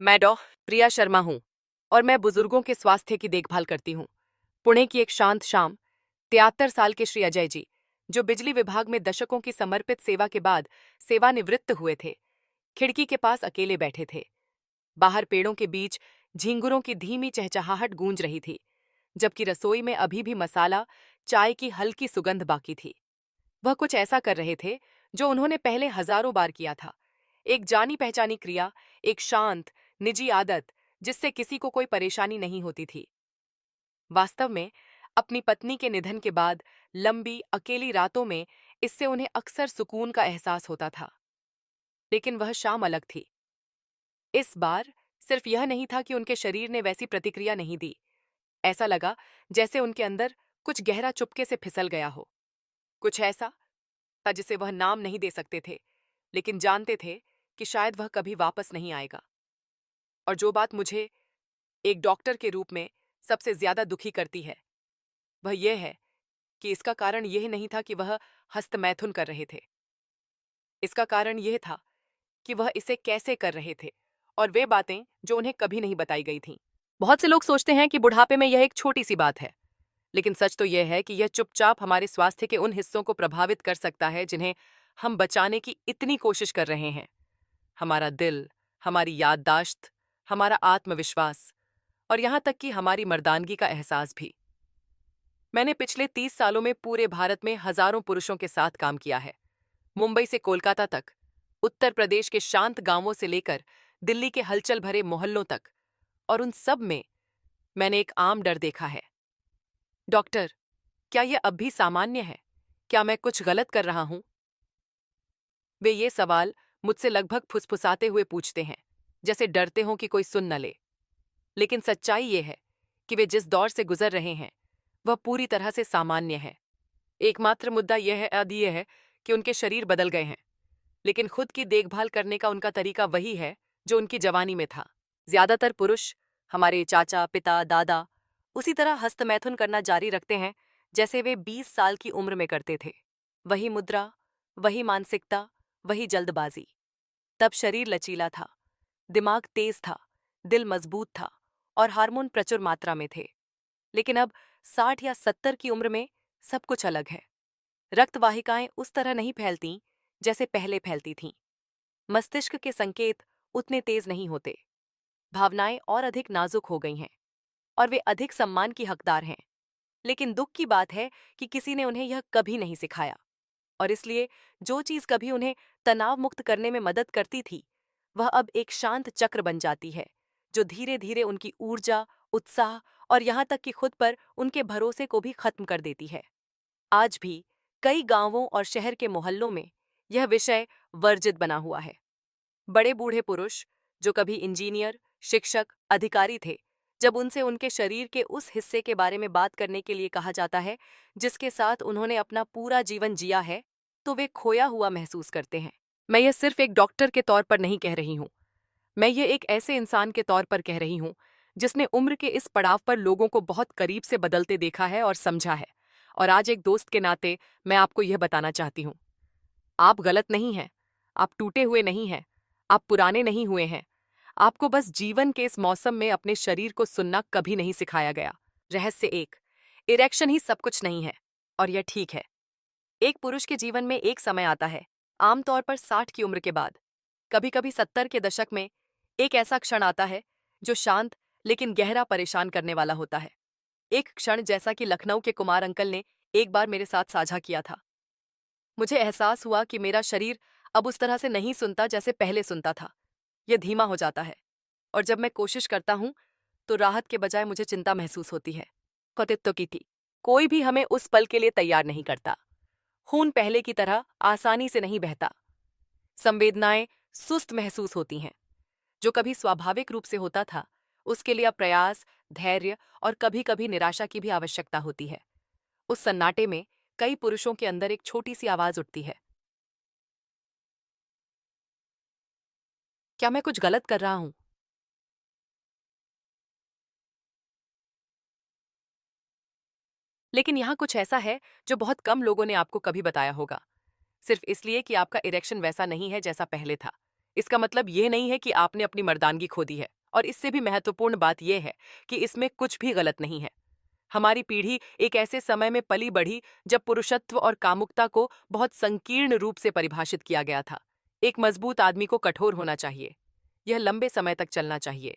मैं डॉ प्रिया शर्मा हूँ और मैं बुजुर्गों के स्वास्थ्य की देखभाल करती हूँ। पुणे की एक शांत शाम, 73 साल के श्री अजय जी, जो बिजली विभाग में दशकों की समर्पित सेवा के बाद सेवानिवृत्त हुए थे, खिड़की के पास अकेले बैठे थे। बाहर पेड़ों के बीच झींगुरों की धीमी चहचहाहट गूंज रही थी, जबकि रसोई में अभी भी मसाला, चाय की हल्की सुगंध बाकी थी। वह कुछ ऐसा कर रहे थे जो उन्होंने पहले हजारों बार किया था। एक जानी पहचानी क्रिया, एक शांत, निजी आदत जिससे किसी को कोई परेशानी नहीं होती थी। वास्तव में अपनी पत्नी के निधन के बाद लंबी अकेली रातों में इससे उन्हें अक्सर सुकून का एहसास होता था। लेकिन वह शाम अलग थी। इस बार सिर्फ यह नहीं था कि उनके शरीर ने वैसी प्रतिक्रिया नहीं दी। ऐसा लगा जैसे उनके अंदर कुछ गहरा चुपके से फिसल गया हो। कुछ ऐसा था जिसे वह नाम नहीं दे सकते थे, लेकिन जानते थे कि शायद वह कभी वापस नहीं आएगा। और जो बात मुझे एक डॉक्टर के रूप में सबसे ज्यादा दुखी करती है, वह यह है कि इसका कारण यह नहीं था कि वह हस्तमैथुन कर रहे थे। इसका कारण यह था कि वह इसे कैसे कर रहे थे, और वे बातें जो उन्हें कभी नहीं बताई गई थीं। बहुत से लोग सोचते हैं कि बुढ़ापे में यह एक छोटी सी बात है, लेकिन सच तो यह है कि यह चुपचाप हमारे स्वास्थ्य के उन हिस्सों को प्रभावित कर सकता है जिन्हें हम बचाने की इतनी कोशिश कर रहे हैं। हमारा दिल, हमारी याददाश्त, हमारा आत्मविश्वास और यहाँ तक कि हमारी मर्दानगी का एहसास भी। मैंने पिछले 30 सालों में पूरे भारत में हजारों पुरुषों के साथ काम किया है। मुंबई से कोलकाता तक, उत्तर प्रदेश के शांत गांवों से लेकर दिल्ली के हलचल भरे मोहल्लों तक, और उन सब में मैंने एक आम डर देखा है। डॉक्टर, क्या यह अब भी सामान्य है? क्या मैं कुछ गलत कर रहा हूं? वे ये सवाल मुझसे लगभग फुसफुसाते हुए पूछते हैं, जैसे डरते हों कि कोई सुन न ले। लेकिन सच्चाई ये है कि वे जिस दौर से गुजर रहे हैं, वह पूरी तरह से सामान्य है। एकमात्र मुद्दा यह है कि उनके शरीर बदल गए हैं, लेकिन खुद की देखभाल करने का उनका तरीका वही है जो उनकी जवानी में था। ज्यादातर पुरुष, हमारे चाचा, पिता, दादा, उसी तरह हस्तमैथुन करना जारी रखते हैं जैसे वे 20 साल की उम्र में करते थे। वही मुद्रा, वही मानसिकता, वही जल्दबाजी। तब शरीर लचीला था, दिमाग तेज था, दिल मजबूत था और हार्मोन प्रचुर मात्रा में थे। लेकिन अब 60 या 70 की उम्र में सब कुछ अलग है। रक्त वाहिकाएं उस तरह नहीं फैलती जैसे पहले फैलती थीं। मस्तिष्क के संकेत उतने तेज नहीं होते। भावनाएं और अधिक नाजुक हो गई हैं और वे अधिक सम्मान की हकदार हैं। लेकिन दुख की बात है कि किसी ने उन्हें यह कभी नहीं सिखाया, और इसलिए जो चीज कभी उन्हें तनाव मुक्त करने में मदद करती थी, वह अब एक शांत चक्र बन जाती है जो धीरे धीरे उनकी ऊर्जा, उत्साह और यहाँ तक कि खुद पर उनके भरोसे को भी खत्म कर देती है। आज भी कई गांवों और शहर के मोहल्लों में यह विषय वर्जित बना हुआ है। बड़े बूढ़े पुरुष, जो कभी इंजीनियर, शिक्षक, अधिकारी थे, जब उनसे उनके शरीर के उस हिस्से के बारे में बात करने के लिए कहा जाता है जिसके साथ उन्होंने अपना पूरा जीवन जिया है, तो वे खोया हुआ महसूस करते हैं। मैं यह सिर्फ एक डॉक्टर के तौर पर नहीं कह रही हूँ। मैं ये एक ऐसे इंसान के तौर पर कह रही हूँ जिसने उम्र के इस पड़ाव पर लोगों को बहुत करीब से बदलते देखा है और समझा है। और आज एक दोस्त के नाते मैं आपको यह बताना चाहती हूँ, आप गलत नहीं हैं, आप टूटे हुए नहीं हैं, आप पुराने नहीं हुए हैं। आपको बस जीवन के इस मौसम में अपने शरीर को सुनना कभी नहीं सिखाया गया। रहस्य एक, इरेक्शन ही सब कुछ नहीं है, और यह ठीक है। एक पुरुष के जीवन में एक समय आता है, आमतौर पर 60 की उम्र के बाद, कभी कभी 70 के दशक में, एक ऐसा क्षण आता है जो शांत लेकिन गहरा परेशान करने वाला होता है। एक क्षण जैसा कि लखनऊ के कुमार अंकल ने एक बार मेरे साथ साझा किया था। मुझे एहसास हुआ कि मेरा शरीर अब उस तरह से नहीं सुनता जैसे पहले सुनता था। यह धीमा हो जाता है, और जब मैं कोशिश करता हूं तो राहत के बजाय मुझे चिंता महसूस होती है। कथित की थी, कोई भी हमें उस पल के लिए तैयार नहीं करता। खून पहले की तरह आसानी से नहीं बहता। संवेदनाएं सुस्त महसूस होती हैं। जो कभी स्वाभाविक रूप से होता था, उसके लिए अब प्रयास, धैर्य और कभी कभी निराशा की भी आवश्यकता होती है। उस सन्नाटे में कई पुरुषों के अंदर एक छोटी सी आवाज उठती है, क्या मैं कुछ गलत कर रहा हूं? लेकिन यहाँ कुछ ऐसा है जो बहुत कम लोगों ने आपको कभी बताया होगा, सिर्फ इसलिए कि आपका इरेक्शन वैसा नहीं है जैसा पहले था। इसका मतलब ये नहीं है कि आपने अपनी मर्दानगी खो दी है, और इससे भी महत्वपूर्ण बात यह है कि इसमें कुछ भी गलत नहीं है। हमारी पीढ़ी एक ऐसे समय में पली बढ़ी जब पुरुषत्व और कामुकता को बहुत संकीर्ण रूप से परिभाषित किया गया था। एक मजबूत आदमी को कठोर होना चाहिए, यह लंबे समय तक चलना चाहिए।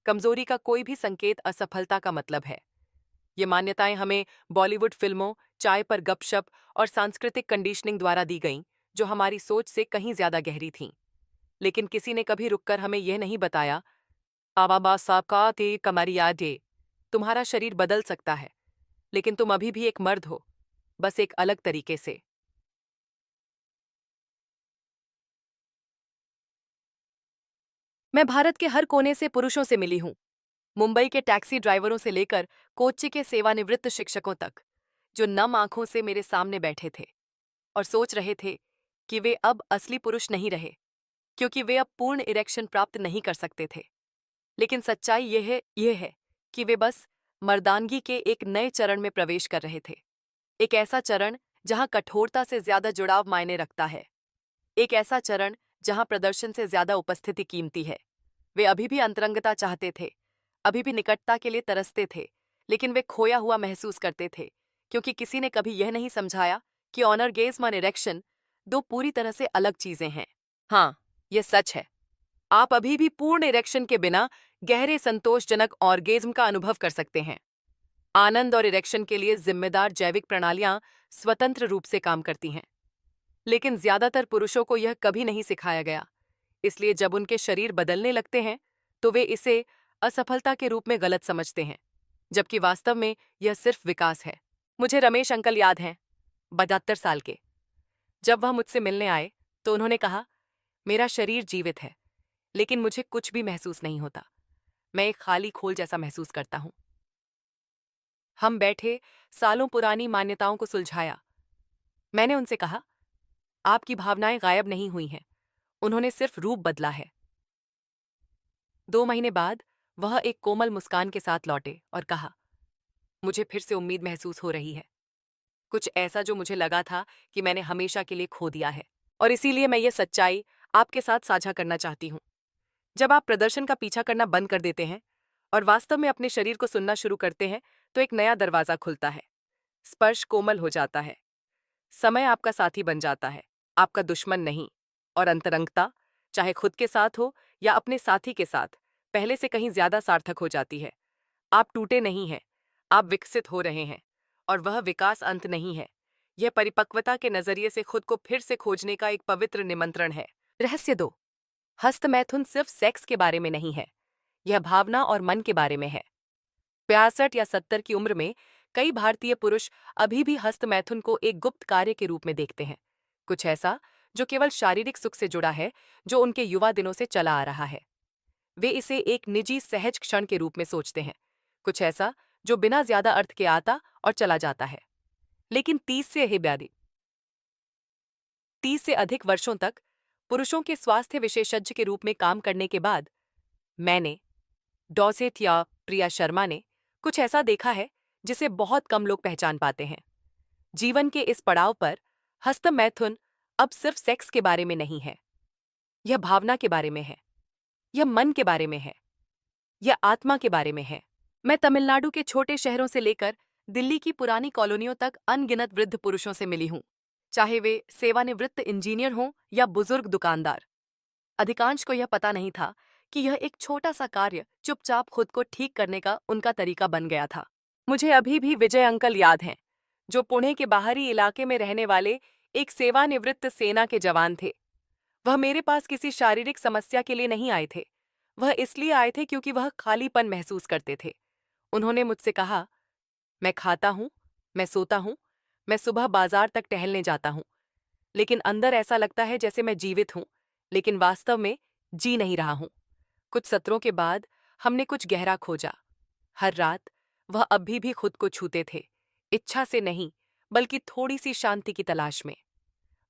कमजोरी का कोई भी संकेत असफलता का मतलब है। ये मान्यताएं हमें बॉलीवुड फिल्मों, चाय पर गपशप और सांस्कृतिक कंडीशनिंग द्वारा दी गईं, जो हमारी सोच से कहीं ज्यादा गहरी थीं। लेकिन किसी ने कभी रुककर हमें यह नहीं बताया, आबाबा साका ते कमरिया डे, तुम्हारा शरीर बदल सकता है, लेकिन तुम अभी भी एक मर्द हो, बस एक अलग तरीके से। मैं भारत के हर कोने से पुरुषों से मिली हूँ, मुंबई के टैक्सी ड्राइवरों से लेकर कोच्चि के सेवानिवृत्त शिक्षकों तक, जो नम आंखों से मेरे सामने बैठे थे और सोच रहे थे कि वे अब असली पुरुष नहीं रहे, क्योंकि वे अब पूर्ण इरेक्शन प्राप्त नहीं कर सकते थे। लेकिन सच्चाई यह है कि वे बस मर्दानगी के एक नए चरण में प्रवेश कर रहे थे। एक ऐसा चरण जहां कठोरता से ज्यादा जुड़ाव मायने रखता है। एक ऐसा चरण जहां प्रदर्शन से ज्यादा उपस्थिति कीमती है। वे अभी भी अंतरंगता चाहते थे, अभी भी निकटता के लिए तरसते थे, लेकिन वे खोया हुआ महसूस करते थे, क्योंकि किसी ने कभी यह नहीं समझाया कि ऑनरगेज्म और इरेक्शन दो पूरी तरह से अलग चीजें हैं। हाँ, यह सच है। आप अभी भी पूर्ण इरेक्शन के बिना गहरे संतोषजनक ऑर्गेज्म का अनुभव कर सकते हैं। आनंद और इरेक्शन के लिए जिम्मेदार जैविक प्रणालियां स्वतंत्र रूप से काम करती हैं, लेकिन ज्यादातर पुरुषों को यह कभी नहीं सिखाया गया। इसलिए जब उनके शरीर बदलने लगते हैं तो वे इसे असफलता के रूप में गलत समझते हैं, जबकि वास्तव में यह सिर्फ विकास है। मुझे रमेश अंकल याद हैं, 72 साल के। जब वह मुझसे मिलने आए तो उन्होंने कहा, मेरा शरीर जीवित है, लेकिन मुझे कुछ भी महसूस नहीं होता। मैं एक खाली खोल जैसा महसूस करता हूं। हम बैठे, सालों पुरानी मान्यताओं को सुलझाया। मैंने उनसे कहा, आपकी भावनाएं गायब नहीं हुई हैं, उन्होंने सिर्फ रूप बदला है। 2 महीने बाद वह एक कोमल मुस्कान के साथ लौटे और कहा, मुझे फिर से उम्मीद महसूस हो रही है। कुछ ऐसा जो मुझे लगा था कि मैंने हमेशा के लिए खो दिया है। और इसीलिए मैं ये सच्चाई आपके साथ साझा करना चाहती हूँ। जब आप प्रदर्शन का पीछा करना बंद कर देते हैं और वास्तव में अपने शरीर को सुनना शुरू करते हैं, तो एक नया दरवाजा खुलता है। स्पर्श कोमल हो जाता है, समय आपका साथी बन जाता है, आपका दुश्मन नहीं। और अंतरंगता, चाहे खुद के साथ हो या अपने साथी के साथ, पहले से कहीं ज्यादा सार्थक हो जाती है। आप टूटे नहीं हैं, आप विकसित हो रहे हैं, और वह विकास अंत नहीं है। यह परिपक्वता के नजरिए से खुद को फिर से खोजने का एक पवित्र निमंत्रण है। रहस्य 2। हस्तमैथुन सिर्फ सेक्स के बारे में नहीं है, यह भावना और मन के बारे में है। 65 या 70 की उम्र में कई भारतीय पुरुष अभी भी हस्तमैथुन को एक गुप्त कार्य के रूप में देखते हैं, कुछ ऐसा जो केवल शारीरिक सुख से जुड़ा है, जो उनके युवा दिनों से चला आ रहा है। वे इसे एक निजी सहज क्षण के रूप में सोचते हैं, कुछ ऐसा जो बिना ज्यादा अर्थ के आता और चला जाता है। लेकिन 30 से अधिक वर्षों तक पुरुषों के स्वास्थ्य विशेषज्ञ के रूप में काम करने के बाद, मैंने, डॉसेट या प्रिया शर्मा ने कुछ ऐसा देखा है जिसे बहुत कम लोग पहचान पाते हैं। जीवन के इस पड़ाव पर हस्तमैथुन अब सिर्फ सेक्स के बारे में नहीं है, यह भावना के बारे में है, यह मन के बारे में है, यह आत्मा के बारे में है। मैं तमिलनाडु के छोटे शहरों से लेकर दिल्ली की पुरानी कॉलोनियों तक अनगिनत वृद्ध पुरुषों से मिली हूं, चाहे वे सेवानिवृत्त इंजीनियर हों या बुजुर्ग दुकानदार। अधिकांश को यह पता नहीं था कि यह एक छोटा सा कार्य चुपचाप खुद को ठीक करने का उनका तरीका बन गया था। मुझे अभी भी विजय अंकल याद हैं, जो पुणे के बाहरी इलाके में रहने वाले एक सेवानिवृत्त सेना के जवान थे। वह मेरे पास किसी शारीरिक समस्या के लिए नहीं आए थे, वह इसलिए आए थे क्योंकि वह खालीपन महसूस करते थे। उन्होंने मुझसे कहा, मैं खाता हूं, मैं सोता हूं, मैं सुबह बाजार तक टहलने जाता हूं, लेकिन अंदर ऐसा लगता है जैसे मैं जीवित हूं, लेकिन वास्तव में जी नहीं रहा हूं। कुछ सत्रों के बाद हमने कुछ गहरा खोजा। हर रात वह अभी भी खुद को छूते थे, इच्छा से नहीं, बल्कि थोड़ी सी शांति की तलाश में।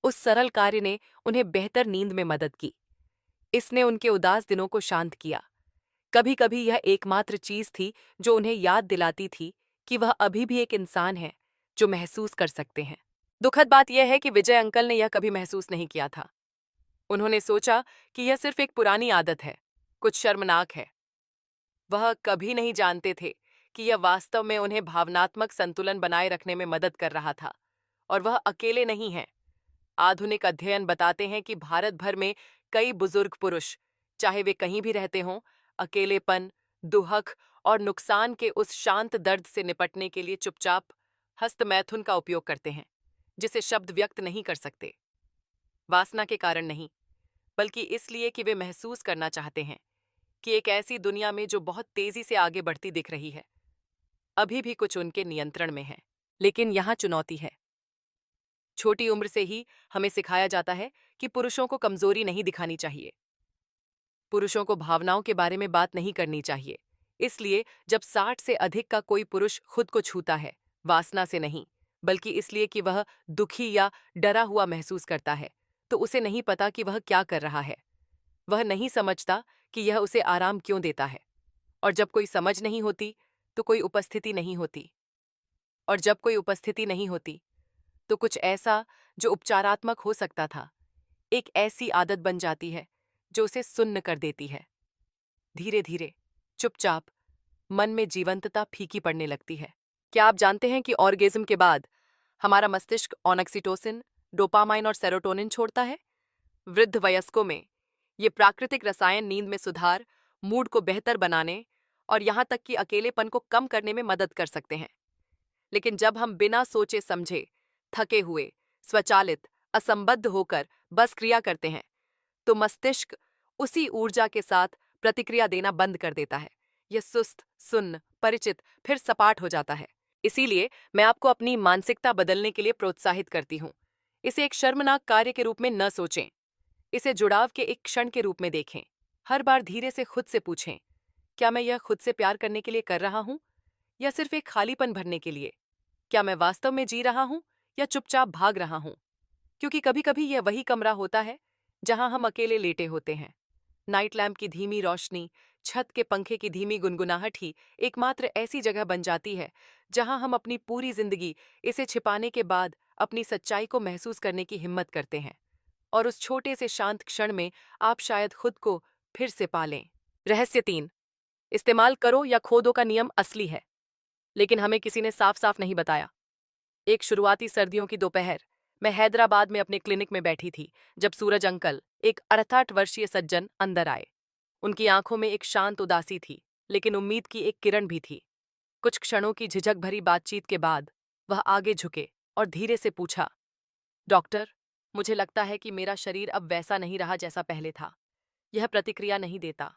उस सरल कार्य ने उन्हें बेहतर नींद में मदद की। इसने उनके उदास दिनों को शांत किया। कभी कभी यह एकमात्र चीज थी जो उन्हें याद दिलाती थी कि वह अभी भी एक इंसान है, जो महसूस कर सकते हैं। दुखद बात यह है कि विजय अंकल ने यह कभी महसूस नहीं किया था। उन्होंने सोचा कि यह सिर्फ एक पुरानी आदत है, कुछ शर्मनाक है। वह कभी नहीं जानते थे कि यह वास्तव में उन्हें भावनात्मक संतुलन बनाए रखने में मदद कर रहा था। और वह अकेले नहीं हैं। आधुनिक अध्ययन बताते हैं कि भारत भर में कई बुजुर्ग पुरुष, चाहे वे कहीं भी रहते हों, अकेलेपन, दुहक और नुकसान के उस शांत दर्द से निपटने के लिए चुपचाप हस्तमैथुन का उपयोग करते हैं, जिसे शब्द व्यक्त नहीं कर सकते। वासना के कारण नहीं, बल्कि इसलिए कि वे महसूस करना चाहते हैं कि एक ऐसी दुनिया में जो बहुत तेजी से आगे बढ़ती दिख रही है, अभी भी कुछ उनके नियंत्रण में है। लेकिन यहाँ चुनौती है। छोटी उम्र से ही हमें सिखाया जाता है कि पुरुषों को कमजोरी नहीं दिखानी चाहिए, पुरुषों को भावनाओं के बारे में बात नहीं करनी चाहिए। इसलिए जब 60 से अधिक का कोई पुरुष खुद को छूता है, वासना से नहीं, बल्कि इसलिए कि वह दुखी या डरा हुआ महसूस करता है, तो उसे नहीं पता कि वह क्या कर रहा है। वह नहीं समझता कि यह उसे आराम क्यों देता है। और जब कोई समझ नहीं होती, तो कोई उपस्थिति नहीं होती। और जब कोई उपस्थिति नहीं होती, तो कुछ ऐसा जो उपचारात्मक हो सकता था, एक ऐसी आदत बन जाती है जो उसे सुन्न कर देती है। धीरे धीरे, चुपचाप, मन में जीवंतता फीकी पड़ने लगती है। क्या आप जानते हैं कि ऑर्गेज्म के बाद हमारा मस्तिष्क ऑक्सीटोसिन, डोपामाइन और सेरोटोनिन छोड़ता है? वृद्ध वयस्कों में ये प्राकृतिक रसायन नींद में सुधार, मूड को बेहतर बनाने और यहाँ तक कि अकेलेपन को कम करने में मदद कर सकते हैं। लेकिन जब हम बिना सोचे समझे, थके हुए, स्वचालित, असंबद्ध होकर बस क्रिया करते हैं, तो मस्तिष्क उसी ऊर्जा के साथ प्रतिक्रिया देना बंद कर देता है। यह सुस्त, सुन्न, परिचित, फिर सपाट हो जाता है। इसीलिए मैं आपको अपनी मानसिकता बदलने के लिए प्रोत्साहित करती हूँ। इसे एक शर्मनाक कार्य के रूप में न सोचें, इसे जुड़ाव के एक क्षण के रूप में देखें। हर बार धीरे से खुद से पूछें, क्या मैं यह खुद से प्यार करने के लिए कर रहा हूँ, या सिर्फ एक खालीपन भरने के लिए? क्या मैं वास्तव में जी रहा हूँ या चुपचाप भाग रहा हूँ? क्योंकि कभी कभी यह वही कमरा होता है जहां हम अकेले लेटे होते हैं। नाइट लैम्प की धीमी रोशनी, छत के पंखे की धीमी गुनगुनाहट ही एकमात्र ऐसी जगह बन जाती है जहां हम अपनी पूरी जिंदगी इसे छिपाने के बाद अपनी सच्चाई को महसूस करने की हिम्मत करते हैं। और उस छोटे से शांत क्षण में आप शायद खुद को फिर से पालें। रहस्य 3, इस्तेमाल करो या खो दो का नियम असली है, लेकिन हमें किसी ने साफ साफ नहीं बताया। एक शुरुआती सर्दियों की दोपहर, मैं हैदराबाद में अपने क्लिनिक में बैठी थी जब सूरज अंकल, एक 68 वर्षीय सज्जन, अंदर आए। उनकी आंखों में एक शांत उदासी थी, लेकिन उम्मीद की एक किरण भी थी। कुछ क्षणों की झिझक भरी बातचीत के बाद वह आगे झुके और धीरे से पूछा, डॉक्टर, मुझे लगता है कि मेरा शरीर अब वैसा नहीं रहा जैसा पहले था। यह प्रतिक्रिया नहीं देता,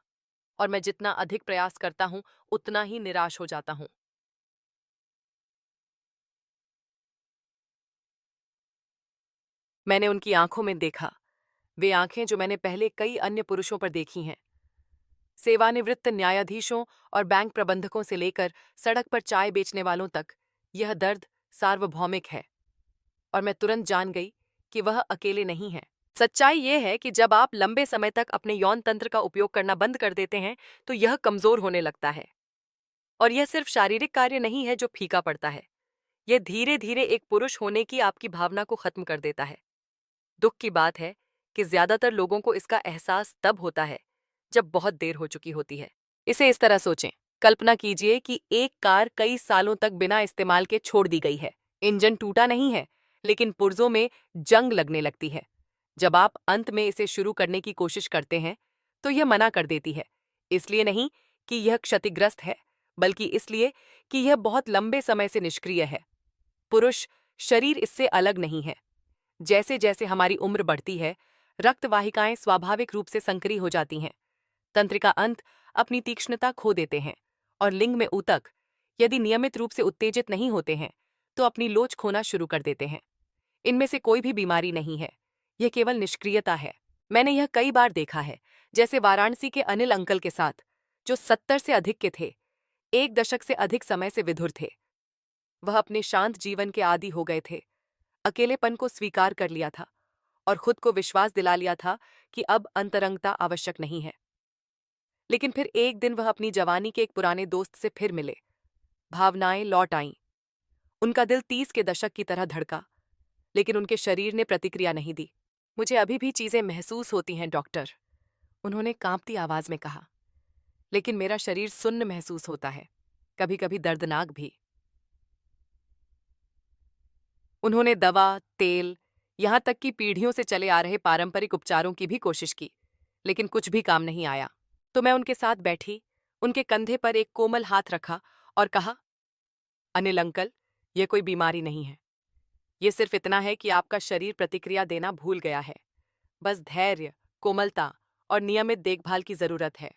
और मैं जितना अधिक प्रयास करता हूं उतना ही निराश हो जाता हूं। मैंने उनकी आंखों में देखा, वे आंखें जो मैंने पहले कई अन्य पुरुषों पर देखी हैं। सेवानिवृत्त न्यायाधीशों और बैंक प्रबंधकों से लेकर सड़क पर चाय बेचने वालों तक, यह दर्द सार्वभौमिक है। और मैं तुरंत जान गई कि वह अकेले नहीं हैं। सच्चाई यह है कि जब आप लंबे समय तक अपने यौन तंत्र का उपयोग करना बंद कर देते हैं, तो यह कमजोर होने लगता है। और यह सिर्फ शारीरिक कार्य नहीं है जो फीका पड़ता है, यह धीरे धीरे एक पुरुष होने की आपकी भावना को खत्म कर देता है। दुख की बात है कि ज्यादातर लोगों को इसका एहसास तब होता है जब बहुत देर हो चुकी होती है। इसे इस तरह सोचें, कल्पना कीजिए कि एक कार कई सालों तक बिना इस्तेमाल के छोड़ दी गई है। इंजन टूटा नहीं है, लेकिन पुर्जों में जंग लगने लगती है। जब आप अंत में इसे शुरू करने की कोशिश करते हैं, तो यह मना कर देती है। इसलिए नहीं कि यह क्षतिग्रस्त है, बल्कि इसलिए कि यह बहुत लंबे समय से निष्क्रिय है। पुरुष शरीर इससे अलग नहीं है। जैसे जैसे हमारी उम्र बढ़ती है, रक्त वाहिकाएं स्वाभाविक रूप से संकरी हो जाती हैं, तंत्रिका अंत अपनी तीक्ष्णता खो देते हैं, और लिंग में ऊतक, यदि नियमित रूप से उत्तेजित नहीं होते हैं, तो अपनी लोच खोना शुरू कर देते हैं। इनमें से कोई भी बीमारी नहीं है, यह केवल निष्क्रियता है। मैंने यह कई बार देखा है, जैसे वाराणसी के अनिल अंकल के साथ, जो 70 से अधिक के थे, 1 दशक से अधिक समय से विधुर थे। वह अपने शांत जीवन के आदी हो गए थे, अकेलेपन को स्वीकार कर लिया था और खुद को विश्वास दिला लिया था कि अब अंतरंगता आवश्यक नहीं है। लेकिन फिर एक दिन वह अपनी जवानी के एक पुराने दोस्त से फिर मिले। भावनाएं लौट आईं। उनका दिल 30 के दशक की तरह धड़का, लेकिन उनके शरीर ने प्रतिक्रिया नहीं दी। मुझे अभी भी चीजें महसूस होती हैं, डॉक्टर, उन्होंने कांपती आवाज में कहा। लेकिन मेरा शरीर सुन्न महसूस होता है, कभी कभी दर्दनाक भी। उन्होंने दवा, तेल, यहां तक कि पीढ़ियों से चले आ रहे पारंपरिक उपचारों की भी कोशिश की, लेकिन कुछ भी काम नहीं आया। तो मैं उनके साथ बैठी, उनके कंधे पर एक कोमल हाथ रखा और कहा, अनिल अंकल, यह कोई बीमारी नहीं है। ये सिर्फ इतना है कि आपका शरीर प्रतिक्रिया देना भूल गया है। बस धैर्य, कोमलता और नियमित देखभाल की जरूरत है।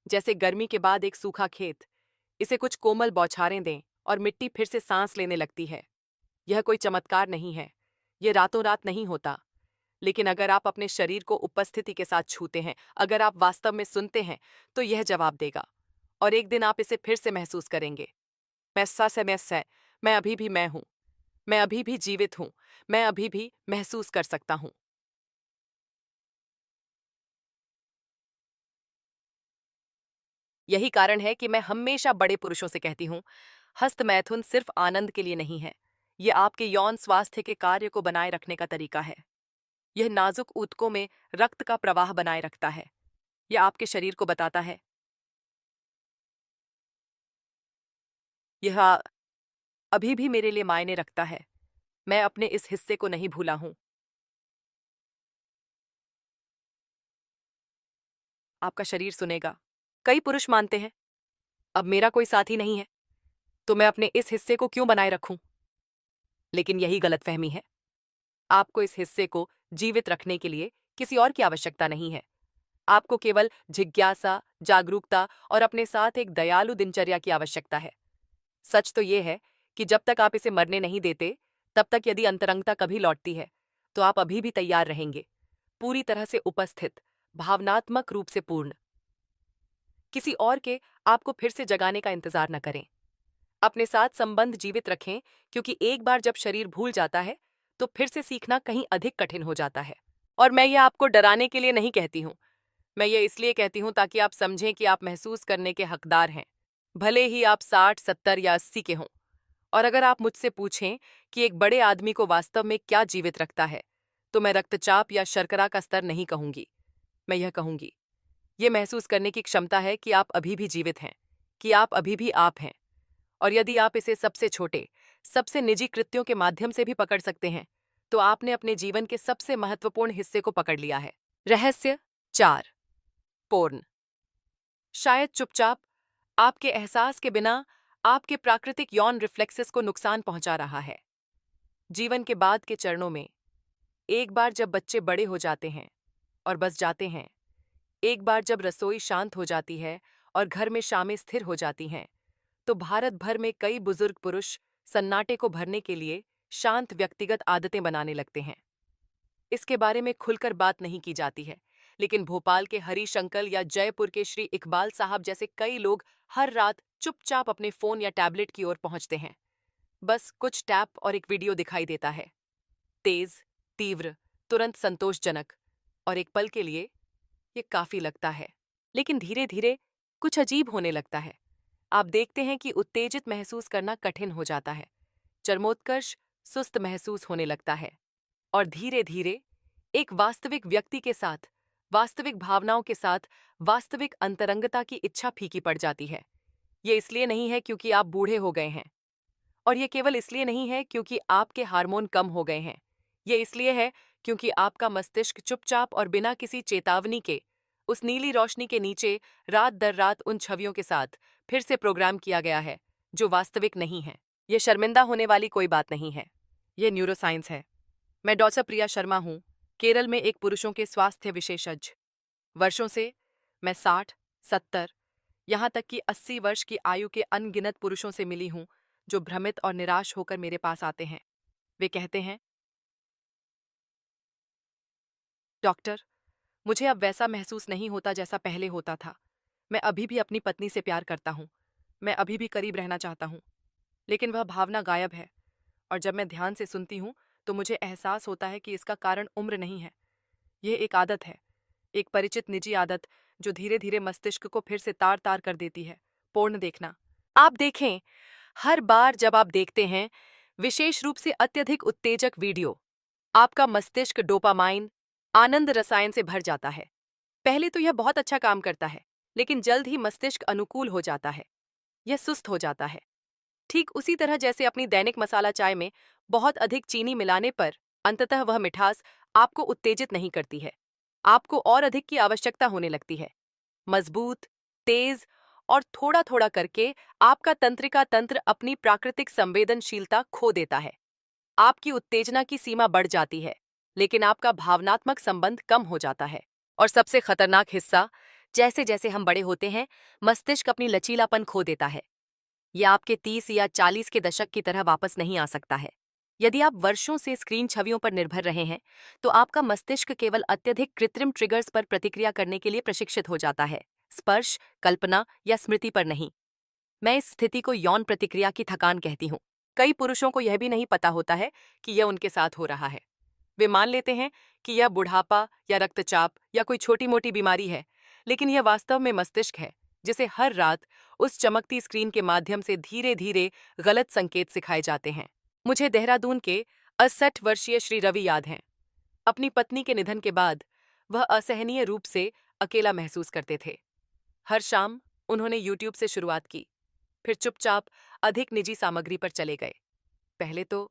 जैसे गर्मी के बाद एक सूखा खेत, इसे कुछ कोमल बौछारें दें और मिट्टी फिर से सांस लेने लगती है। यह कोई चमत्कार नहीं है, यह रातों रात नहीं होता। लेकिन अगर आप अपने शरीर को उपस्थिति के साथ छूते हैं, अगर आप वास्तव में सुनते हैं, तो यह जवाब देगा। और एक दिन आप इसे फिर से महसूस करेंगे। मैं सस है, मैं अभी भी मैं हूं, मैं अभी भी जीवित हूं, मैं अभी भी महसूस कर सकता हूं। यही कारण है कि मैं हमेशा बड़े पुरुषों से कहती हूं, हस्तमैथुन सिर्फ आनंद के लिए नहीं है, ये आपके यौन स्वास्थ्य के कार्य को बनाए रखने का तरीका है। यह नाजुक ऊतकों में रक्त का प्रवाह बनाए रखता है। यह आपके शरीर को बताता है, यह अभी भी मेरे लिए मायने रखता है। मैं अपने इस हिस्से को नहीं भूला हूं। आपका शरीर सुनेगा। कई पुरुष मानते हैं, अब मेरा कोई साथी नहीं है, तो मैं अपने इस हिस्से को क्यों बनाए रखूं? लेकिन यही गलतफहमी है। आपको इस हिस्से को जीवित रखने के लिए किसी और की आवश्यकता नहीं है। आपको केवल जिज्ञासा, जागरूकता और अपने साथ एक दयालु दिनचर्या की आवश्यकता है। सच तो यह है कि जब तक आप इसे मरने नहीं देते, तब तक यदि अंतरंगता कभी लौटती है, तो आप अभी भी तैयार रहेंगे, पूरी तरह से उपस्थित, भावनात्मक रूप से पूर्ण। किसी और के आपको फिर से जगाने का इंतजार न करें। अपने साथ संबंध जीवित रखें, क्योंकि एक बार जब शरीर भूल जाता है, तो फिर से सीखना कहीं अधिक कठिन हो जाता है। और मैं ये आपको डराने के लिए नहीं कहती हूँ, मैं ये इसलिए कहती हूँ ताकि आप समझें कि आप महसूस करने के हकदार हैं, भले ही आप 60, 70 या 80 के हों। और अगर आप मुझसे पूछें कि एक बड़े आदमी को वास्तव में क्या जीवित रखता है, तो मैं रक्तचाप या शर्करा का स्तर नहीं कहूंगी। मैं यह कहूंगी, ये महसूस करने की क्षमता है कि आप अभी भी जीवित हैं, कि आप अभी भी आप हैं। और यदि आप इसे सबसे छोटे, सबसे निजी कृत्यों के माध्यम से भी पकड़ सकते हैं, तो आपने अपने जीवन के सबसे महत्वपूर्ण हिस्से को पकड़ लिया है। रहस्य 4, पोर्न। शायद चुपचाप, आपके एहसास के बिना, आपके प्राकृतिक यौन रिफ्लेक्सेस को नुकसान पहुंचा रहा है। जीवन के बाद के चरणों में, एक बार जब बच्चे बड़े हो जाते हैं और बस जाते हैं, एक बार जब रसोई शांत हो जाती है और घर में शामें स्थिर हो जाती हैं, तो भारत भर में कई बुजुर्ग पुरुष सन्नाटे को भरने के लिए शांत व्यक्तिगत आदतें बनाने लगते हैं। इसके बारे में खुलकर बात नहीं की जाती है, लेकिन भोपाल के हरिशंकर या जयपुर के श्री इकबाल साहब जैसे कई लोग हर रात चुपचाप अपने फोन या टैबलेट की ओर पहुंचते हैं। बस कुछ टैप और एक वीडियो दिखाई देता है, तेज, तीव्र, तुरंत संतोषजनक, और एक पल के लिए ये काफी लगता है। लेकिन धीरे धीरे कुछ अजीब होने लगता है। आप देखते हैं कि उत्तेजित महसूस करना कठिन हो जाता है, चरमोत्कर्ष सुस्त महसूस होने लगता है, और धीरे धीरे एक वास्तविक व्यक्ति के साथ, वास्तविक भावनाओं के साथ, वास्तविक अंतरंगता की इच्छा फीकी पड़ जाती है। ये इसलिए नहीं है क्योंकि आप बूढ़े हो गए हैं, और ये केवल इसलिए नहीं है क्योंकि आपके हार्मोन कम हो गए हैं। ये इसलिए है क्योंकि आपका मस्तिष्क चुपचाप और बिना किसी चेतावनी के उस नीली रोशनी के नीचे रात दर रात उन छवियों के साथ फिर से प्रोग्राम किया गया है जो वास्तविक नहीं है। यह शर्मिंदा होने वाली कोई बात नहीं है, यह न्यूरोसाइंस है। मैं डॉक्टर प्रिया शर्मा हूँ, केरल में एक पुरुषों के स्वास्थ्य विशेषज्ञ। वर्षों से मैं 60, 70, यहाँ तक कि 80 वर्ष की आयु के अनगिनत पुरुषों से मिली हूँ जो भ्रमित और निराश होकर मेरे पास आते हैं। वे कहते हैं, डॉक्टर, मुझे अब वैसा महसूस नहीं होता जैसा पहले होता था। मैं अभी भी अपनी पत्नी से प्यार करता हूँ, मैं अभी भी करीब रहना चाहता हूँ, लेकिन वह भावना गायब है। और जब मैं ध्यान से सुनती हूँ, तो मुझे एहसास होता है कि इसका कारण उम्र नहीं है। यह एक आदत है, एक परिचित निजी आदत जो धीरे धीरे मस्तिष्क को फिर से तार तार कर देती है। पोर्न देखना। आप देखें, हर बार जब आप देखते हैं, विशेष रूप से अत्यधिक उत्तेजक वीडियो, आपका मस्तिष्क डोपामाइन, आनंद रसायन से भर जाता है। पहले तो यह बहुत अच्छा काम करता है, लेकिन जल्द ही मस्तिष्क अनुकूल हो जाता है। यह सुस्त हो जाता है। ठीक उसी तरह जैसे अपनी दैनिक मसाला चाय में बहुत अधिक चीनी मिलाने पर अंततः वह मिठास आपको उत्तेजित नहीं करती है। आपको और अधिक की आवश्यकता होने लगती है। मजबूत, तेज और थोड़ा थोड़ा करके आपका तंत्रिका तंत्र अपनी प्राकृतिक संवेदनशीलता खो देता है। आपकी उत्तेजना की सीमा बढ़ जाती है, लेकिन आपका भावनात्मक संबंध कम हो जाता है। और सबसे खतरनाक हिस्सा, जैसे जैसे हम बड़े होते हैं, मस्तिष्क अपनी लचीलापन खो देता है। यह आपके 30 या 40 के दशक की तरह वापस नहीं आ सकता है। यदि आप वर्षों से स्क्रीन छवियों पर निर्भर रहे हैं, तो आपका मस्तिष्क केवल अत्यधिक कृत्रिम ट्रिगर्स पर प्रतिक्रिया करने के लिए प्रशिक्षित हो जाता है, स्पर्श, कल्पना या स्मृति पर नहीं। मैं इस स्थिति को यौन प्रतिक्रिया की थकान कहती हूँ। कई पुरुषों को यह भी नहीं पता होता है कि यह उनके साथ हो रहा है। वे मान लेते हैं कि यह बुढ़ापा या रक्तचाप या कोई छोटी मोटी बीमारी है, लेकिन यह वास्तव में मस्तिष्क है, जिसे हर रात उस चमकती स्क्रीन के माध्यम से धीरे धीरे गलत संकेत सिखाए जाते हैं। मुझे देहरादून के 68 वर्षीय श्री रवि याद हैं। अपनी पत्नी के निधन के बाद वह असहनीय रूप से अकेला महसूस करते थे। हर शाम उन्होंने यूट्यूब से शुरुआत की, फिर चुपचाप अधिक निजी सामग्री पर चले गए। पहले तो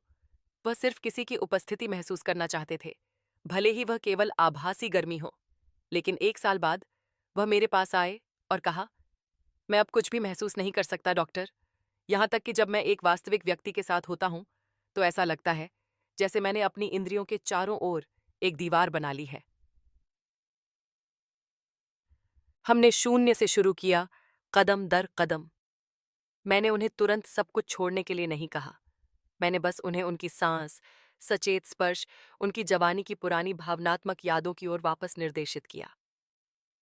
वह सिर्फ किसी की उपस्थिति महसूस करना चाहते थे, भले ही वह केवल आभासी गर्मी हो। लेकिन 1 साल बाद वह मेरे पास आए और कहा, मैं अब कुछ भी महसूस नहीं कर सकता डॉक्टर। यहाँ तक कि जब मैं एक वास्तविक व्यक्ति के साथ होता हूँ, तो ऐसा लगता है जैसे मैंने अपनी इंद्रियों के चारों ओर एक दीवार बना ली है। हमने शून्य से शुरू किया, कदम दर कदम। मैंने उन्हें तुरंत सब कुछ छोड़ने के लिए नहीं कहा। मैंने बस उन्हें उनकी सांस, सचेत स्पर्श, उनकी जवानी की पुरानी भावनात्मक यादों की ओर वापस निर्देशित किया।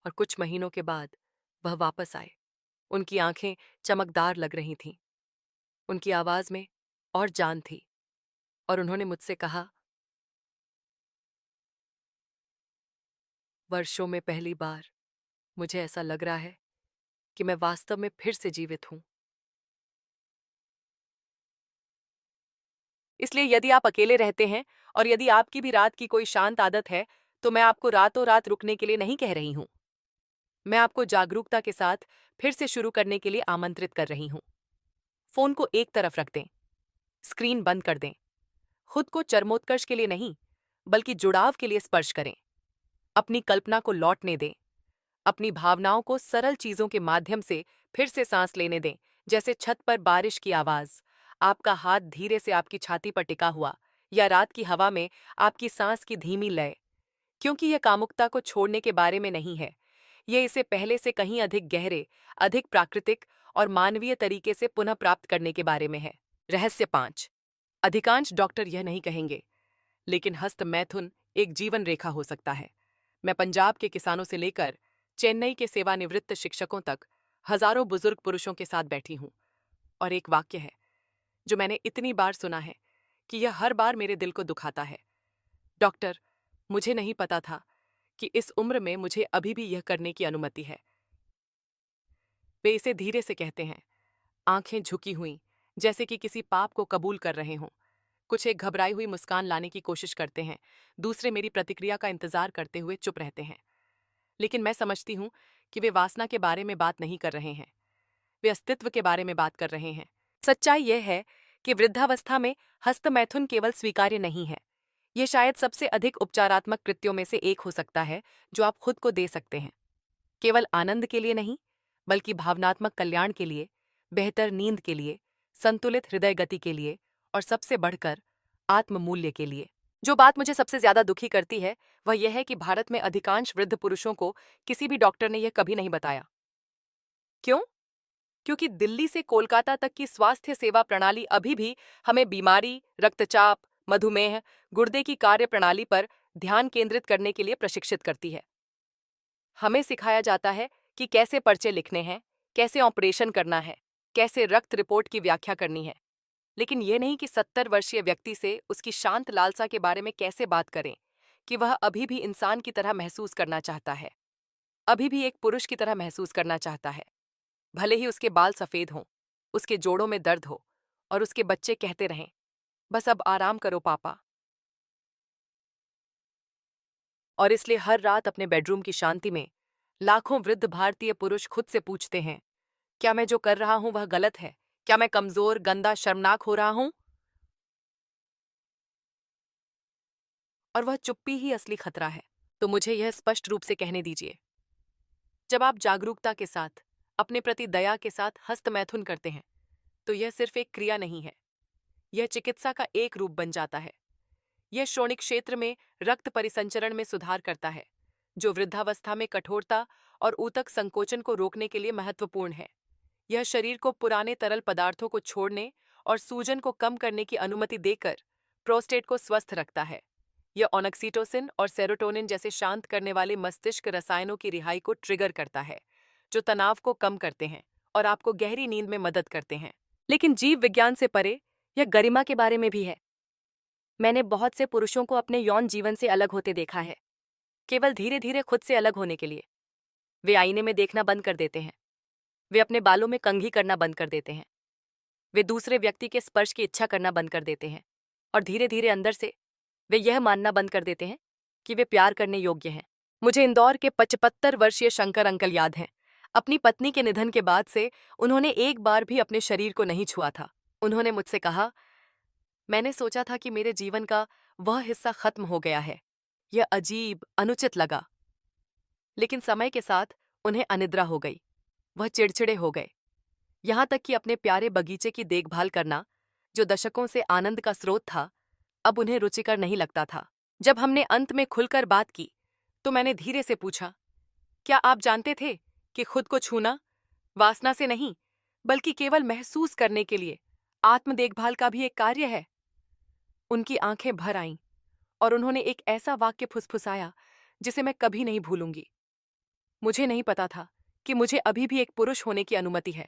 और कुछ महीनों के बाद वह वापस आए। उनकी आंखें चमकदार लग रही थीं। उनकी आवाज में और जान थी। और उन्होंने मुझसे कहा, वर्षों में पहली बार मुझे ऐसा लग रहा है कि मैं वास्तव में फिर से जीवित हूं। इसलिए यदि आप अकेले रहते हैं और यदि आपकी भी रात की कोई शांत आदत है, तो मैं आपको रातों रात रुकने के लिए नहीं कह रही हूं। मैं आपको जागरूकता के साथ फिर से शुरू करने के लिए आमंत्रित कर रही हूं। फोन को एक तरफ रख दें, स्क्रीन बंद कर दें। खुद को चरमोत्कर्ष के लिए नहीं, बल्कि जुड़ाव के लिए स्पर्श करें। अपनी कल्पना को लौटने दें। अपनी भावनाओं को सरल चीजों के माध्यम से फिर से सांस लेने दें, जैसे छत पर बारिश की आवाज, आपका हाथ धीरे से आपकी छाती पर टिका हुआ, या रात की हवा में आपकी सांस की धीमी लय। क्योंकि यह कामुकता को छोड़ने के बारे में नहीं है, ये इसे पहले से कहीं अधिक गहरे, अधिक प्राकृतिक और मानवीय तरीके से पुनः प्राप्त करने के बारे में है। रहस्य 5। अधिकांश डॉक्टर यह नहीं कहेंगे, लेकिन हस्त मैथुन एक जीवन रेखा हो सकता है। मैं पंजाब के किसानों से लेकर चेन्नई के सेवानिवृत्त शिक्षकों तक हजारों बुजुर्ग पुरुषों के साथ बैठी हूं, और एक वाक्य है जो मैंने इतनी बार सुना है कि यह हर बार मेरे दिल को दुखाता है, डॉक्टर, मुझे नहीं पता था कि इस उम्र में मुझे अभी भी यह करने की अनुमति है। वे इसे धीरे से कहते हैं, आंखें झुकी हुई, जैसे कि किसी पाप को कबूल कर रहे हों। कुछ एक घबराई हुई मुस्कान लाने की कोशिश करते हैं, दूसरे मेरी प्रतिक्रिया का इंतजार करते हुए चुप रहते हैं। लेकिन मैं समझती हूँ कि वे वासना के बारे में बात नहीं कर रहे हैं, वे अस्तित्व के बारे में बात कर रहे हैं। सच्चाई यह है कि वृद्धावस्था में हस्तमैथुन केवल स्वीकार्य नहीं है, यह शायद सबसे अधिक उपचारात्मक कृत्यों में से एक हो सकता है जो आप खुद को दे सकते हैं। केवल आनंद के लिए नहीं, बल्कि भावनात्मक कल्याण के लिए, बेहतर नींद के लिए, संतुलित हृदय गति के लिए, और सबसे बढ़कर आत्म मूल्य के लिए। जो बात मुझे सबसे ज्यादा दुखी करती है, वह यह है कि भारत में अधिकांश वृद्ध पुरुषों को किसी भी डॉक्टर ने यह कभी नहीं बताया। क्यों? क्योंकि दिल्ली से कोलकाता तक की स्वास्थ्य सेवा प्रणाली अभी भी हमें बीमारी, रक्तचाप, मधुमेह, गुर्दे की कार्य प्रणाली पर ध्यान केंद्रित करने के लिए प्रशिक्षित करती है। हमें सिखाया जाता है कि कैसे पर्चे लिखने हैं, कैसे ऑपरेशन करना है, कैसे रक्त रिपोर्ट की व्याख्या करनी है, लेकिन यह नहीं कि 70 वर्षीय व्यक्ति से उसकी शांत लालसा के बारे में कैसे बात करें, कि वह अभी भी इंसान की तरह महसूस करना चाहता है, अभी भी एक पुरुष की तरह महसूस करना चाहता है, भले ही उसके बाल सफेद हों, उसके जोड़ों में दर्द हो, और उसके बच्चे कहते रहें, बस अब आराम करो पापा। और इसलिए हर रात अपने बेडरूम की शांति में लाखों वृद्ध भारतीय पुरुष खुद से पूछते हैं, क्या मैं जो कर रहा हूं वह गलत है? क्या मैं कमजोर, गंदा, शर्मनाक हो रहा हूं? और वह चुप्पी ही असली खतरा है। तो मुझे यह स्पष्ट रूप से कहने दीजिए, जब आप जागरूकता के साथ, अपने प्रति दया के साथ हस्तमैथुन करते हैं, तो यह सिर्फ एक क्रिया नहीं है, यह चिकित्सा का एक रूप बन जाता है। यह श्रोणिक क्षेत्र में रक्त परिसंचरण में सुधार करता है, जो वृद्धावस्था में कठोरता और ऊतक संकोचन को रोकने के लिए महत्वपूर्ण है। यह शरीर को पुराने तरल पदार्थों को छोड़ने और सूजन को कम करने की अनुमति देकर प्रोस्टेट को स्वस्थ रखता है। यह ऑक्सीटोसिन और सेरोटोनिन जैसे शांत करने वाले मस्तिष्क रसायनों की रिहाई को ट्रिगर करता है, जो तनाव को कम करते हैं और आपको गहरी नींद में मदद करते हैं। लेकिन जीव विज्ञान से परे, यह गरिमा के बारे में भी है। मैंने बहुत से पुरुषों को अपने यौन जीवन से अलग होते देखा है, केवल धीरे धीरे खुद से अलग होने के लिए। वे आईने में देखना बंद कर देते हैं, वे अपने बालों में कंघी करना बंद कर देते हैं, वे दूसरे व्यक्ति के स्पर्श की इच्छा करना बंद कर देते हैं, और धीरे धीरे अंदर से वे यह मानना बंद कर देते हैं कि वे प्यार करने योग्य हैं। मुझे इंदौर के 75 वर्षीय शंकर अंकल याद हैं। अपनी पत्नी के निधन के बाद से उन्होंने एक बार भी अपने शरीर को नहीं छुआ था। उन्होंने मुझसे कहा, मैंने सोचा था कि मेरे जीवन का वह हिस्सा खत्म हो गया है। यह अजीब, अनुचित लगा। लेकिन समय के साथ उन्हें अनिद्रा हो गई, वह चिड़चिड़े हो गए, यहां तक कि अपने प्यारे बगीचे की देखभाल करना, जो दशकों से आनंद का स्रोत था, अब उन्हें रुचिकर नहीं लगता था। जब हमने अंत में खुलकर बात की, तो मैंने धीरे से पूछा, क्या आप जानते थे कि खुद को छूना वासना से नहीं, बल्कि केवल महसूस करने के लिए आत्म देखभाल का भी एक कार्य है? उनकी आंखें भर आईं और उन्होंने एक ऐसा वाक्य फुसफुसाया जिसे मैं कभी नहीं भूलूंगी। मुझे नहीं पता था कि मुझे अभी भी एक पुरुष होने की अनुमति है।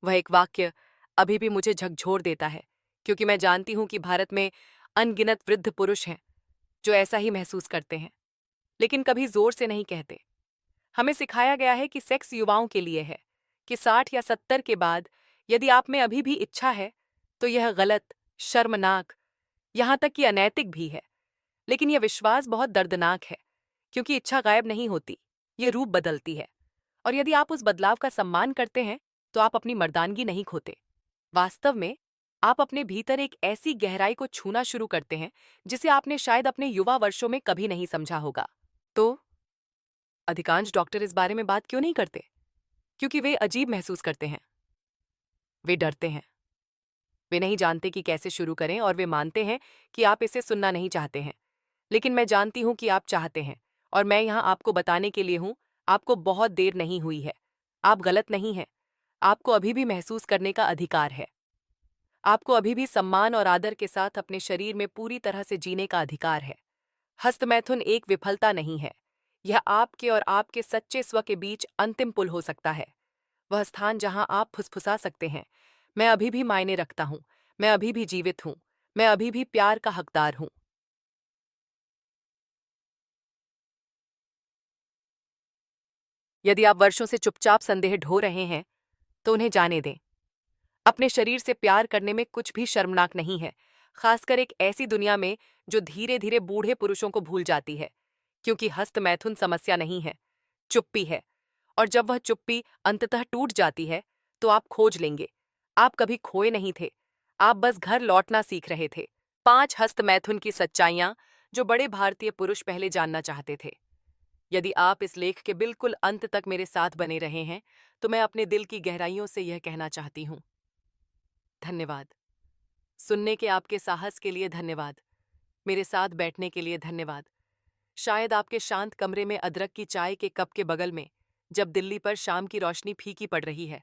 वह एक वाक्य अभी भी मुझे झकझोर देता है, क्योंकि मैं जानती हूं कि भारत में अनगिनत वृद्ध पुरुष हैं जो ऐसा ही महसूस करते हैं, लेकिन कभी जोर से नहीं कहते। हमें सिखाया गया है कि सेक्स युवाओं के लिए है, कि 60 या 70 के बाद यदि आप में अभी भी इच्छा है, तो यह गलत, शर्मनाक, यहां तक कि अनैतिक भी है। लेकिन यह विश्वास बहुत दर्दनाक है, क्योंकि इच्छा गायब नहीं होती, ये रूप बदलती है। और यदि आप उस बदलाव का सम्मान करते हैं, तो आप अपनी मर्दानगी नहीं खोते। वास्तव में आप अपने भीतर एक ऐसी गहराई को छूना शुरू करते हैं जिसे आपने शायद अपने युवा वर्षों में कभी नहीं समझा होगा। तो अधिकांश डॉक्टर इस बारे में बात क्यों नहीं करते? क्योंकि वे अजीब महसूस करते हैं, वे डरते हैं, वे नहीं जानते कि कैसे शुरू करें, और वे मानते हैं कि आप इसे सुनना नहीं चाहते हैं। लेकिन मैं जानती हूं कि आप चाहते हैं, और मैं यहां आपको बताने के लिए हूं, आपको बहुत देर नहीं हुई है। आप गलत नहीं हैं। आपको अभी भी महसूस करने का अधिकार है। आपको अभी भी सम्मान और आदर के साथ अपने शरीर में पूरी तरह से जीने का अधिकार है। हस्तमैथुन एक विफलता नहीं है, यह आपके और आपके सच्चे स्व के बीच अंतिम पुल हो सकता है। वह स्थान जहां आप फुसफुसा सकते हैं, मैं अभी भी मायने रखता हूं, मैं अभी भी जीवित हूं, मैं अभी भी प्यार का हकदार हूं। यदि आप वर्षों से चुपचाप संदेह ढो रहे हैं, तो उन्हें जाने दें। अपने शरीर से प्यार करने में कुछ भी शर्मनाक नहीं है, खासकर एक ऐसी दुनिया में जो धीरे धीरे बूढ़े पुरुषों को भूल जाती है। क्योंकि हस्तमैथुन समस्या नहीं है, चुप्पी है। और जब वह चुप्पी अंततः टूट जाती है, तो आप खोज लेंगे, आप कभी खोए नहीं थे, आप बस घर लौटना सीख रहे थे। 5 हस्तमैथुन की सच्चाइयां जो बड़े भारतीय पुरुष पहले जानना चाहते थे। यदि आप इस लेख के बिल्कुल अंत तक मेरे साथ बने रहे हैं, तो मैं अपने दिल की गहराइयों से यह कहना चाहती हूँ, धन्यवाद। सुनने के आपके साहस के लिए धन्यवाद। मेरे साथ बैठने के लिए धन्यवाद। शायद आपके शांत कमरे में अदरक की चाय के कप के बगल में, जब दिल्ली पर शाम की रोशनी फीकी पड़ रही है,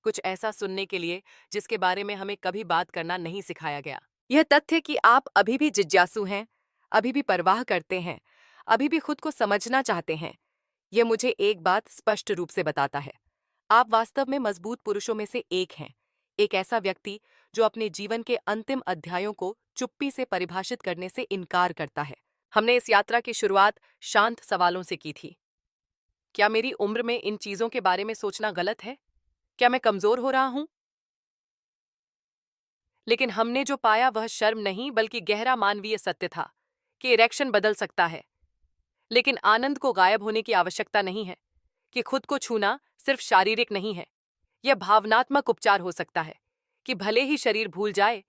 कुछ ऐसा सुनने के लिए जिसके बारे में हमें कभी बात करना नहीं सिखाया गया। यह तथ्य कि आप अभी भी जिज्ञासु हैं, अभी भी परवाह करते हैं, अभी भी खुद को समझना चाहते हैं, यह मुझे एक बात स्पष्ट रूप से बताता है, आप वास्तव में मजबूत पुरुषों में से एक हैं। एक ऐसा व्यक्ति जो अपने जीवन के अंतिम अध्यायों को चुप्पी से परिभाषित करने से इनकार करता है। हमने इस यात्रा की शुरुआत शांत सवालों से की थी। क्या मेरी उम्र में इन चीजों के बारे में सोचना गलत है? क्या मैं कमजोर हो रहा हूं? लेकिन हमने जो पाया वह शर्म नहीं बल्कि गहरा मानवीय सत्य था कि इरेक्शन बदल सकता है। लेकिन आनंद को गायब होने की आवश्यकता नहीं है, कि खुद को छूना सिर्फ शारीरिक नहीं है, यह भावनात्मक उपचार हो सकता है कि भले ही शरीर भूल जाए,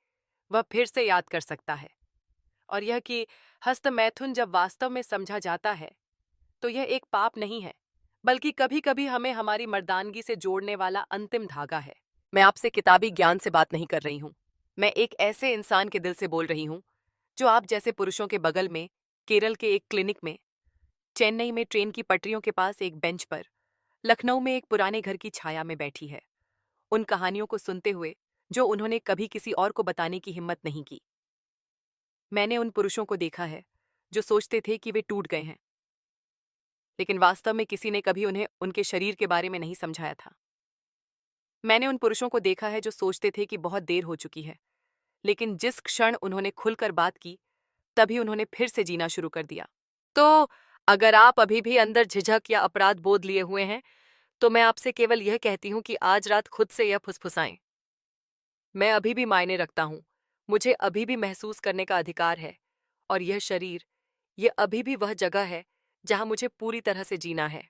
वह फिर से याद कर सकता है। और यह कि हस्तमैथुन जब वास्तव में समझा जाता है तो यह एक पाप नहीं है, बल्कि कभी कभी हमें हमारी मर्दानगी से जोड़ने वाला अंतिम धागा है। मैं आपसे किताबी ज्ञान से बात नहीं कर रही हूँ। मैं एक ऐसे इंसान के दिल से बोल रही हूँ जो आप जैसे पुरुषों के बगल में, केरल के एक क्लिनिक में, चेन्नई में ट्रेन की पटरियों के पास एक बेंच पर, लखनऊ में एक पुराने घर की छाया में बैठी है, उन कहानियों को सुनते हुए जो उन्होंने कभी किसी और को बताने की हिम्मत नहीं की। मैंने उन पुरुषों को देखा है जो सोचते थे कि वे टूट गए हैं, लेकिन वास्तव में किसी ने कभी उन्हें उनके शरीर के बारे में नहीं समझाया था। मैंने उन पुरुषों को देखा है जो सोचते थे कि बहुत देर हो चुकी है, लेकिन जिस क्षण उन्होंने खुलकर बात की, तभी उन्होंने फिर से जीना शुरू कर दिया। तो अगर आप अभी भी अंदर झिझक या अपराध बोध लिए हुए हैं, तो मैं आपसे केवल यह कहती हूँ कि आज रात खुद से यह फुसफुसाएं। मैं अभी भी मायने रखता हूँ, मुझे अभी भी महसूस करने का अधिकार है, और यह शरीर, यह अभी भी वह जगह है जहाँ मुझे पूरी तरह से जीना है।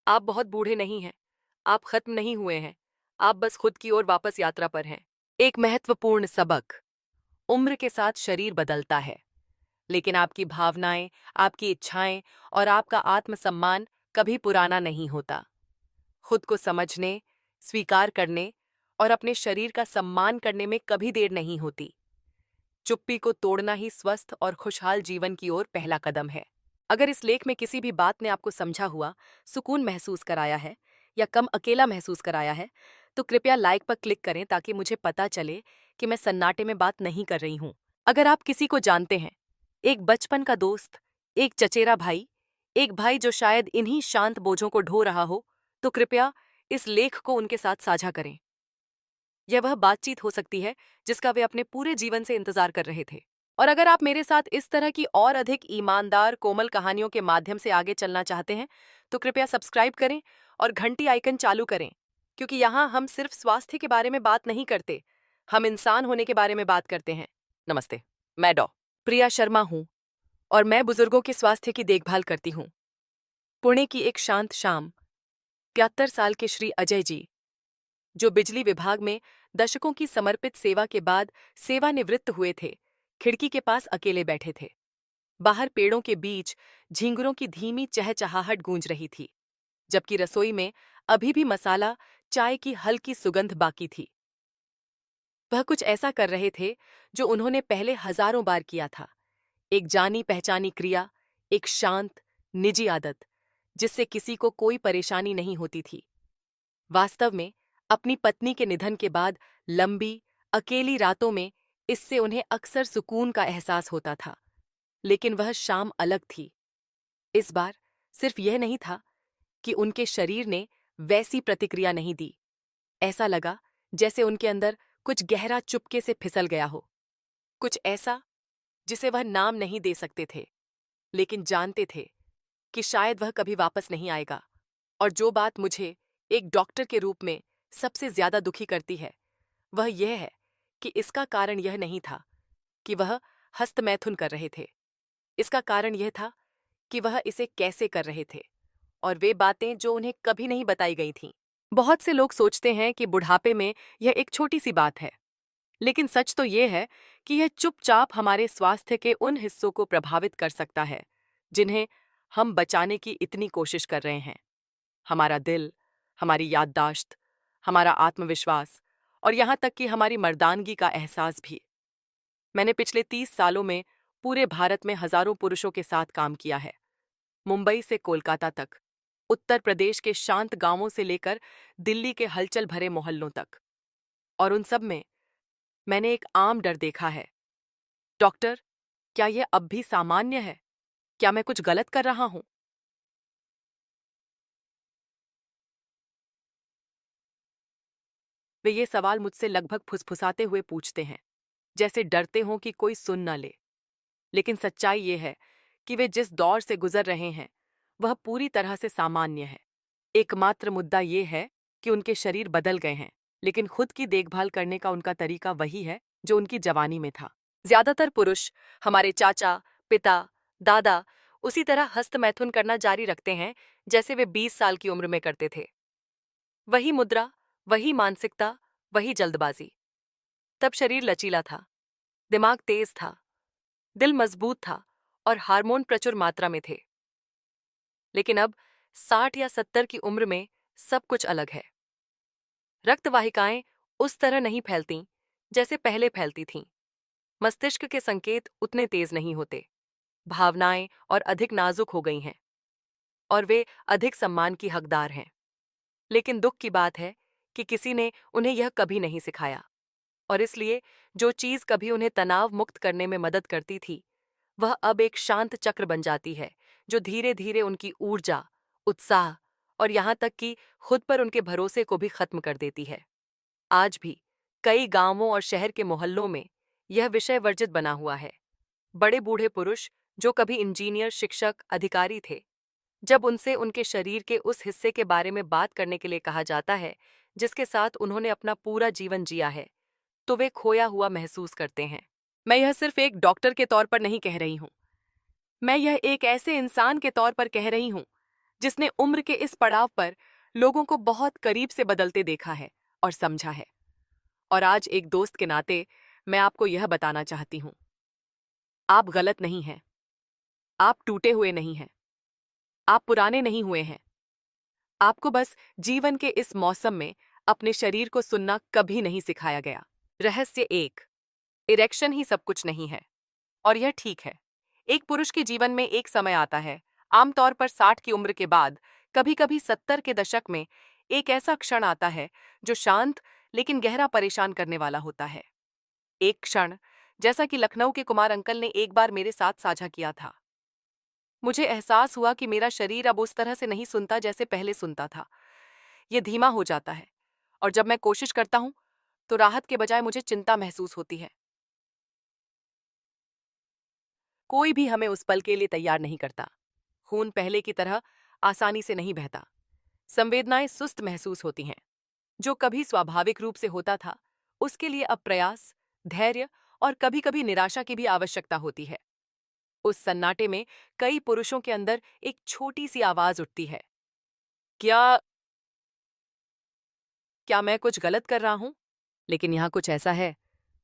आप बहुत बूढ़े नहीं हैं, आप खत्म नहीं हुए हैं, आप बस खुद की ओर वापस यात्रा पर हैं। एक महत्वपूर्ण सबक, उम्र के साथ शरीर बदलता है, लेकिन आपकी भावनाएं, आपकी इच्छाएं और आपका आत्मसम्मान कभी पुराना नहीं होता। खुद को समझने, स्वीकार करने और अपने शरीर का सम्मान करने में कभी देर नहीं होती। चुप्पी को तोड़ना ही स्वस्थ और खुशहाल जीवन की ओर पहला कदम है। अगर इस लेख में किसी भी बात ने आपको समझा हुआ, सुकून महसूस कराया है या कम अकेला महसूस कराया है, तो कृपया लाइक पर क्लिक करें ताकि मुझे पता चले कि मैं सन्नाटे में बात नहीं कर रही हूँ। अगर आप किसी को जानते हैं, एक बचपन का दोस्त, एक चचेरा भाई, एक भाई जो शायद इन्हीं शांत बोझों को ढो रहा हो, तो कृपया इस लेख को उनके साथ साझा करें। यह वह बातचीत हो सकती है जिसका वे अपने पूरे जीवन से इंतजार कर रहे थे। और अगर आप मेरे साथ इस तरह की और अधिक ईमानदार, कोमल कहानियों के माध्यम से आगे चलना चाहते हैं, तो कृपया सब्सक्राइब करें और घंटी आइकन चालू करें, क्योंकि यहाँ हम सिर्फ स्वास्थ्य के बारे में बात नहीं करते, हम इंसान होने के बारे में बात करते हैं। नमस्ते, मैं डॉ. प्रिया शर्मा हूँ और मैं बुजुर्गों के स्वास्थ्य की देखभाल करती हूँ। पुणे की एक शांत शाम, 73 साल के श्री अजय जी, जो बिजली विभाग में दशकों की समर्पित सेवा के बाद सेवानिवृत्त हुए थे, खिड़की के पास अकेले बैठे थे। बाहर पेड़ों के बीच झींगुरों की धीमी चहचहाहट गूंज रही थी, जबकि रसोई में अभी भी मसाला, चाय की हल्की सुगंध बाकी थी। वह कुछ ऐसा कर रहे थे जो उन्होंने पहले हजारों बार किया था, एक जानी पहचानी क्रिया, एक शांत, निजी आदत, जिससे किसी को कोई परेशानी नहीं होती थी। वास्तव में अपनी पत्नी के निधन के बाद लंबी, अकेली रातों में इससे उन्हें अक्सर सुकून का एहसास होता था। लेकिन वह शाम अलग थी। इस बार सिर्फ यह नहीं था कि उनके शरीर ने वैसी प्रतिक्रिया नहीं दी। ऐसा लगा जैसे उनके अंदर कुछ गहरा चुपके से फिसल गया हो, कुछ ऐसा जिसे वह नाम नहीं दे सकते थे, लेकिन जानते थे कि शायद वह कभी वापस नहीं आएगा। और जो बात मुझे एक डॉक्टर के रूप में सबसे ज्यादा दुखी करती है, वह यह है कि इसका कारण यह नहीं था कि वह हस्तमैथुन कर रहे थे। इसका कारण यह था कि वह इसे कैसे कर रहे थे, और वे बातें जो उन्हें कभी नहीं बताई गई थीं। बहुत से लोग सोचते हैं कि बुढ़ापे में यह एक छोटी सी बात है, लेकिन सच तो यह है कि यह चुपचाप हमारे स्वास्थ्य के उन हिस्सों को प्रभावित कर सकता है जिन्हें हम बचाने की इतनी कोशिश कर रहे हैं। हमारा दिल, हमारी याददाश्त, हमारा आत्मविश्वास और यहाँ तक कि हमारी मर्दानगी का एहसास भी। मैंने पिछले 30 सालों में पूरे भारत में हजारों पुरुषों के साथ काम किया है, मुंबई से कोलकाता तक, उत्तर प्रदेश के शांत गांवों से लेकर दिल्ली के हलचल भरे मोहल्लों तक। और उन सब में मैंने एक आम डर देखा है, डॉक्टर, क्या यह अब भी सामान्य है? क्या मैं कुछ गलत कर रहा हूं? वे ये सवाल मुझसे लगभग फुसफुसाते हुए पूछते हैं, जैसे डरते हों कि कोई सुन न ले। लेकिन सच्चाई ये है कि वे जिस दौर से गुजर रहे हैं, वह पूरी तरह से सामान्य है। एकमात्र मुद्दा ये है कि उनके शरीर बदल गए हैं, लेकिन खुद की देखभाल करने का उनका तरीका वही है जो उनकी जवानी में था। ज्यादातर पुरुष, हमारे चाचा, पिता, दादा, उसी तरह हस्तमैथुन करना जारी रखते हैं जैसे वे 20 साल की उम्र में करते थे। वही मुद्रा, वही मानसिकता, वही जल्दबाजी। तब शरीर लचीला था, दिमाग तेज था, दिल मजबूत था और हार्मोन प्रचुर मात्रा में थे। लेकिन अब 60 या 70 की उम्र में सब कुछ अलग है। रक्तवाहिकाएं उस तरह नहीं फैलती जैसे पहले फैलती थीं। मस्तिष्क के संकेत उतने तेज नहीं होते। भावनाएं और अधिक नाजुक हो गई हैं और वे अधिक सम्मान की हकदार हैं। लेकिन दुख की बात है कि किसी ने उन्हें यह कभी नहीं सिखाया, और इसलिए जो चीज कभी उन्हें तनाव मुक्त करने में मदद करती थी, वह अब एक शांत चक्र बन जाती है जो धीरे धीरे उनकी ऊर्जा, उत्साह और यहां तक कि खुद पर उनके भरोसे को भी खत्म कर देती है। आज भी कई गांवों और शहर के मोहल्लों में यह विषय वर्जित बना हुआ है। बड़े बूढ़े पुरुष जो कभी इंजीनियर, शिक्षक, अधिकारी थे, जब उनसे उनके शरीर के उस हिस्से के बारे में बात करने के लिए कहा जाता है जिसके साथ उन्होंने अपना पूरा जीवन जिया है, तो वे खोया हुआ महसूस करते हैं। मैं यह सिर्फ एक डॉक्टर के तौर पर नहीं कह रही हूं, मैं यह एक ऐसे इंसान के तौर पर कह रही हूं जिसने उम्र के इस पड़ाव पर लोगों को बहुत करीब से बदलते देखा है और समझा है। और आज एक दोस्त के नाते मैं आपको यह बताना चाहती हूं, आप गलत नहीं हैं, आप टूटे हुए नहीं हैं, आप पुराने नहीं हुए हैं। आपको बस जीवन के इस मौसम में अपने शरीर को सुनना कभी नहीं सिखाया गया। रहस्य एक, इरेक्शन ही सब कुछ नहीं है, और यह ठीक है। एक पुरुष के जीवन में एक समय आता है, आमतौर पर 60 की उम्र के बाद, कभी कभी 70 के दशक में, एक ऐसा क्षण आता है जो शांत लेकिन गहरा परेशान करने वाला होता है। एक क्षण जैसा कि लखनऊ के कुमार अंकल ने एक बार मेरे साथ साझा किया था। मुझे एहसास हुआ कि मेरा शरीर अब उस तरह से नहीं सुनता जैसे पहले सुनता था। ये धीमा हो जाता है, और जब मैं कोशिश करता हूं तो राहत के बजाय मुझे चिंता महसूस होती है। कोई भी हमें उस पल के लिए तैयार नहीं करता। खून पहले की तरह आसानी से नहीं बहता। संवेदनाएं सुस्त महसूस होती हैं। जो कभी स्वाभाविक रूप से होता था, उसके लिए अब प्रयास, धैर्य और कभी-कभी निराशा की भी आवश्यकता होती है। उस सन्नाटे में कई पुरुषों के अंदर एक छोटी सी आवाज उठती है, क्या क्या मैं कुछ गलत कर रहा हूं? लेकिन यहां कुछ ऐसा है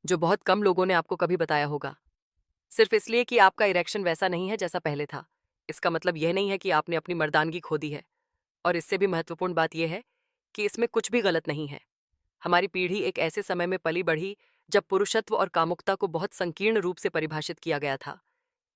जो बहुत कम लोगों ने आपको कभी बताया होगा। सिर्फ इसलिए कि आपका इरेक्शन वैसा नहीं है जैसा पहले था, इसका मतलब यह नहीं है कि आपने अपनी मर्दानगी खो दी है। और इससे भी महत्वपूर्ण बात यह है कि इसमें कुछ भी गलत नहीं है। हमारी पीढ़ी एक ऐसे समय में पली बढ़ी जब पुरुषत्व और कामुकता को बहुत संकीर्ण रूप से परिभाषित किया गया था।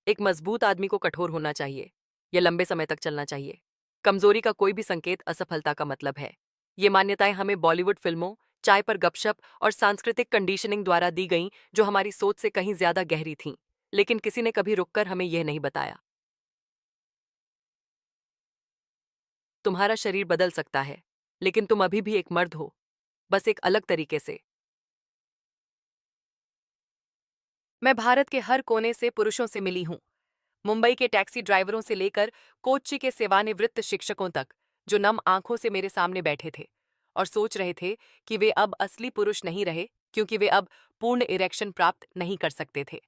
एक मजबूत आदमी को कठोर होना चाहिए, यह लंबे समय तक चलना चाहिए। कमजोरी का कोई भी संकेत असफलता का मतलब है। ये मान्यताएं हमें बॉलीवुड फिल्मों, चाय पर गपशप और सांस्कृतिक कंडीशनिंग द्वारा दी गईं, जो हमारी सोच से कहीं ज्यादा गहरी थीं। लेकिन किसी ने कभी रुककर हमें यह नहीं बताया, तुम्हारा शरीर बदल सकता है, लेकिन तुम अभी भी एक मर्द हो, बस एक अलग तरीके से। मैं भारत के हर कोने से पुरुषों से मिली हूं, मुंबई के टैक्सी ड्राइवरों से लेकर कोच्चि के सेवानिवृत्त शिक्षकों तक, जो नम आंखों से मेरे सामने बैठे थे और सोच रहे थे कि वे अब असली पुरुष नहीं रहे क्योंकि वे अब पूर्ण इरेक्शन प्राप्त नहीं कर सकते थे।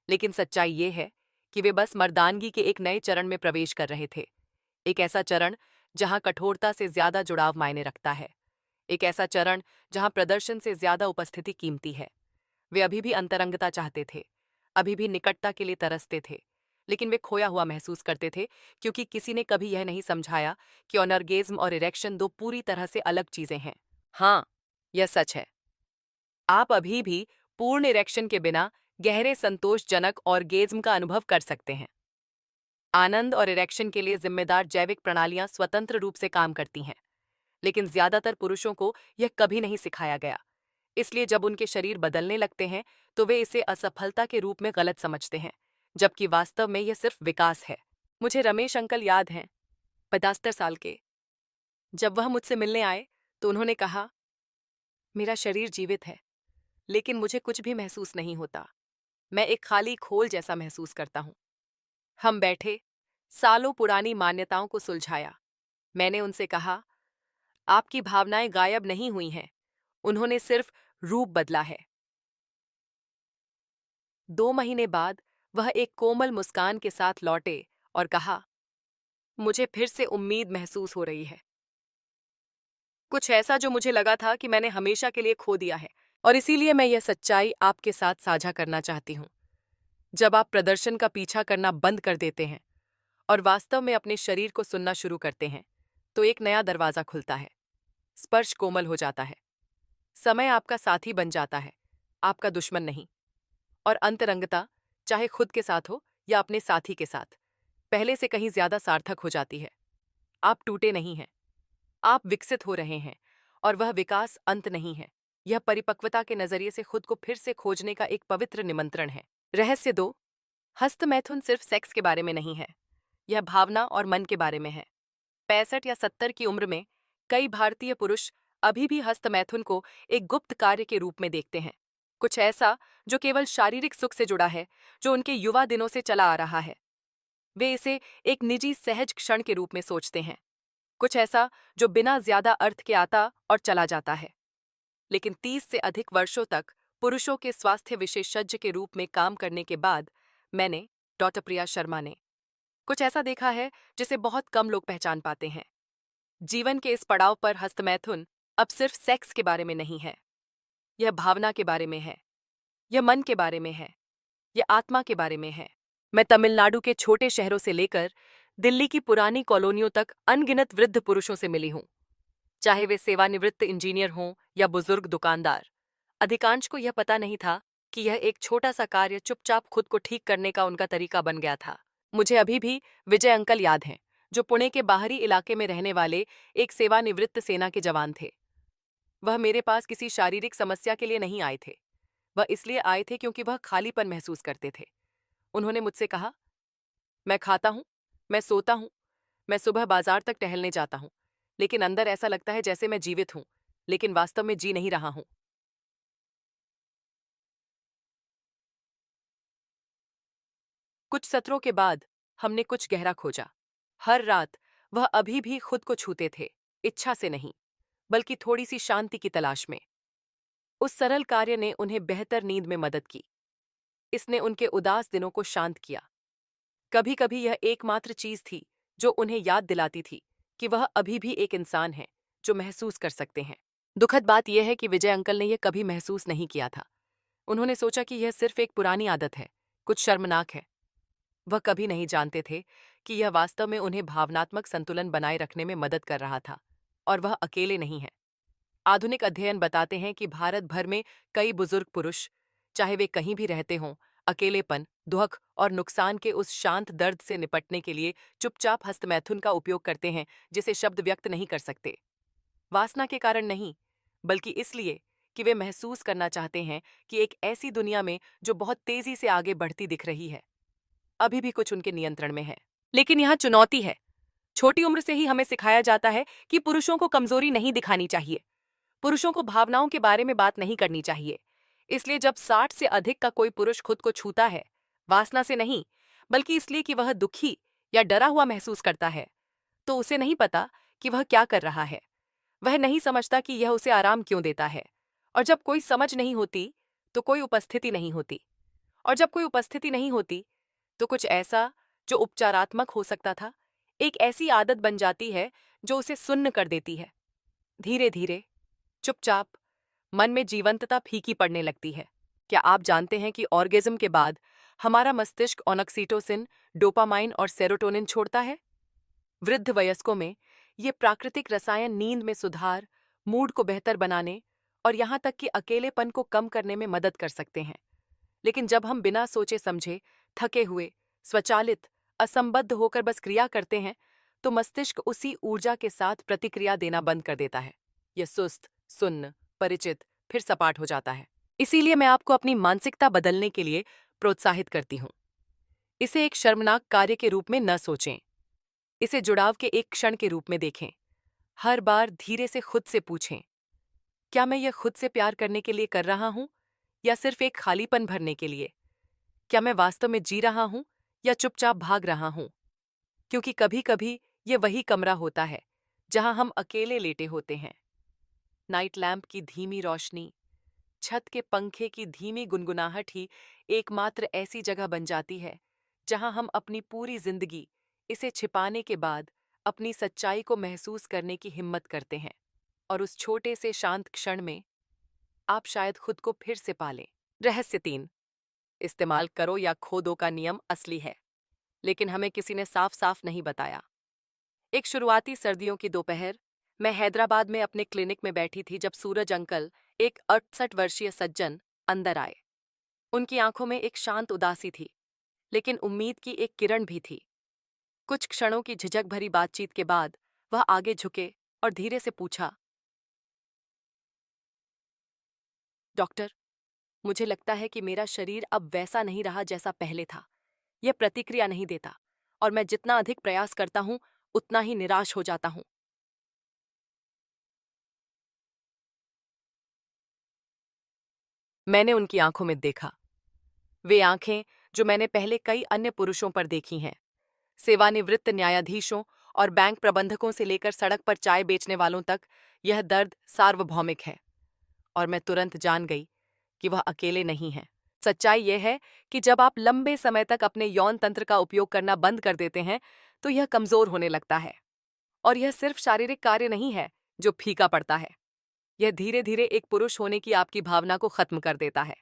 लेकिन सच्चाई ये है कि वे बस मर्दानगी के एक नए चरण में प्रवेश कर रहे थे। एक ऐसा चरण जहां कठोरता से ज्यादा जुड़ाव मायने रखता है। एक ऐसा चरण जहां प्रदर्शन से ज्यादा उपस्थिति कीमती है। वे अभी भी अंतरंगता चाहते थे, अभी भी निकटता के लिए तरसते थे, लेकिन वे खोया हुआ महसूस करते थे क्योंकि किसी ने कभी यह नहीं समझाया कि ऑनर्गेज्म और इरेक्शन दो पूरी तरह से अलग चीजें हैं। हाँ, यह सच है। आप अभी भी पूर्ण इरेक्शन के बिना गहरे संतोषजनक ऑर्गेज्म का अनुभव कर सकते हैं। आनंद और इरेक्शन के लिए जिम्मेदार जैविक प्रणालियां स्वतंत्र रूप से काम करती हैं, लेकिन ज्यादातर पुरुषों को यह कभी नहीं सिखाया गया। इसलिए जब उनके शरीर बदलने लगते हैं तो वे इसे असफलता के रूप में गलत समझते हैं, जबकि वास्तव में यह सिर्फ विकास है। मुझे रमेश अंकल याद हैं, 75 साल के। जब वह मुझसे मिलने आए तो उन्होंने कहा, मेरा शरीर जीवित है, लेकिन मुझे कुछ भी महसूस नहीं होता। मैं एक खाली खोल जैसा महसूस करता हूँ। हम बैठे, सालों पुरानी मान्यताओं को सुलझाया। मैंने उनसे कहा, आपकी भावनाएं गायब नहीं हुई हैं, उन्होंने सिर्फ रूप बदला है। 2 महीने बाद वह एक कोमल मुस्कान के साथ लौटे और कहा, मुझे फिर से उम्मीद महसूस हो रही है। कुछ ऐसा जो मुझे लगा था कि मैंने हमेशा के लिए खो दिया है, और इसीलिए मैं यह सच्चाई आपके साथ साझा करना चाहती हूँ। जब आप प्रदर्शन का पीछा करना बंद कर देते हैं और वास्तव में अपने शरीर को सुनना शुरू करते हैं, तो एक नया दरवाजा खुलता है। स्पर्श कोमल हो जाता है। समय आपका साथी बन जाता है, आपका दुश्मन नहीं। और अंतरंगता, चाहे खुद के साथ हो या अपने साथी के साथ, पहले से कहीं ज्यादा सार्थक हो जाती है। आप टूटे नहीं हैं, आप विकसित हो रहे हैं, और वह विकास अंत नहीं है। यह परिपक्वता के नजरिए से खुद को फिर से खोजने का एक पवित्र निमंत्रण है। रहस्य 2। हस्तमैथुन सिर्फ सेक्स के बारे में नहीं है, यह भावना और मन के बारे में है। 65 या 70 की उम्र में कई भारतीय पुरुष अभी भी हस्तमैथुन को एक गुप्त कार्य के रूप में देखते हैं। कुछ ऐसा जो केवल शारीरिक सुख से जुड़ा है, जो उनके युवा दिनों से चला आ रहा है। वे इसे एक निजी सहज क्षण के रूप में सोचते हैं। कुछ ऐसा जो बिना ज्यादा अर्थ के आता और चला जाता है। लेकिन 30 से अधिक वर्षों तक पुरुषों के स्वास्थ्य विशेषज्ञ के रूप में काम करने के बाद मैंने, डॉक्टर प्रिया शर्मा ने, कुछ ऐसा देखा है जिसे बहुत कम लोग पहचान पाते हैं। जीवन के इस पड़ाव पर हस्तमैथुन अब सिर्फ सेक्स के बारे में नहीं है। यह भावना के बारे में है, यह मन के बारे में है, यह आत्मा के बारे में है। मैं तमिलनाडु के छोटे शहरों से लेकर दिल्ली की पुरानी कॉलोनियों तक अनगिनत वृद्ध पुरुषों से मिली हूं। चाहे वे सेवानिवृत्त इंजीनियर हों या बुजुर्ग दुकानदार, अधिकांश को यह पता नहीं था कि यह एक छोटा सा कार्य चुपचाप खुद को ठीक करने का उनका तरीका बन गया था। मुझे अभी भी विजय अंकल याद हैं, जो पुणे के बाहरी इलाके में रहने वाले एक सेवानिवृत्त सेना के जवान थे। वह मेरे पास किसी शारीरिक समस्या के लिए नहीं आए थे, वह इसलिए आए थे क्योंकि वह खालीपन महसूस करते थे। उन्होंने मुझसे कहा, मैं खाता हूँ, मैं सोता हूँ, मैं सुबह बाजार तक टहलने जाता हूँ, लेकिन अंदर ऐसा लगता है जैसे मैं जीवित हूँ, लेकिन वास्तव में जी नहीं रहा हूँ। कुछ सत्रों के बाद हमने कुछ गहरा खोजा। हर रात वह अभी भी खुद को छूते थे, इच्छा से नहीं, बल्कि थोड़ी सी शांति की तलाश में। उस सरल कार्य ने उन्हें बेहतर नींद में मदद की। इसने उनके उदास दिनों को शांत किया। कभी कभी यह एकमात्र चीज थी जो उन्हें याद दिलाती थी कि वह अभी भी एक इंसान है, जो महसूस कर सकते हैं। दुखद बात यह है कि विजय अंकल ने यह कभी महसूस नहीं किया था। उन्होंने सोचा कि यह सिर्फ एक पुरानी आदत है, कुछ शर्मनाक है। वह कभी नहीं जानते थे कि यह वास्तव में उन्हें भावनात्मक संतुलन बनाए रखने में मदद कर रहा था, और वह अकेले नहीं हैं। आधुनिक अध्ययन बताते हैं कि भारत भर में कई बुजुर्ग पुरुष, चाहे वे कहीं भी रहते हों, अकेलेपन, दुख और नुकसान के उस शांत दर्द से निपटने के लिए चुपचाप हस्तमैथुन का उपयोग करते हैं, जिसे शब्द व्यक्त नहीं कर सकते। वासना के कारण नहीं, बल्कि इसलिए कि वे महसूस करना चाहते हैं कि एक ऐसी दुनिया में जो बहुत तेजी से आगे बढ़ती दिख रही है, अभी भी कुछ उनके नियंत्रण में है। लेकिन यहाँ चुनौती है। छोटी उम्र से ही हमें सिखाया जाता है कि पुरुषों को कमजोरी नहीं दिखानी चाहिए, पुरुषों को भावनाओं के बारे में बात नहीं करनी चाहिए। इसलिए जब 60 से अधिक का कोई पुरुष खुद को छूता है, वासना से नहीं, बल्कि इसलिए कि वह दुखी या डरा हुआ महसूस करता है, तो उसे नहीं पता कि वह क्या कर रहा है। वह नहीं समझता कि यह उसे आराम क्यों देता है। और जब कोई समझ नहीं होती, तो कोई उपस्थिति नहीं होती। और जब कोई उपस्थिति नहीं होती, तो कुछ ऐसा जो उपचारात्मक हो सकता था, एक ऐसी आदत बन जाती है जो उसे सुन्न कर देती है। धीरे धीरे, चुपचाप, मन में जीवंतता फीकी पड़ने लगती है। क्या आप जानते हैं कि ऑर्गेज्म के बाद हमारा मस्तिष्क ऑक्सीटोसिन, डोपामाइन और सेरोटोनिन छोड़ता है? वृद्ध वयस्कों में ये प्राकृतिक रसायन नींद में सुधार, मूड को बेहतर बनाने और यहाँ तक कि अकेलेपन को कम करने में मदद कर सकते हैं। लेकिन जब हम बिना सोचे समझे, थके हुए, स्वचालित, असंबद्ध होकर बस क्रिया करते हैं, तो मस्तिष्क उसी ऊर्जा के साथ प्रतिक्रिया देना बंद कर देता है। यह सुस्त, सुन्न, परिचित, फिर सपाट हो जाता है। इसीलिए मैं आपको अपनी मानसिकता बदलने के लिए प्रोत्साहित करती हूँ। इसे एक शर्मनाक कार्य के रूप में न सोचें। इसे जुड़ाव के एक क्षण के रूप में देखें। हर बार धीरे से खुद से पूछें, क्या मैं यह खुद से प्यार करने के लिए कर रहा हूं, या सिर्फ एक खालीपन भरने के लिए? क्या मैं वास्तव में जी रहा हूं या चुपचाप भाग रहा हूं? क्योंकि कभी कभी यह वही कमरा होता है जहां हम अकेले लेटे होते हैं। नाइट लैंप की धीमी रोशनी, छत के पंखे की धीमी गुनगुनाहट ही एकमात्र ऐसी जगह बन जाती है जहां हम अपनी पूरी जिंदगी इसे छिपाने के बाद अपनी सच्चाई को महसूस करने की हिम्मत करते हैं। और उस छोटे से शांत क्षण में आप शायद खुद को फिर से पालें। रहस्य 3। इस्तेमाल करो या खो दो का नियम असली है, लेकिन हमें किसी ने साफ साफ नहीं बताया। एक शुरुआती सर्दियों की दोपहर, मैं हैदराबाद में अपने क्लिनिक में बैठी थी जब सूरज अंकल, एक 68 वर्षीय सज्जन, अंदर आए। उनकी आंखों में एक शांत उदासी थी, लेकिन उम्मीद की एक किरण भी थी। कुछ क्षणों की झिझक भरी बातचीत के बाद वह आगे झुके और धीरे से पूछा, डॉक्टर, मुझे लगता है कि मेरा शरीर अब वैसा नहीं रहा जैसा पहले था। यह प्रतिक्रिया नहीं देता और मैं जितना अधिक प्रयास करता हूं उतना ही निराश हो जाता हूं। मैंने उनकी आंखों में देखा, वे आंखें जो मैंने पहले कई अन्य पुरुषों पर देखी हैं। सेवानिवृत्त न्यायाधीशों और बैंक प्रबंधकों से लेकर सड़क पर चाय बेचने वालों तक यह दर्द सार्वभौमिक है। और मैं तुरंत जान गई कि वह अकेले नहीं हैं। सच्चाई यह है कि जब आप लंबे समय तक अपने यौन तंत्र का उपयोग करना बंद कर देते हैं तो यह कमजोर होने लगता है। और यह सिर्फ शारीरिक कार्य नहीं है जो फीका पड़ता है, यह धीरे धीरे एक पुरुष होने की आपकी भावना को खत्म कर देता है।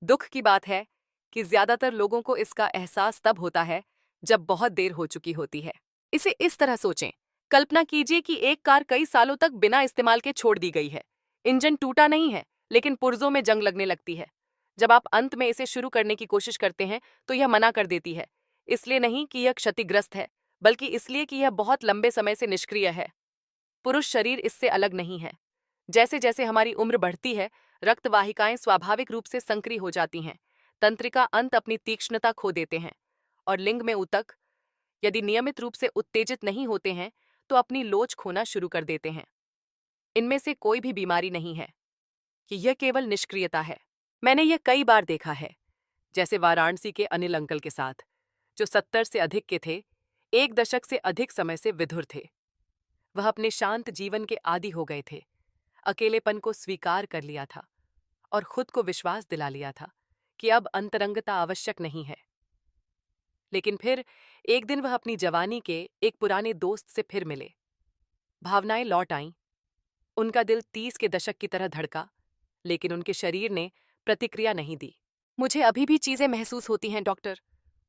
दुख की बात है कि ज्यादातर लोगों को इसका एहसास तब होता है जब बहुत देर हो चुकी होती है। इसे इस तरह सोचें, कल्पना कीजिए कि एक कार कई सालों तक बिना इस्तेमाल के छोड़ दी गई है। इंजन टूटा नहीं है, लेकिन पुर्जों में जंग लगने लगती है। जब आप अंत में इसे शुरू करने की कोशिश करते हैं तो यह मना कर देती है, इसलिए नहीं कि यह क्षतिग्रस्त है, बल्कि इसलिए कि यह बहुत लंबे समय से निष्क्रिय है। पुरुष शरीर इससे अलग नहीं है। जैसे जैसे हमारी उम्र बढ़ती है, रक्त वाहिकाएं स्वाभाविक रूप से संकरी हो जाती हैं, तंत्रिका अंत अपनी तीक्ष्णता खो देते हैं, और लिंग में ऊतक, यदि नियमित रूप से उत्तेजित नहीं होते हैं, तो अपनी लोच खोना शुरू कर देते हैं। इनमें से कोई भी बीमारी नहीं है, कि यह केवल निष्क्रियता है। मैंने यह कई बार देखा है, जैसे वाराणसी के अनिल अंकल के साथ, जो 70 से अधिक के थे, 1 दशक से अधिक समय से विधुर थे। वह अपने शांत जीवन के आदी हो गए थे, अकेलेपन को स्वीकार कर लिया था और खुद को विश्वास दिला लिया था कि अब अंतरंगता आवश्यक नहीं है। लेकिन फिर एक दिन वह अपनी जवानी के एक पुराने दोस्त से फिर मिले। भावनाएं लौट आईं। उनका दिल 30 के दशक की तरह धड़का, लेकिन उनके शरीर ने प्रतिक्रिया नहीं दी। मुझे अभी भी चीजें महसूस होती हैं डॉक्टर,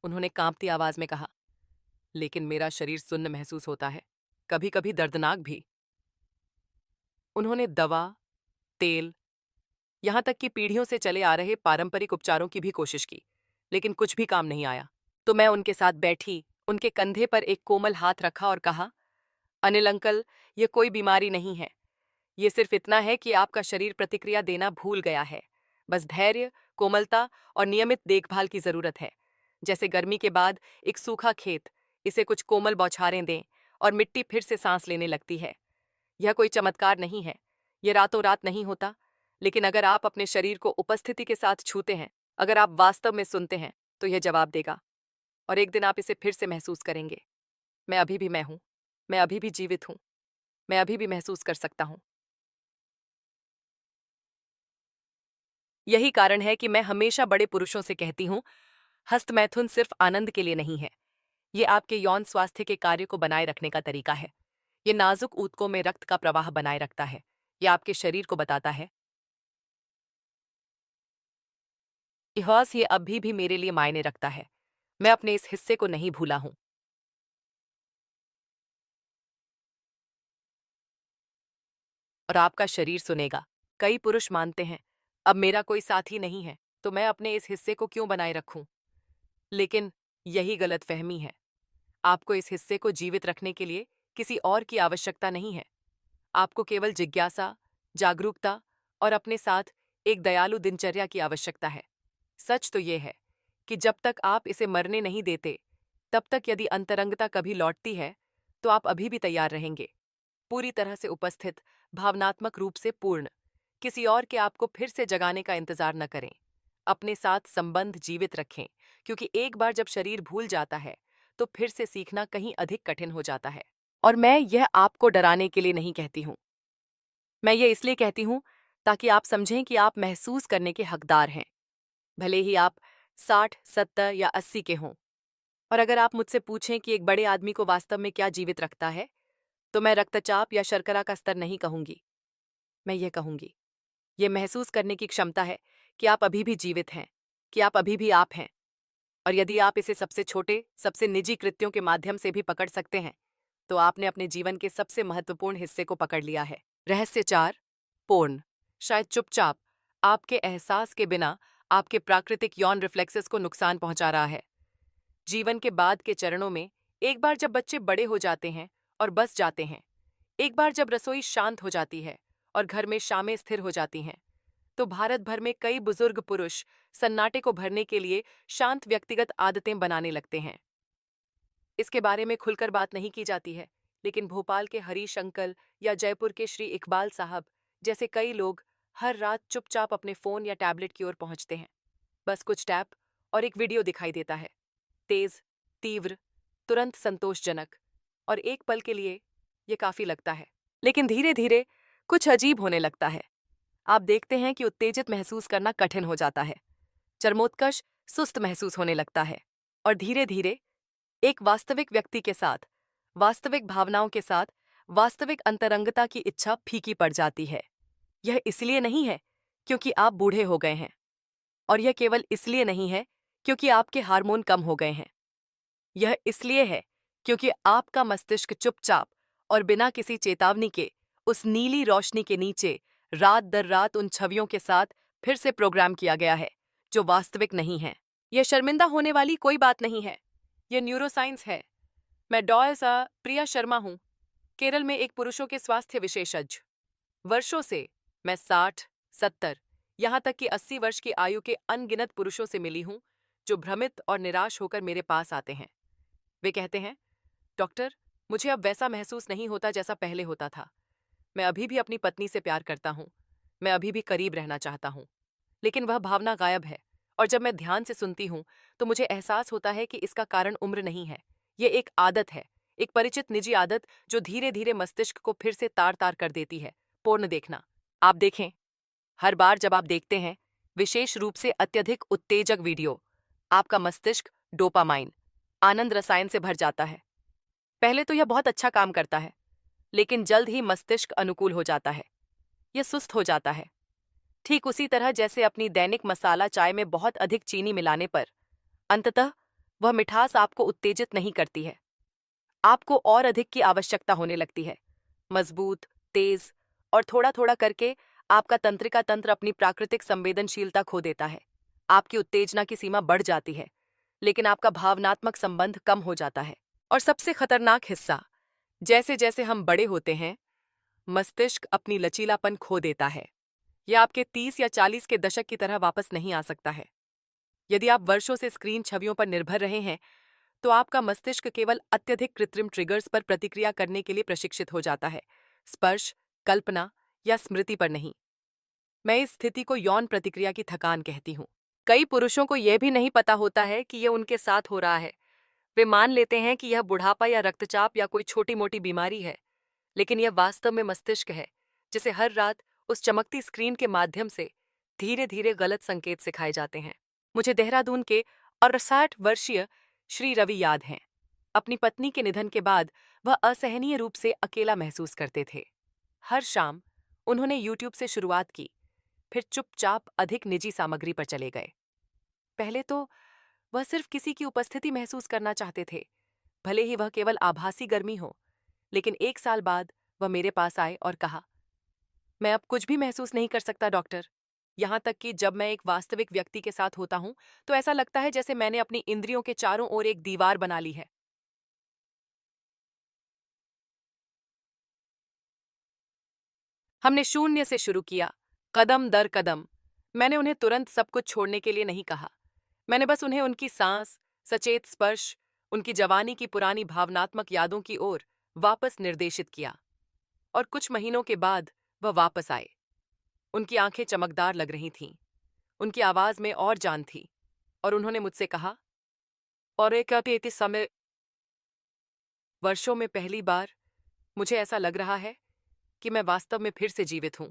उन्होंने कांपती आवाज में कहा, लेकिन मेरा शरीर सुन्न महसूस होता है, कभी कभी दर्दनाक भी। उन्होंने दवा, तेल, यहां तक कि पीढ़ियों से चले आ रहे पारंपरिक उपचारों की भी कोशिश की, लेकिन कुछ भी काम नहीं आया। तो मैं उनके साथ बैठी, उनके कंधे पर एक कोमल हाथ रखा और कहा, अनिल अंकल, ये कोई बीमारी नहीं है। ये सिर्फ इतना है कि आपका शरीर प्रतिक्रिया देना भूल गया है। बस धैर्य, कोमलता और नियमित देखभाल की जरूरत है। जैसे गर्मी के बाद एक सूखा खेत, इसे कुछ कोमल बौछारें दें और मिट्टी फिर से सांस लेने लगती है। यह कोई चमत्कार नहीं है, यह रातों रात नहीं होता, लेकिन अगर आप अपने शरीर को उपस्थिति के साथ छूते हैं, अगर आप वास्तव में सुनते हैं, तो यह जवाब देगा। और एक दिन आप इसे फिर से महसूस करेंगे। मैं अभी भी मैं हूं, मैं अभी भी जीवित हूं, मैं अभी भी महसूस कर सकता हूं। यही कारण है कि मैं हमेशा बड़े पुरुषों से कहती हूं, हस्तमैथुन सिर्फ आनंद के लिए नहीं है, ये आपके यौन स्वास्थ्य के कार्य को बनाए रखने का तरीका है। ये नाजुक ऊतकों में रक्त का प्रवाह बनाए रखता है। ये आपके शरीर को बताता है, इतिहास ये अभी भी मेरे लिए मायने रखता है। मैं अपने इस हिस्से को नहीं भूला हूं। और आपका शरीर सुनेगा। कई पुरुष मानते हैं, अब मेरा कोई साथी नहीं है, तो मैं अपने इस हिस्से को क्यों बनाए रखूं? लेकिन यही गलतफहमी है। आपको इस हिस्से को जीवित रखने के लिए किसी और की आवश्यकता नहीं है। आपको केवल जिज्ञासा, जागरूकता और अपने साथ एक दयालु दिनचर्या की आवश्यकता है। सच तो यह है कि जब तक आप इसे मरने नहीं देते, तब तक यदि अंतरंगता कभी लौटती है, तो आप अभी भी तैयार रहेंगे, पूरी तरह से उपस्थित, भावनात्मक रूप से पूर्ण। किसी और के आपको फिर से जगाने का इंतजार न करें। अपने साथ संबंध जीवित रखें, क्योंकि एक बार जब शरीर भूल जाता है, तो फिर से सीखना कहीं अधिक कठिन हो जाता है। और मैं यह आपको डराने के लिए नहीं कहती हूँ। मैं ये इसलिए कहती हूँ ताकि आप समझें कि आप महसूस करने के हकदार हैं, भले ही आप 60, 70 या 80 के हों। और अगर आप मुझसे पूछें कि एक बड़े आदमी को वास्तव में क्या जीवित रखता है, तो मैं रक्तचाप या शर्करा का स्तर नहीं कहूंगी। मैं ये कहूंगी, ये महसूस करने की क्षमता है कि आप अभी भी जीवित हैं, कि आप अभी भी आप हैं। और यदि आप इसे सबसे छोटे, सबसे निजी कृत्यों के माध्यम से भी पकड़ सकते हैं, तो आपने अपने जीवन के सबसे महत्वपूर्ण हिस्से को पकड़ लिया है। रहस्य 4, पूर्ण। शायद चुपचाप, आपके एहसास के बिना, आपके प्राकृतिक यौन रिफ्लेक्सेस को नुकसान पहुंचा रहा है। जीवन के बाद के चरणों में, एक बार जब बच्चे बड़े हो जाते हैं और बस जाते हैं, एक बार जब रसोई शांत हो जाती है और घर में शामें स्थिर हो जाती हैं, तो भारत भर में कई बुजुर्ग पुरुष सन्नाटे को भरने के लिए शांत व्यक्तिगत आदतें बनाने लगते हैं। इसके बारे में खुलकर बात नहीं की जाती है, लेकिन भोपाल के हरीश अंकल या जयपुर के श्री इकबाल साहब जैसे कई लोग हर रात चुपचाप अपने फोन या टैबलेट की ओर पहुंचते हैं। बस कुछ टैप और एक वीडियो दिखाई देता है, तेज, तीव्र, तुरंत संतोषजनक, और एक पल के लिए ये काफी लगता है। लेकिन धीरे धीरे कुछ अजीब होने लगता है। आप देखते हैं कि उत्तेजित महसूस करना कठिन हो जाता है, चरमोत्कर्ष सुस्त महसूस होने लगता है, और धीरे धीरे एक वास्तविक व्यक्ति के साथ, वास्तविक भावनाओं के साथ, वास्तविक अंतरंगता की इच्छा फीकी पड़ जाती है। यह इसलिए नहीं है क्योंकि आप बूढ़े हो गए हैं, और यह केवल इसलिए नहीं है क्योंकि आपके हार्मोन कम हो गए हैं। यह इसलिए है क्योंकि आपका मस्तिष्क चुपचाप और बिना किसी चेतावनी के उस नीली रोशनी के नीचे रात दर रात उन छवियों के साथ फिर से प्रोग्राम किया गया है जो वास्तविक नहीं है। यह शर्मिंदा होने वाली कोई बात नहीं है, यह न्यूरोसाइंस है। मैं डॉ. प्रिया शर्मा हूँ, केरल में एक पुरुषों के स्वास्थ्य विशेषज्ञ। वर्षों से मैं 60, 70, यहाँ तक कि 80 वर्ष की आयु के अनगिनत पुरुषों से मिली हूँ जो भ्रमित और निराश होकर मेरे पास आते हैं। वे कहते हैं, डॉक्टर, मुझे अब वैसा महसूस नहीं होता जैसा पहले होता था। मैं अभी भी अपनी पत्नी से प्यार करता हूँ, मैं अभी भी करीब रहना चाहता हूँ, लेकिन वह भावना गायब है। और जब मैं ध्यान से सुनती हूँ तो मुझे एहसास होता है कि इसका कारण उम्र नहीं है, ये एक आदत है, एक परिचित निजी आदत जो धीरे धीरे मस्तिष्क को फिर से तार तार कर देती है। पूर्ण देखना। आप देखें, हर बार जब आप देखते हैं, विशेष रूप से अत्यधिक उत्तेजक वीडियो, आपका मस्तिष्क डोपामाइन, आनंद रसायन से भर जाता है। पहले तो यह बहुत अच्छा काम करता है, लेकिन जल्द ही मस्तिष्क अनुकूल हो जाता है, यह सुस्त हो जाता है। ठीक उसी तरह जैसे अपनी दैनिक मसाला चाय में बहुत अधिक चीनी मिलाने पर अंततः वह मिठास आपको उत्तेजित नहीं करती है, आपको और अधिक की आवश्यकता होने लगती है। मजबूत, तेज और थोड़ा थोड़ा करके आपका तंत्रिका तंत्र अपनी प्राकृतिक संवेदनशीलता खो देता है। आपकी उत्तेजना की सीमा बढ़ जाती है, लेकिन आपका भावनात्मक संबंध कम हो जाता है। और सबसे खतरनाक हिस्सा, जैसे जैसे हम बड़े होते हैं, मस्तिष्क अपनी लचीलापन खो देता है। यह आपके 30 या 40 के दशक की तरह वापस नहीं आ सकता है। यदि आप वर्षों से स्क्रीन छवियों पर निर्भर रहे हैं, तो आपका मस्तिष्क केवल अत्यधिक कृत्रिम ट्रिगर्स पर प्रतिक्रिया करने के लिए प्रशिक्षित हो जाता है, स्पर्श, कल्पना या स्मृति पर नहीं। मैं इस स्थिति को यौन प्रतिक्रिया की थकान कहती हूँ। कई पुरुषों को यह भी नहीं पता होता है कि यह उनके साथ हो रहा है। वे मान लेते हैं कि यह बुढ़ापा या रक्तचाप या कोई छोटी मोटी बीमारी है, लेकिन यह वास्तव में मस्तिष्क है जिसे हर रात उस चमकती स्क्रीन के माध्यम से धीरे धीरे गलत संकेत सिखाए जाते हैं। मुझे देहरादून के 68 वर्षीय श्री रवि याद हैं। अपनी पत्नी के निधन के बाद वह असहनीय रूप से अकेला महसूस करते थे। हर शाम उन्होंने यूट्यूब से शुरुआत की, फिर चुपचाप अधिक निजी सामग्री पर चले गए। पहले तो वह सिर्फ किसी की उपस्थिति महसूस करना चाहते थे, भले ही वह केवल आभासी गर्मी हो। लेकिन 1 साल बाद वह मेरे पास आए और कहा, मैं अब कुछ भी महसूस नहीं कर सकता डॉक्टर। यहाँ तक कि जब मैं एक वास्तविक व्यक्ति के साथ होता हूँ तो ऐसा लगता है जैसे मैंने अपनी इंद्रियों के चारों ओर एक दीवार बना ली है। हमने शून्य से शुरू किया, कदम दर कदम। मैंने उन्हें तुरंत सब कुछ छोड़ने के लिए नहीं कहा। मैंने बस उन्हें उनकी सांस, सचेत स्पर्श, उनकी जवानी की पुरानी भावनात्मक यादों की ओर वापस निर्देशित किया। और कुछ महीनों के बाद वह वापस आए। उनकी आंखें चमकदार लग रही थीं, उनकी आवाज में और जान थी, और उन्होंने मुझसे कहा, और एक इतने समय वर्षों में पहली बार मुझे ऐसा लग रहा है कि मैं वास्तव में फिर से जीवित हूं।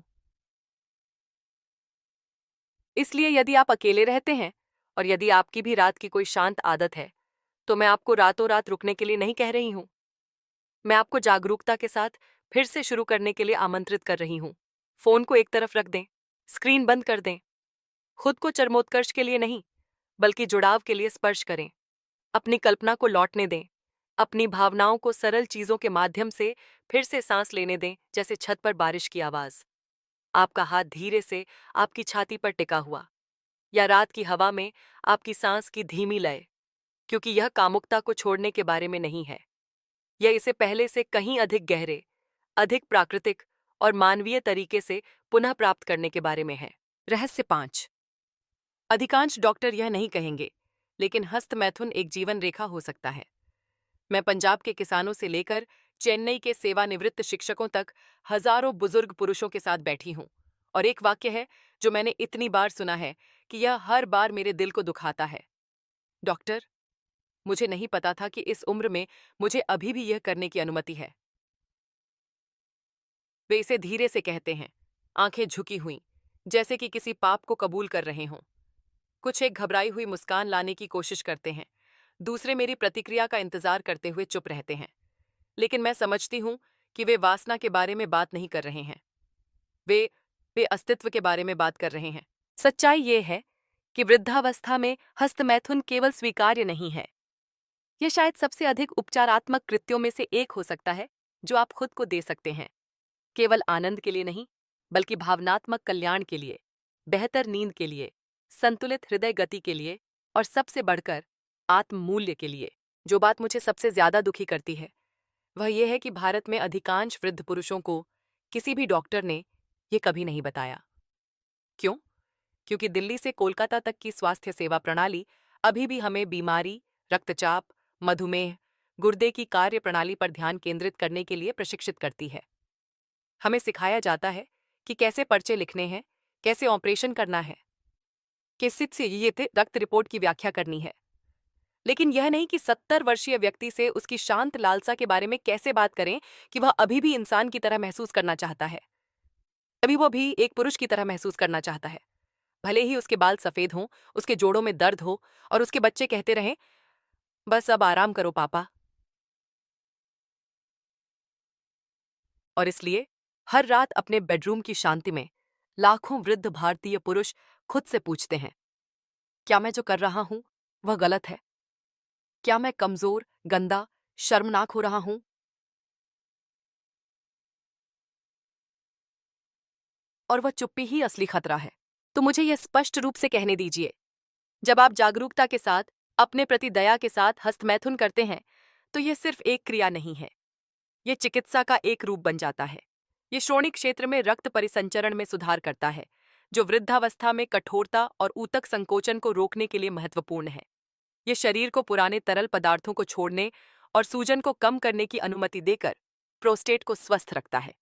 इसलिए यदि आप अकेले रहते हैं और यदि आपकी भी रात की कोई शांत आदत है, तो मैं आपको रातों रात रुकने के लिए नहीं कह रही हूं। मैं आपको जागरूकता के साथ फिर से शुरू करने के लिए आमंत्रित कर रही हूं। फोन को एक तरफ रख दें, स्क्रीन बंद कर दें। खुद को चरमोत्कर्ष के लिए नहीं, बल्कि जुड़ाव के लिए स्पर्श करें। अपनी कल्पना को लौटने दें। अपनी भावनाओं को सरल चीजों के माध्यम से फिर से सांस लेने दें, जैसे छत पर बारिश की आवाज, आपका हाथ धीरे से आपकी छाती पर टिका हुआ, या रात की हवा में आपकी सांस की धीमी लय। क्योंकि यह कामुकता को छोड़ने के बारे में नहीं है, यह इसे पहले से कहीं अधिक गहरे, अधिक प्राकृतिक और मानवीय तरीके से पुनः प्राप्त करने के बारे में है। रहस्य 5। अधिकांश डॉक्टर यह नहीं कहेंगे, लेकिन हस्तमैथुन एक जीवन रेखा हो सकता है। मैं पंजाब के किसानों से लेकर चेन्नई के सेवानिवृत्त शिक्षकों तक हजारों बुजुर्ग पुरुषों के साथ बैठी हूं, और एक वाक्य है जो मैंने इतनी बार सुना है कि यह हर बार मेरे दिल को दुखाता है। डॉक्टर, मुझे नहीं पता था कि इस उम्र में मुझे अभी भी यह करने की अनुमति है। वे इसे धीरे से कहते हैं, आंखें झुकी हुई, जैसे कि किसी पाप को कबूल कर रहे हों। कुछ एक घबराई हुई मुस्कान लाने की कोशिश करते हैं, दूसरे मेरी प्रतिक्रिया का इंतजार करते हुए चुप रहते हैं। लेकिन मैं समझती हूं कि वे वासना के बारे में बात नहीं कर रहे हैं। वे वे अस्तित्व के बारे में बात कर रहे हैं। सच्चाई ये है कि वृद्धावस्था में हस्तमैथुन केवल स्वीकार्य नहीं है, यह शायद सबसे अधिक उपचारात्मक कृत्यों में से एक हो सकता है जो आप खुद को दे सकते हैं। केवल आनंद के लिए नहीं, बल्कि भावनात्मक कल्याण के लिए, बेहतर नींद के लिए, संतुलित हृदय गति के लिए, और सबसे बढ़कर आत्म मूल्य के लिए। जो बात मुझे सबसे ज्यादा दुखी करती है वह यह है कि भारत में अधिकांश वृद्ध पुरुषों को किसी भी डॉक्टर ने यह कभी नहीं बताया। क्यों? क्योंकि दिल्ली से कोलकाता तक की स्वास्थ्य सेवा प्रणाली अभी भी हमें बीमारी, रक्तचाप, मधुमेह, गुर्दे की कार्य प्रणाली पर ध्यान केंद्रित करने के लिए प्रशिक्षित करती है। हमें सिखाया जाता है कि कैसे पर्चे लिखने हैं, कैसे ऑपरेशन करना है, किस से ये रक्त रिपोर्ट की व्याख्या करनी है, लेकिन यह नहीं कि 70 वर्षीय व्यक्ति से उसकी शांत लालसा के बारे में कैसे बात करें कि वह अभी भी इंसान की तरह महसूस करना चाहता है। अभी वो भी एक पुरुष की तरह महसूस करना चाहता है, भले ही उसके बाल सफेद हों, उसके जोड़ों में दर्द हो और उसके बच्चे कहते रहें, बस अब आराम करो पापा। और इसलिए हर रात अपने बेडरूम की शांति में लाखों वृद्ध भारतीय पुरुष खुद से पूछते हैं, क्या मैं जो कर रहा हूं वह गलत है? क्या मैं कमजोर, गंदा, शर्मनाक हो रहा हूं? और वह चुप्पी ही असली खतरा है। तो मुझे यह स्पष्ट रूप से कहने दीजिए, जब आप जागरूकता के साथ, अपने प्रति दया के साथ हस्तमैथुन करते हैं, तो यह सिर्फ एक क्रिया नहीं है, यह चिकित्सा का एक रूप बन जाता है। ये श्रोणि क्षेत्र में रक्त परिसंचरण में सुधार करता है, जो वृद्धावस्था में कठोरता और ऊतक संकोचन को रोकने के लिए महत्वपूर्ण है। ये शरीर को पुराने तरल पदार्थों को छोड़ने और सूजन को कम करने की अनुमति देकर प्रोस्टेट को स्वस्थ रखता है।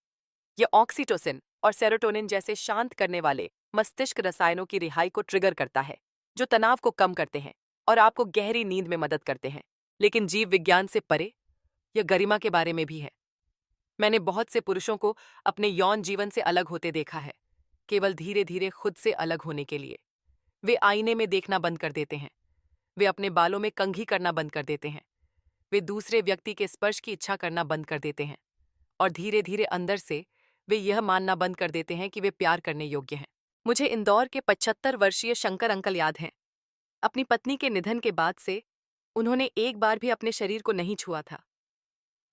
यह ऑक्सीटोसिन और सेरोटोनिन जैसे शांत करने वाले मस्तिष्क रसायनों की रिहाई को ट्रिगर करता है, जो तनाव को कम करते हैं और आपको गहरी नींद में मदद करते हैं। लेकिन जीव विज्ञान से परे यह गरिमा के बारे में भी है। मैंने बहुत से पुरुषों को अपने यौन जीवन से अलग होते देखा है, केवल धीरे धीरे खुद से अलग होने के लिए। वे आईने में देखना बंद कर देते हैं, वे अपने बालों में कंघी करना बंद कर देते हैं, वे दूसरे व्यक्ति के स्पर्श की इच्छा करना बंद कर देते हैं, और धीरे धीरे अंदर से वे यह मानना बंद कर देते हैं कि वे प्यार करने योग्य हैं। मुझे इंदौर के 75 वर्षीय शंकर अंकल याद हैं। अपनी पत्नी के निधन के बाद से उन्होंने एक बार भी अपने शरीर को नहीं छुआ था।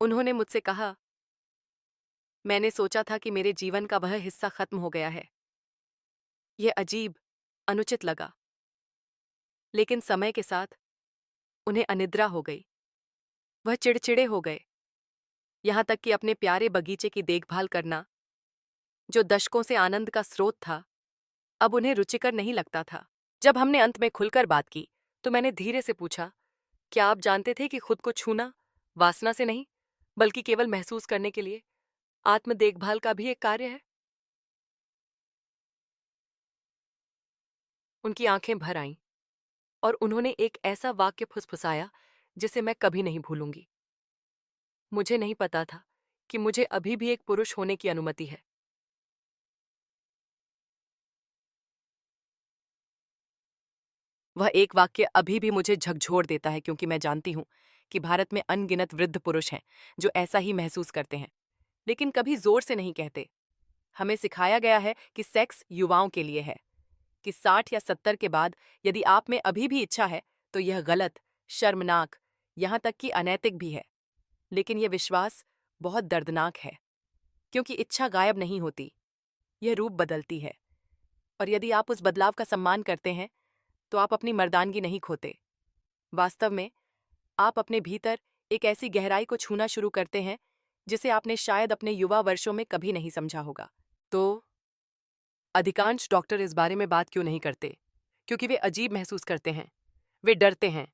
उन्होंने मुझसे कहा, मैंने सोचा था कि मेरे जीवन का वह हिस्सा खत्म हो गया है। यह अजीब, अनुचित लगा, लेकिन समय के साथ उन्हें अनिद्रा हो गई। वह चिड़चिड़े हो गए, यहां तक कि अपने प्यारे बगीचे की देखभाल करना, जो दशकों से आनंद का स्रोत था, अब उन्हें रुचिकर नहीं लगता था। जब हमने अंत में खुलकर बात की, तो मैंने धीरे से पूछा, क्या आप जानते थे कि खुद को छूना वासना से नहीं, बल्कि केवल महसूस करने के लिए आत्म देखभाल का भी एक कार्य है? उनकी आंखें भर आईं और उन्होंने एक ऐसा वाक्य फुसफुसाया जिसे मैं कभी नहीं भूलूंगी। मुझे नहीं पता था कि मुझे अभी भी एक पुरुष होने की अनुमति है। वह एक वाक्य अभी भी मुझे झकझोर देता है, क्योंकि मैं जानती हूँ कि भारत में अनगिनत वृद्ध पुरुष हैं जो ऐसा ही महसूस करते हैं, लेकिन कभी जोर से नहीं कहते। हमें सिखाया गया है कि सेक्स युवाओं के लिए है, कि 60 या 70 के बाद यदि आप में अभी भी इच्छा है तो यह गलत, शर्मनाक, यहाँ तक कि अनैतिक भी है। लेकिन यह विश्वास बहुत दर्दनाक है, क्योंकि इच्छा गायब नहीं होती, यह रूप बदलती है। और यदि आप उस बदलाव का सम्मान करते हैं तो आप अपनी मर्दानगी नहीं खोते। वास्तव में आप अपने भीतर एक ऐसी गहराई को छूना शुरू करते हैं जिसे आपने शायद अपने युवा वर्षों में कभी नहीं समझा होगा। तो अधिकांश डॉक्टर इस बारे में बात क्यों नहीं करते? क्योंकि वे अजीब महसूस करते हैं, वे डरते हैं,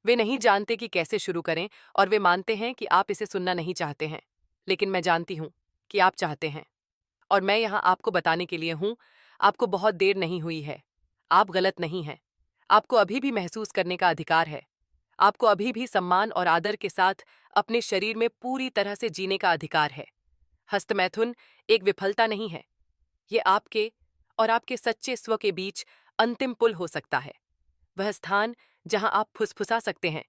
वे नहीं जानते कि कैसे शुरू करें, और वे मानते हैं कि आप इसे सुनना नहीं चाहते हैं। लेकिन मैं जानती हूं कि आप चाहते हैं, और मैं यहां आपको बताने के लिए हूं। आपको बहुत देर नहीं हुई है। आप गलत नहीं हैं। आपको अभी भी महसूस करने का अधिकार है। आपको अभी भी सम्मान और आदर के साथ अपने शरीर में पूरी तरह से जीने का अधिकार है। हस्तमैथुन एक विफलता नहीं है, ये आपके और आपके सच्चे स्व के बीच अंतिम पुल हो सकता है। वह स्थान जहां आप फुसफुसा सकते हैं,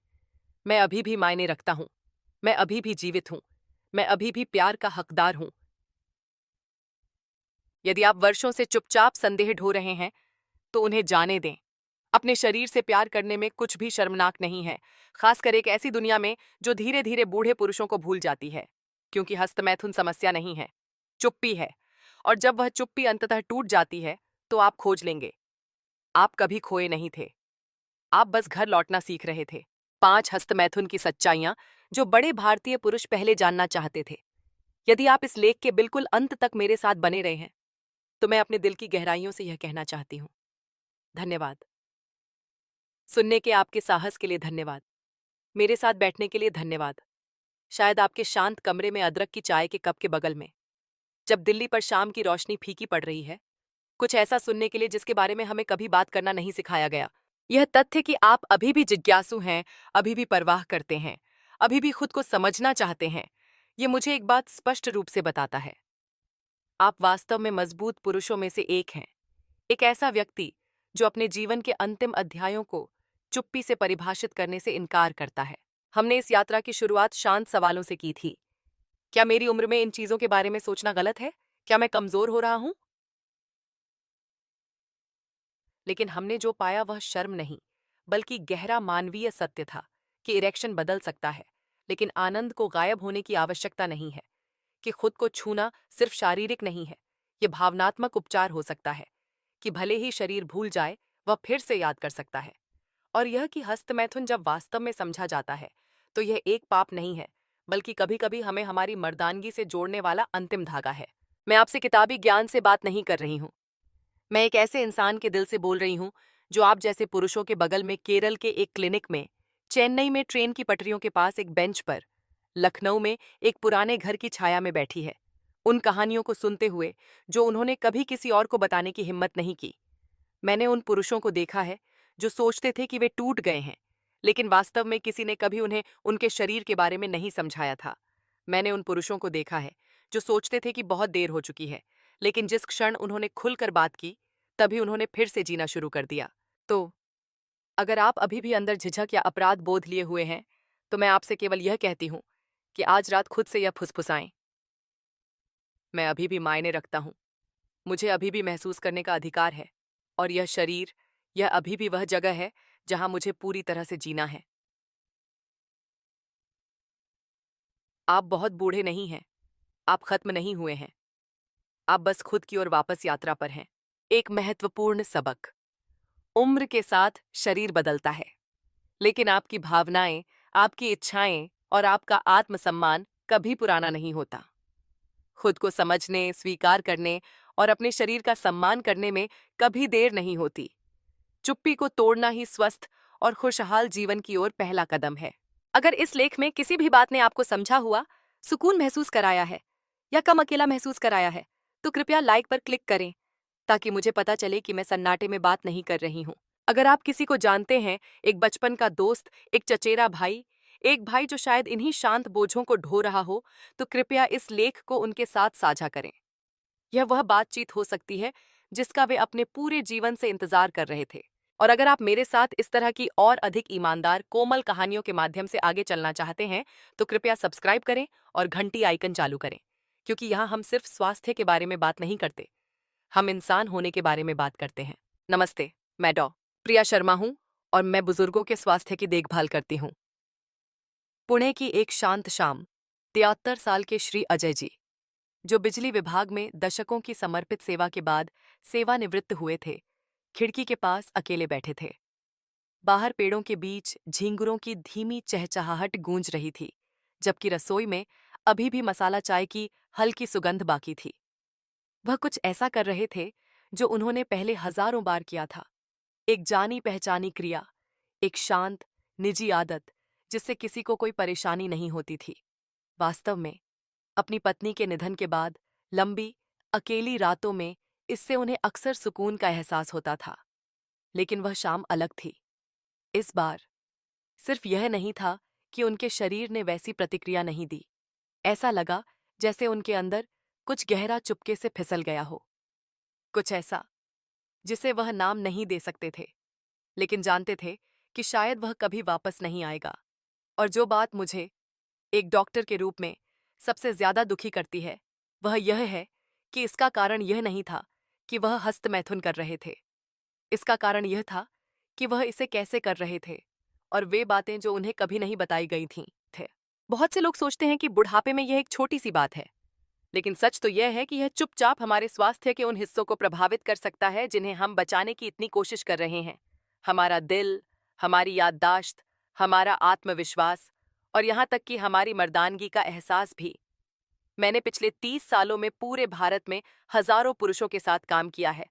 मैं अभी भी मायने रखता हूं, मैं अभी भी जीवित हूं, मैं अभी भी प्यार का हकदार हूं। यदि आप वर्षों से चुपचाप संदेह ढो रहे हैं तो उन्हें जाने दें। अपने शरीर से प्यार करने में कुछ भी शर्मनाक नहीं है, खासकर एक ऐसी दुनिया में जो धीरे धीरे बूढ़े पुरुषों को भूल जाती है। क्योंकि हस्तमैथुन समस्या नहीं है, चुप्पी है। और जब वह चुप्पी अंततः टूट जाती है तो आप खोज लेंगे, आप कभी खोए नहीं थे, आप बस घर लौटना सीख रहे थे। 5 हस्तमैथुन की सच्चाइयां जो बड़े भारतीय पुरुष पहले जानना चाहते थे। यदि आप इस लेख के बिल्कुल अंत तक मेरे साथ बने रहे हैं तो मैं अपने दिल की गहराइयों से यह कहना चाहती हूँ, धन्यवाद। सुनने के आपके साहस के लिए धन्यवाद। मेरे साथ बैठने के लिए धन्यवाद। शायद आपके शांत कमरे में अदरक की चाय के कप के बगल में, जब दिल्ली पर शाम की रोशनी फीकी पड़ रही है, कुछ ऐसा सुनने के लिए जिसके बारे में हमें कभी बात करना नहीं सिखाया गया। यह तथ्य कि आप अभी भी जिज्ञासु हैं, अभी भी परवाह करते हैं, अभी भी खुद को समझना चाहते हैं, ये मुझे एक बात स्पष्ट रूप से बताता है। आप वास्तव में मजबूत पुरुषों में से एक हैं। एक ऐसा व्यक्ति जो अपने जीवन के अंतिम अध्यायों को चुप्पी से परिभाषित करने से इनकार करता है। हमने इस यात्रा की शुरुआत शांत सवालों से की थी। क्या मेरी उम्र में इन चीजों के बारे में सोचना गलत है? क्या मैं कमजोर हो रहा हूं? लेकिन हमने जो पाया वह शर्म नहीं, बल्कि गहरा मानवीय सत्य था कि इरेक्शन बदल सकता है, लेकिन आनंद को गायब होने की आवश्यकता नहीं है। कि खुद को छूना सिर्फ शारीरिक नहीं है, यह भावनात्मक उपचार हो सकता है। कि भले ही शरीर भूल जाए, वह फिर से याद कर सकता है। और यह कि हस्तमैथुन जब वास्तव में समझा जाता है तो यह एक पाप नहीं है, बल्कि कभी कभी हमें हमारी मर्दानगी से जोड़ने वाला अंतिम धागा है। मैं आपसे किताबी ज्ञान से बात नहीं कर रही हूँ, मैं एक ऐसे इंसान के दिल से बोल रही हूँ जो आप जैसे पुरुषों के बगल में केरल के एक क्लिनिक में, चेन्नई में ट्रेन की पटरियों के पास एक बेंच पर, लखनऊ में एक पुराने घर की छाया में बैठी है, उन कहानियों को सुनते हुए जो उन्होंने कभी किसी और को बताने की हिम्मत नहीं की। मैंने उन पुरुषों को देखा है जो सोचते थे कि वे टूट गए हैं, लेकिन वास्तव में किसी ने कभी उन्हें उनके शरीर के बारे में नहीं समझाया था। मैंने उन पुरुषों को देखा है जो सोचते थे कि बहुत देर हो चुकी है, लेकिन जिस क्षण उन्होंने खुलकर बात की, तभी उन्होंने फिर से जीना शुरू कर दिया। तो अगर आप अभी भी अंदर झिझक या अपराध बोध लिए हुए हैं, तो मैं आपसे केवल यह कहती हूँ कि आज रात खुद से यह फुसफुसाएं, मैं अभी भी मायने रखता हूँ, मुझे अभी भी महसूस करने का अधिकार है, और यह शरीर, यह अभी भी वह जगह है जहां मुझे पूरी तरह से जीना है। आप बहुत बूढ़े नहीं हैं, आप खत्म नहीं हुए हैं, आप बस खुद की ओर वापस यात्रा पर हैं। एक महत्वपूर्ण सबक, उम्र के साथ शरीर बदलता है, लेकिन आपकी भावनाएं, आपकी इच्छाएं और आपका आत्मसम्मान कभी पुराना नहीं होता। खुद को समझने, स्वीकार करने और अपने शरीर का सम्मान करने में कभी देर नहीं होती। चुप्पी को तोड़ना ही स्वस्थ और खुशहाल जीवन की ओर पहला कदम है। अगर इस लेख में किसी भी बात ने आपको समझा हुआ, सुकून महसूस कराया है या कम अकेला महसूस कराया है, तो कृपया लाइक पर क्लिक करें ताकि मुझे पता चले कि मैं सन्नाटे में बात नहीं कर रही हूँ। अगर आप किसी को जानते हैं, एक बचपन का दोस्त, एक चचेरा भाई, एक भाई जो शायद इन्हीं शांत बोझों को ढो रहा हो, तो कृपया इस लेख को उनके साथ साझा करें। यह वह बातचीत हो सकती है जिसका वे अपने पूरे जीवन से इंतजार कर रहे थे। और अगर आप मेरे साथ इस तरह की और अधिक ईमानदार कोमल कहानियों के माध्यम से आगे चलना चाहते हैं तो कृपया सब्सक्राइब करें और घंटी आइकन चालू करें, क्योंकि यहाँ हम सिर्फ स्वास्थ्य के बारे में बात नहीं करते, हम इंसान होने के बारे में बात करते हैं। नमस्ते, मैं डॉ. प्रिया शर्मा हूँ और मैं बुजुर्गों के स्वास्थ्य की देखभाल करती हूँ। पुणे की एक शांत शाम, 73 साल के श्री अजय जी, जो बिजली विभाग में दशकों की समर्पित सेवा के बाद सेवानिवृत्त हुए थे, खिड़की के पास अकेले बैठे थे। बाहर पेड़ों के बीच झींगुरों की धीमी चहचहाहट गूंज रही थी, जबकि रसोई में अभी भी मसाला चाय की हल्की सुगंध बाकी थी। वह कुछ ऐसा कर रहे थे जो उन्होंने पहले हजारों बार किया था, एक जानी पहचानी क्रिया, एक शांत, निजी आदत जिससे किसी को कोई परेशानी नहीं होती थी। वास्तव में अपनी पत्नी के निधन के बाद लंबी, अकेली रातों में इससे उन्हें अक्सर सुकून का एहसास होता था। लेकिन वह शाम अलग थी। इस बार सिर्फ यह नहीं था कि उनके शरीर ने वैसी प्रतिक्रिया नहीं दी। ऐसा लगा जैसे उनके अंदर कुछ गहरा चुपके से फिसल गया हो, कुछ ऐसा जिसे वह नाम नहीं दे सकते थे, लेकिन जानते थे कि शायद वह कभी वापस नहीं आएगा। और जो बात मुझे एक डॉक्टर के रूप में सबसे ज्यादा दुखी करती है, वह यह है कि इसका कारण यह नहीं था कि वह हस्तमैथुन कर रहे थे। इसका कारण यह था कि वह इसे कैसे कर रहे थे और वे बातें जो उन्हें कभी नहीं बताई गई थीं थे। बहुत से लोग सोचते हैं कि बुढ़ापे में यह एक छोटी सी बात है, लेकिन सच तो यह है कि यह चुपचाप हमारे स्वास्थ्य के उन हिस्सों को प्रभावित कर सकता है जिन्हें हम बचाने की इतनी कोशिश कर रहे हैं। हमारा दिल, हमारी याददाश्त, हमारा आत्मविश्वास और यहाँ तक कि हमारी मर्दानगी का एहसास भी। मैंने पिछले 30 सालों में पूरे भारत में हजारों पुरुषों के साथ काम किया है,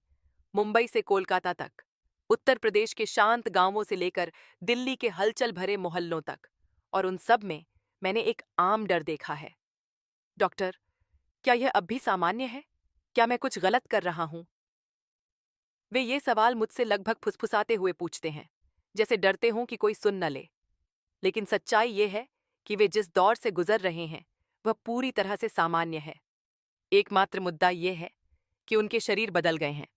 मुंबई से कोलकाता तक, उत्तर प्रदेश के शांत गांवों से लेकर दिल्ली के हलचल भरे मोहल्लों तक, और उन सब में मैंने एक आम डर देखा है। डॉक्टर, क्या यह अब भी सामान्य है? क्या मैं कुछ गलत कर रहा हूं? वे ये सवाल मुझसे लगभग फुसफुसाते हुए पूछते हैं, जैसे डरते हों कि कोई सुन न ले। लेकिन सच्चाई ये है कि वे जिस दौर से गुजर रहे हैं वह पूरी तरह से सामान्य है। एकमात्र मुद्दा ये है कि उनके शरीर बदल गए हैं,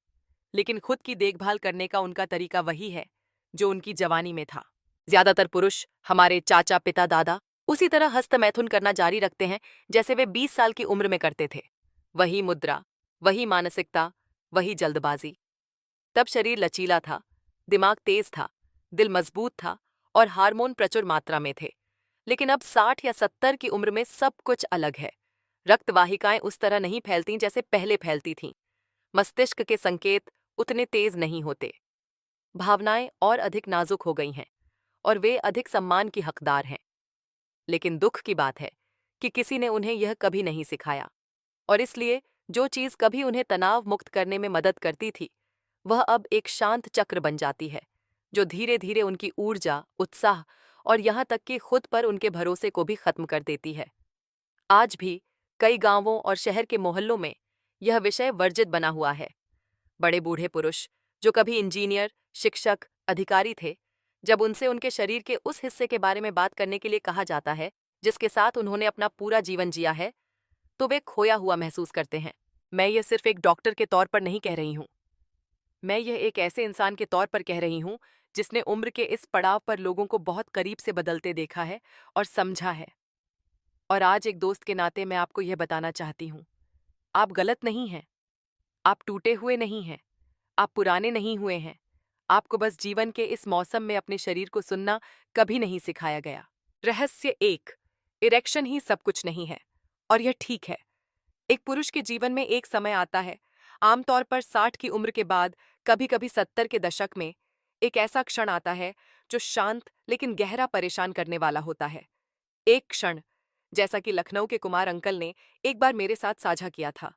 लेकिन खुद की देखभाल करने का उनका तरीका वही है जो उनकी जवानी में था। ज्यादातर पुरुष, हमारे चाचा, पिता, दादा, उसी तरह हस्तमैथुन करना जारी रखते हैं जैसे वे 20 साल की उम्र में करते थे। वही मुद्रा, वही मानसिकता, वही जल्दबाजी। तब शरीर लचीला था, दिमाग तेज था, दिल मजबूत था और हार्मोन प्रचुर मात्रा में थे। लेकिन अब 60 या 70 की उम्र में सब कुछ अलग है। रक्तवाहिकाएं उस तरह नहीं फैलती जैसे पहले फैलती थीं। मस्तिष्क के संकेत उतने तेज नहीं होते। भावनाएं और अधिक नाजुक हो गई हैं और वे अधिक सम्मान की हकदार हैं। लेकिन दुख की बात है कि किसी ने उन्हें यह कभी नहीं सिखाया, और इसलिए जो चीज कभी उन्हें तनाव मुक्त करने में मदद करती थी, वह अब एक शांत चक्र बन जाती है जो धीरे धीरे उनकी ऊर्जा, उत्साह और यहाँ तक कि खुद पर उनके भरोसे को भी खत्म कर देती है। आज भी कई गांवों और शहर के मोहल्लों में यह विषय वर्जित बना हुआ है। बड़े बूढ़े पुरुष जो कभी इंजीनियर, शिक्षक, अधिकारी थे, जब उनसे उनके शरीर के उस हिस्से के बारे में बात करने के लिए कहा जाता है जिसके साथ उन्होंने अपना पूरा जीवन जिया है, तो वे खोया हुआ महसूस करते हैं। मैं ये सिर्फ एक डॉक्टर के तौर पर नहीं कह रही हूँ, मैं यह एक ऐसे इंसान के तौर पर कह रही हूँ जिसने उम्र के इस पड़ाव पर लोगों को बहुत करीब से बदलते देखा है और समझा है। और आज एक दोस्त के नाते मैं आपको यह बताना चाहती हूँ, आप गलत नहीं हैं, आप टूटे हुए नहीं हैं, आप पुराने नहीं हुए हैं। आपको बस जीवन के इस मौसम में अपने शरीर को सुनना कभी नहीं सिखाया गया। रहस्य एक, इरेक्शन ही सब कुछ नहीं है, और यह ठीक है। एक पुरुष के जीवन में एक समय आता है, आमतौर पर 60 की उम्र के बाद, कभी कभी 70 के दशक में, एक ऐसा क्षण आता है जो शांत लेकिन गहरा परेशान करने वाला होता है। एक क्षण जैसा कि लखनऊ के कुमार अंकल ने एक बार मेरे साथ साझा किया था।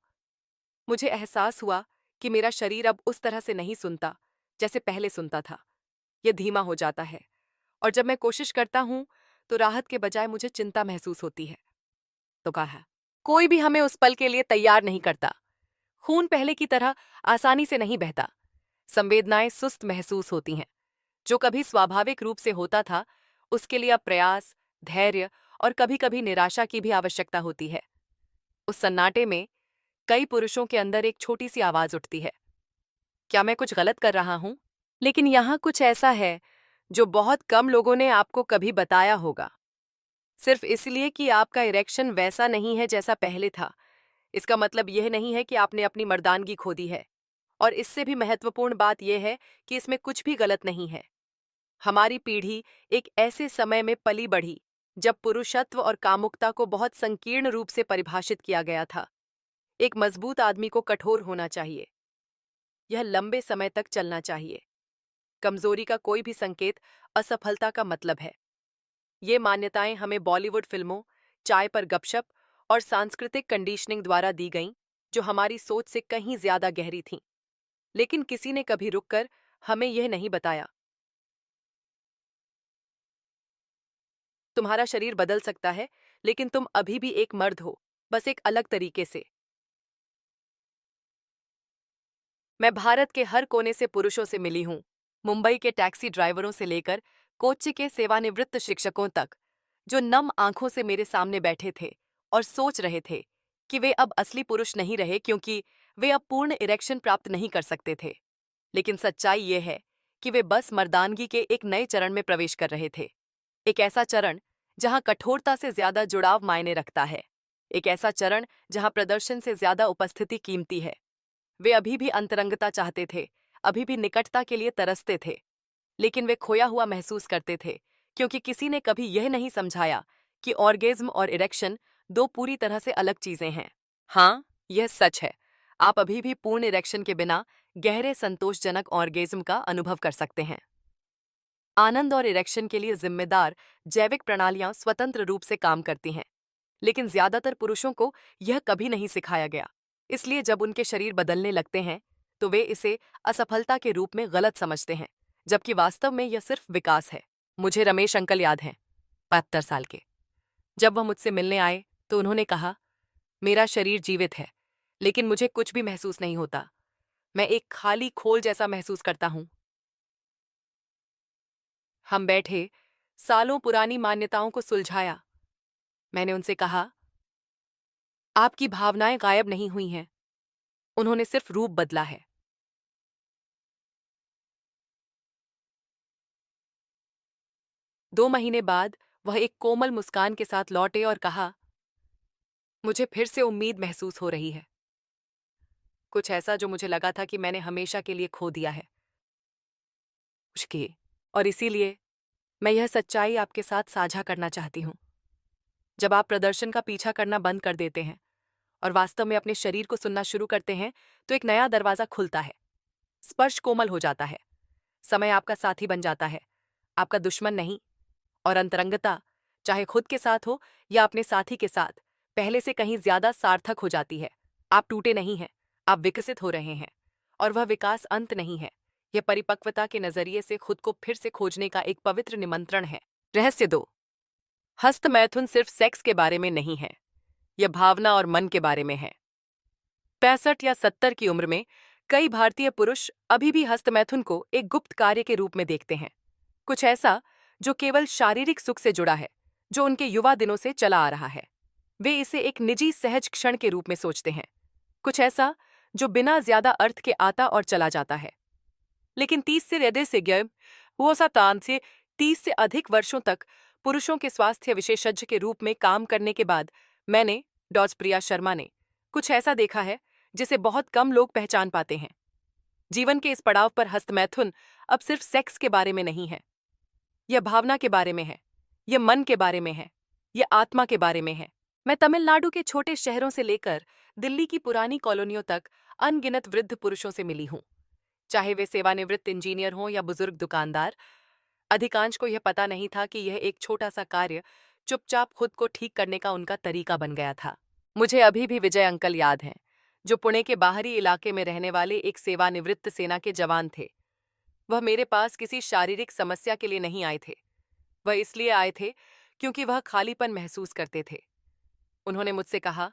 मुझे एहसास हुआ कि मेरा शरीर अब उस तरह से नहीं सुनता जैसे पहले सुनता था। यह धीमा हो जाता है, और जब मैं कोशिश करता हूं तो राहत के बजाय मुझे चिंता महसूस होती है। तो कहा, कोई भी हमें उस पल के लिए तैयार नहीं करता। खून पहले की तरह आसानी से नहीं बहता। संवेदनाएं सुस्त महसूस होती हैं। जो कभी स्वाभाविक रूप से होता था, उसके लिए अब प्रयास, धैर्य और कभी कभी निराशा की भी आवश्यकता होती है। उस सन्नाटे में कई पुरुषों के अंदर एक छोटी सी आवाज उठती है, क्या मैं कुछ गलत कर रहा हूं? लेकिन यहाँ कुछ ऐसा है जो बहुत कम लोगों ने आपको कभी बताया होगा। सिर्फ इसलिए कि आपका इरेक्शन वैसा नहीं है जैसा पहले था, इसका मतलब यह नहीं है कि आपने अपनी मर्दानगी खो दी है। और इससे भी महत्वपूर्ण बात यह है कि इसमें कुछ भी गलत नहीं है। हमारी पीढ़ी एक ऐसे समय में पली बढ़ी जब पुरुषत्व और कामुकता को बहुत संकीर्ण रूप से परिभाषित किया गया था। एक मजबूत आदमी को कठोर होना चाहिए, यह लंबे समय तक चलना चाहिए। कमजोरी का कोई भी संकेत असफलता का मतलब है। ये मान्यताएं हमें बॉलीवुड फिल्मों, चाय पर गपशप और सांस्कृतिक कंडीशनिंग द्वारा दी गईं, जो हमारी सोच से कहीं ज्यादा गहरी थीं। लेकिन किसी ने कभी रुककर हमें यह नहीं बताया, तुम्हारा शरीर बदल सकता है, लेकिन तुम अभी भी एक मर्द हो, बस एक अलग तरीके से। मैं भारत के हर कोने से पुरुषों से मिली हूँ, मुंबई के टैक्सी ड्राइवरों से लेकर कोच्चि के सेवानिवृत्त शिक्षकों तक, जो नम आंखों से मेरे सामने बैठे थे और सोच रहे थे कि वे अब असली पुरुष नहीं रहे क्योंकि वे अब पूर्ण इरेक्शन प्राप्त नहीं कर सकते थे। लेकिन सच्चाई ये है कि वे बस मर्दानगी के एक नए चरण में प्रवेश कर रहे थे। एक ऐसा चरण जहां कठोरता से ज्यादा जुड़ाव मायने रखता है। एक ऐसा चरण जहां प्रदर्शन से ज्यादा उपस्थिति कीमती है। वे अभी भी अंतरंगता चाहते थे, अभी भी निकटता के लिए तरसते थे, लेकिन वे खोया हुआ महसूस करते थे क्योंकि किसी ने कभी यह नहीं समझाया कि ऑर्गेज्म और इरेक्शन दो पूरी तरह से अलग चीजें हैं। हाँ, यह सच है, आप अभी भी पूर्ण इरेक्शन के बिना गहरे संतोषजनक ऑर्गेज्म का अनुभव कर सकते हैं। आनंद और इरेक्शन के लिए जिम्मेदार जैविक प्रणालियां स्वतंत्र रूप से काम करती हैं, लेकिन ज्यादातर पुरुषों को यह कभी नहीं सिखाया गया। इसलिए जब उनके शरीर बदलने लगते हैं तो वे इसे असफलता के रूप में गलत समझते हैं, जबकि वास्तव में यह सिर्फ विकास है। मुझे रमेश अंकल याद हैं, 72 साल के। जब वह मुझसे मिलने आए तो उन्होंने कहा, मेरा शरीर जीवित है, लेकिन मुझे कुछ भी महसूस नहीं होता। मैं एक खाली खोल जैसा महसूस करता हूं। हम बैठे, सालों पुरानी मान्यताओं को सुलझाया। मैंने उनसे कहा, आपकी भावनाएं गायब नहीं हुई हैं, उन्होंने सिर्फ रूप बदला है। 2 महीने बाद वह एक कोमल मुस्कान के साथ लौटे और कहा, मुझे फिर से उम्मीद महसूस हो रही है। कुछ ऐसा जो मुझे लगा था कि मैंने हमेशा के लिए खो दिया है। उसके और इसीलिए मैं यह सच्चाई आपके साथ साझा करना चाहती हूँ। जब आप प्रदर्शन का पीछा करना बंद कर देते हैं और वास्तव में अपने शरीर को सुनना शुरू करते हैं, तो एक नया दरवाजा खुलता है। स्पर्श कोमल हो जाता है, समय आपका साथी बन जाता है, आपका दुश्मन नहीं। और अंतरंगता, चाहे खुद के साथ हो या अपने साथी के साथ, पहले से कहीं ज्यादा सार्थक हो जाती है। आप टूटे नहीं हैं, आप विकसित हो रहे हैं। और वह विकास अंत नहीं है, यह परिपक्वता के नजरिए से खुद को फिर से खोजने का एक पवित्र निमंत्रण है। रहस्य 2। हस्त मैथुन सिर्फ सेक्स के बारे में नहीं है, यह भावना और मन के बारे में है। 65 या 70 की उम्र में कई भारतीय पुरुष अभी भी हस्तमैथुन को एक गुप्त कार्य के रूप में देखते हैं। कुछ ऐसा जो केवल शारीरिक सुख से जुड़ा है, जो उनके युवा दिनों से चला आ रहा है। वे इसे एक निजी सहज क्षण के रूप में सोचते हैं। कुछ ऐसा जो बिना ज्यादा अर्थ के आता और चला जाता है। लेकिन 30 से हृदय वो सातान से 30 से अधिक वर्षों तक पुरुषों के स्वास्थ्य विशेषज्ञ के रूप में काम करने के बाद मैंने, डॉक्टर प्रिया शर्मा ने, कुछ ऐसा देखा है जिसे बहुत कम लोग पहचान पाते हैं। जीवन के इस पड़ाव पर हस्तमैथुन अब सिर्फ सेक्स के बारे में नहीं है, यह भावना के बारे में है, यह मन के बारे में है, यह आत्मा के बारे में है। मैं तमिलनाडु के छोटे शहरों से लेकर दिल्ली की पुरानी कॉलोनियों तक अनगिनत वृद्ध पुरुषों से मिली हूं, चाहे वे सेवानिवृत्त इंजीनियर हों या बुजुर्ग दुकानदार। अधिकांश को यह पता नहीं था कि यह एक छोटा सा कार्य चुपचाप खुद को ठीक करने का उनका तरीका बन गया था। मुझे अभी भी विजय अंकल याद हैं, जो पुणे के बाहरी इलाके में रहने वाले एक सेवानिवृत्त सेना के जवान थे। वह मेरे पास किसी शारीरिक समस्या के लिए नहीं आए थे, वह इसलिए आए थे क्योंकि वह खालीपन महसूस करते थे। उन्होंने मुझसे कहा,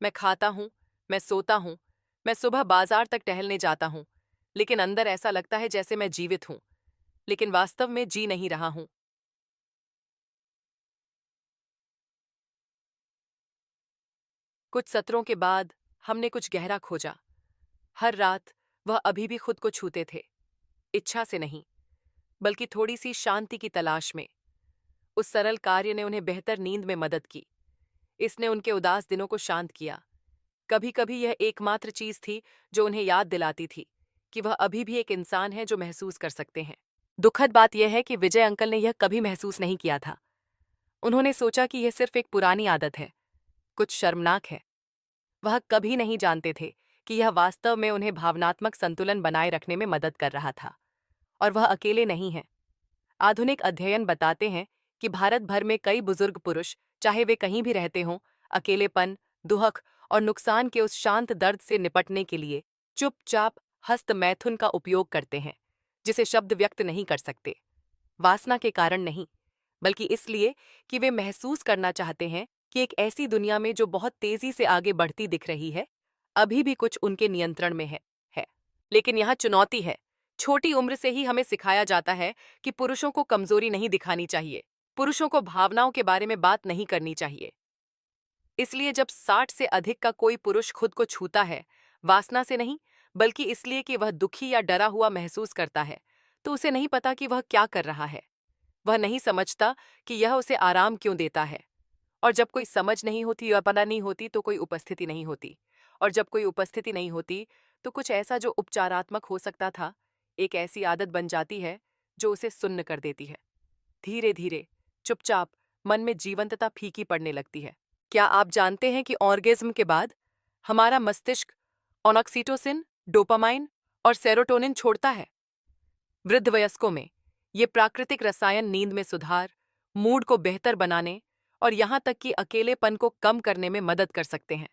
मैं खाता हूँ, मैं सोता हूँ, मैं सुबह बाजार तक टहलने जाता हूँ, लेकिन अंदर ऐसा लगता है जैसे मैं जीवित हूँ, लेकिन वास्तव में जी नहीं रहा हूँ। कुछ सत्रों के बाद हमने कुछ गहरा खोजा। हर रात वह अभी भी खुद को छूते थे। इच्छा से नहीं, बल्कि थोड़ी सी शांति की तलाश में। उस सरल कार्य ने उन्हें बेहतर नींद में मदद की। इसने उनके उदास दिनों को शांत किया। कभी कभी यह एकमात्र चीज थी जो उन्हें याद दिलाती थी कि वह अभी भी एक इंसान है जो महसूस कर सकते हैं। दुखद बात यह है कि विजय अंकल ने यह कभी महसूस नहीं किया था। उन्होंने सोचा कि यह सिर्फ एक पुरानी आदत है, कुछ शर्मनाक है। वह कभी नहीं जानते थे कि यह वास्तव में उन्हें भावनात्मक संतुलन बनाए रखने में मदद कर रहा था। और वह अकेले नहीं हैं। आधुनिक अध्ययन बताते हैं कि भारत भर में कई बुजुर्ग पुरुष, चाहे वे कहीं भी रहते हों, अकेलेपन, दुहक और नुकसान के उस शांत दर्द से निपटने के लिए चुपचाप हस्त मैथुन का उपयोग करते हैं, जिसे शब्द व्यक्त नहीं कर सकते। वासना के कारण नहीं, बल्कि इसलिए कि वे महसूस करना चाहते हैं कि एक ऐसी दुनिया में जो बहुत तेजी से आगे बढ़ती दिख रही है, अभी भी कुछ उनके नियंत्रण में है। लेकिन यहाँ चुनौती है। छोटी उम्र से ही हमें सिखाया जाता है कि पुरुषों को कमजोरी नहीं दिखानी चाहिए, पुरुषों को भावनाओं के बारे में बात नहीं करनी चाहिए। इसलिए जब 60 से अधिक का कोई पुरुष खुद को छूता है, वासना से नहीं, बल्कि इसलिए कि वह दुखी या डरा हुआ महसूस करता है, तो उसे नहीं पता कि वह क्या कर रहा है। वह नहीं समझता कि यह उसे आराम क्यों देता है। और जब कोई समझ नहीं होती या पता नहीं होती तो कोई उपस्थिति नहीं होती। और जब कोई उपस्थिति नहीं होती तो कुछ ऐसा जो उपचारात्मक हो सकता था, एक ऐसी आदत बन जाती है जो उसे सुन्न कर देती है। धीरे धीरे, चुपचाप, मन में जीवंतता फीकी पड़ने लगती है। क्या आप जानते हैं कि ऑर्गेज्म के बाद हमारा मस्तिष्क ऑक्सीटोसिन, डोपामाइन और सेरोटोनिन छोड़ता है? वृद्ध वयस्कों में ये प्राकृतिक रसायन नींद में सुधार, मूड को बेहतर बनाने और यहाँ तक कि अकेलेपन को कम करने में मदद कर सकते हैं।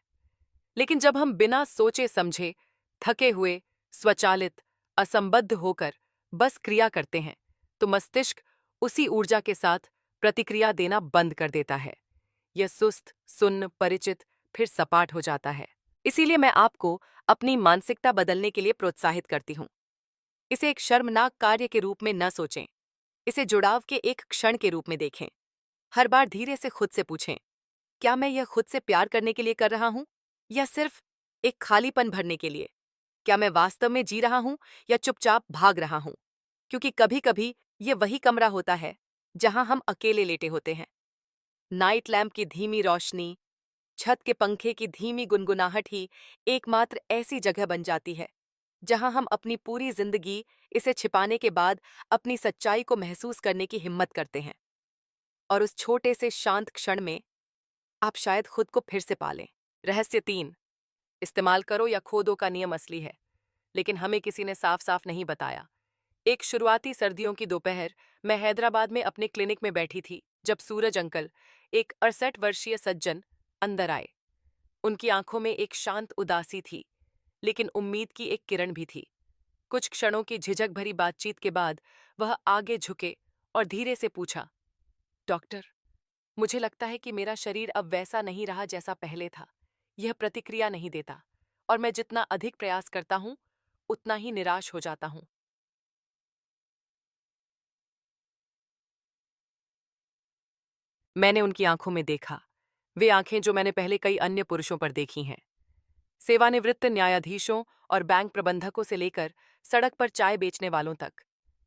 लेकिन जब हम बिना सोचे समझे, थके हुए, स्वचालित, असंबद्ध होकर बस क्रिया करते हैं, तो मस्तिष्क उसी ऊर्जा के साथ प्रतिक्रिया देना बंद कर देता है। यह सुस्त, सुन्न, परिचित, फिर सपाट हो जाता है। इसीलिए मैं आपको अपनी मानसिकता बदलने के लिए प्रोत्साहित करती हूँ। इसे एक शर्मनाक कार्य के रूप में न सोचें, इसे जुड़ाव के एक क्षण के रूप में देखें। हर बार धीरे से खुद से पूछें, क्या मैं यह खुद से प्यार करने के लिए कर रहा हूँ, या सिर्फ एक खालीपन भरने के लिए? क्या मैं वास्तव में जी रहा हूँ या चुपचाप भाग रहा हूँ? क्योंकि कभी कभी ये वही कमरा होता है जहां हम अकेले लेटे होते हैं। नाइट लैम्प की धीमी रोशनी, छत के पंखे की धीमी गुनगुनाहट ही एकमात्र ऐसी जगह बन जाती है जहां हम अपनी पूरी जिंदगी इसे छिपाने के बाद अपनी सच्चाई को महसूस करने की हिम्मत करते हैं। और उस छोटे से शांत क्षण में आप शायद खुद को फिर से पालें। रहस्य 3, इस्तेमाल करो या खो दो का नियम असली है, लेकिन हमें किसी ने साफ साफ नहीं बताया। एक शुरुआती सर्दियों की दोपहर, मैं हैदराबाद में अपने क्लिनिक में बैठी थी जब सूरज अंकल, एक 68 वर्षीय सज्जन, अंदर आए। उनकी आंखों में एक शांत उदासी थी, लेकिन उम्मीद की एक किरण भी थी। कुछ क्षणों की झिझक भरी बातचीत के बाद वह आगे झुके और धीरे से पूछा, डॉक्टर, मुझे लगता है कि मेरा शरीर अब वैसा नहीं रहा जैसा पहले था। यह प्रतिक्रिया नहीं देता, और मैं जितना अधिक प्रयास करता हूं उतना ही निराश हो जाता हूं। मैंने उनकी आंखों में देखा, वे आंखें जो मैंने पहले कई अन्य पुरुषों पर देखी हैं। सेवानिवृत्त न्यायाधीशों और बैंक प्रबंधकों से लेकर सड़क पर चाय बेचने वालों तक।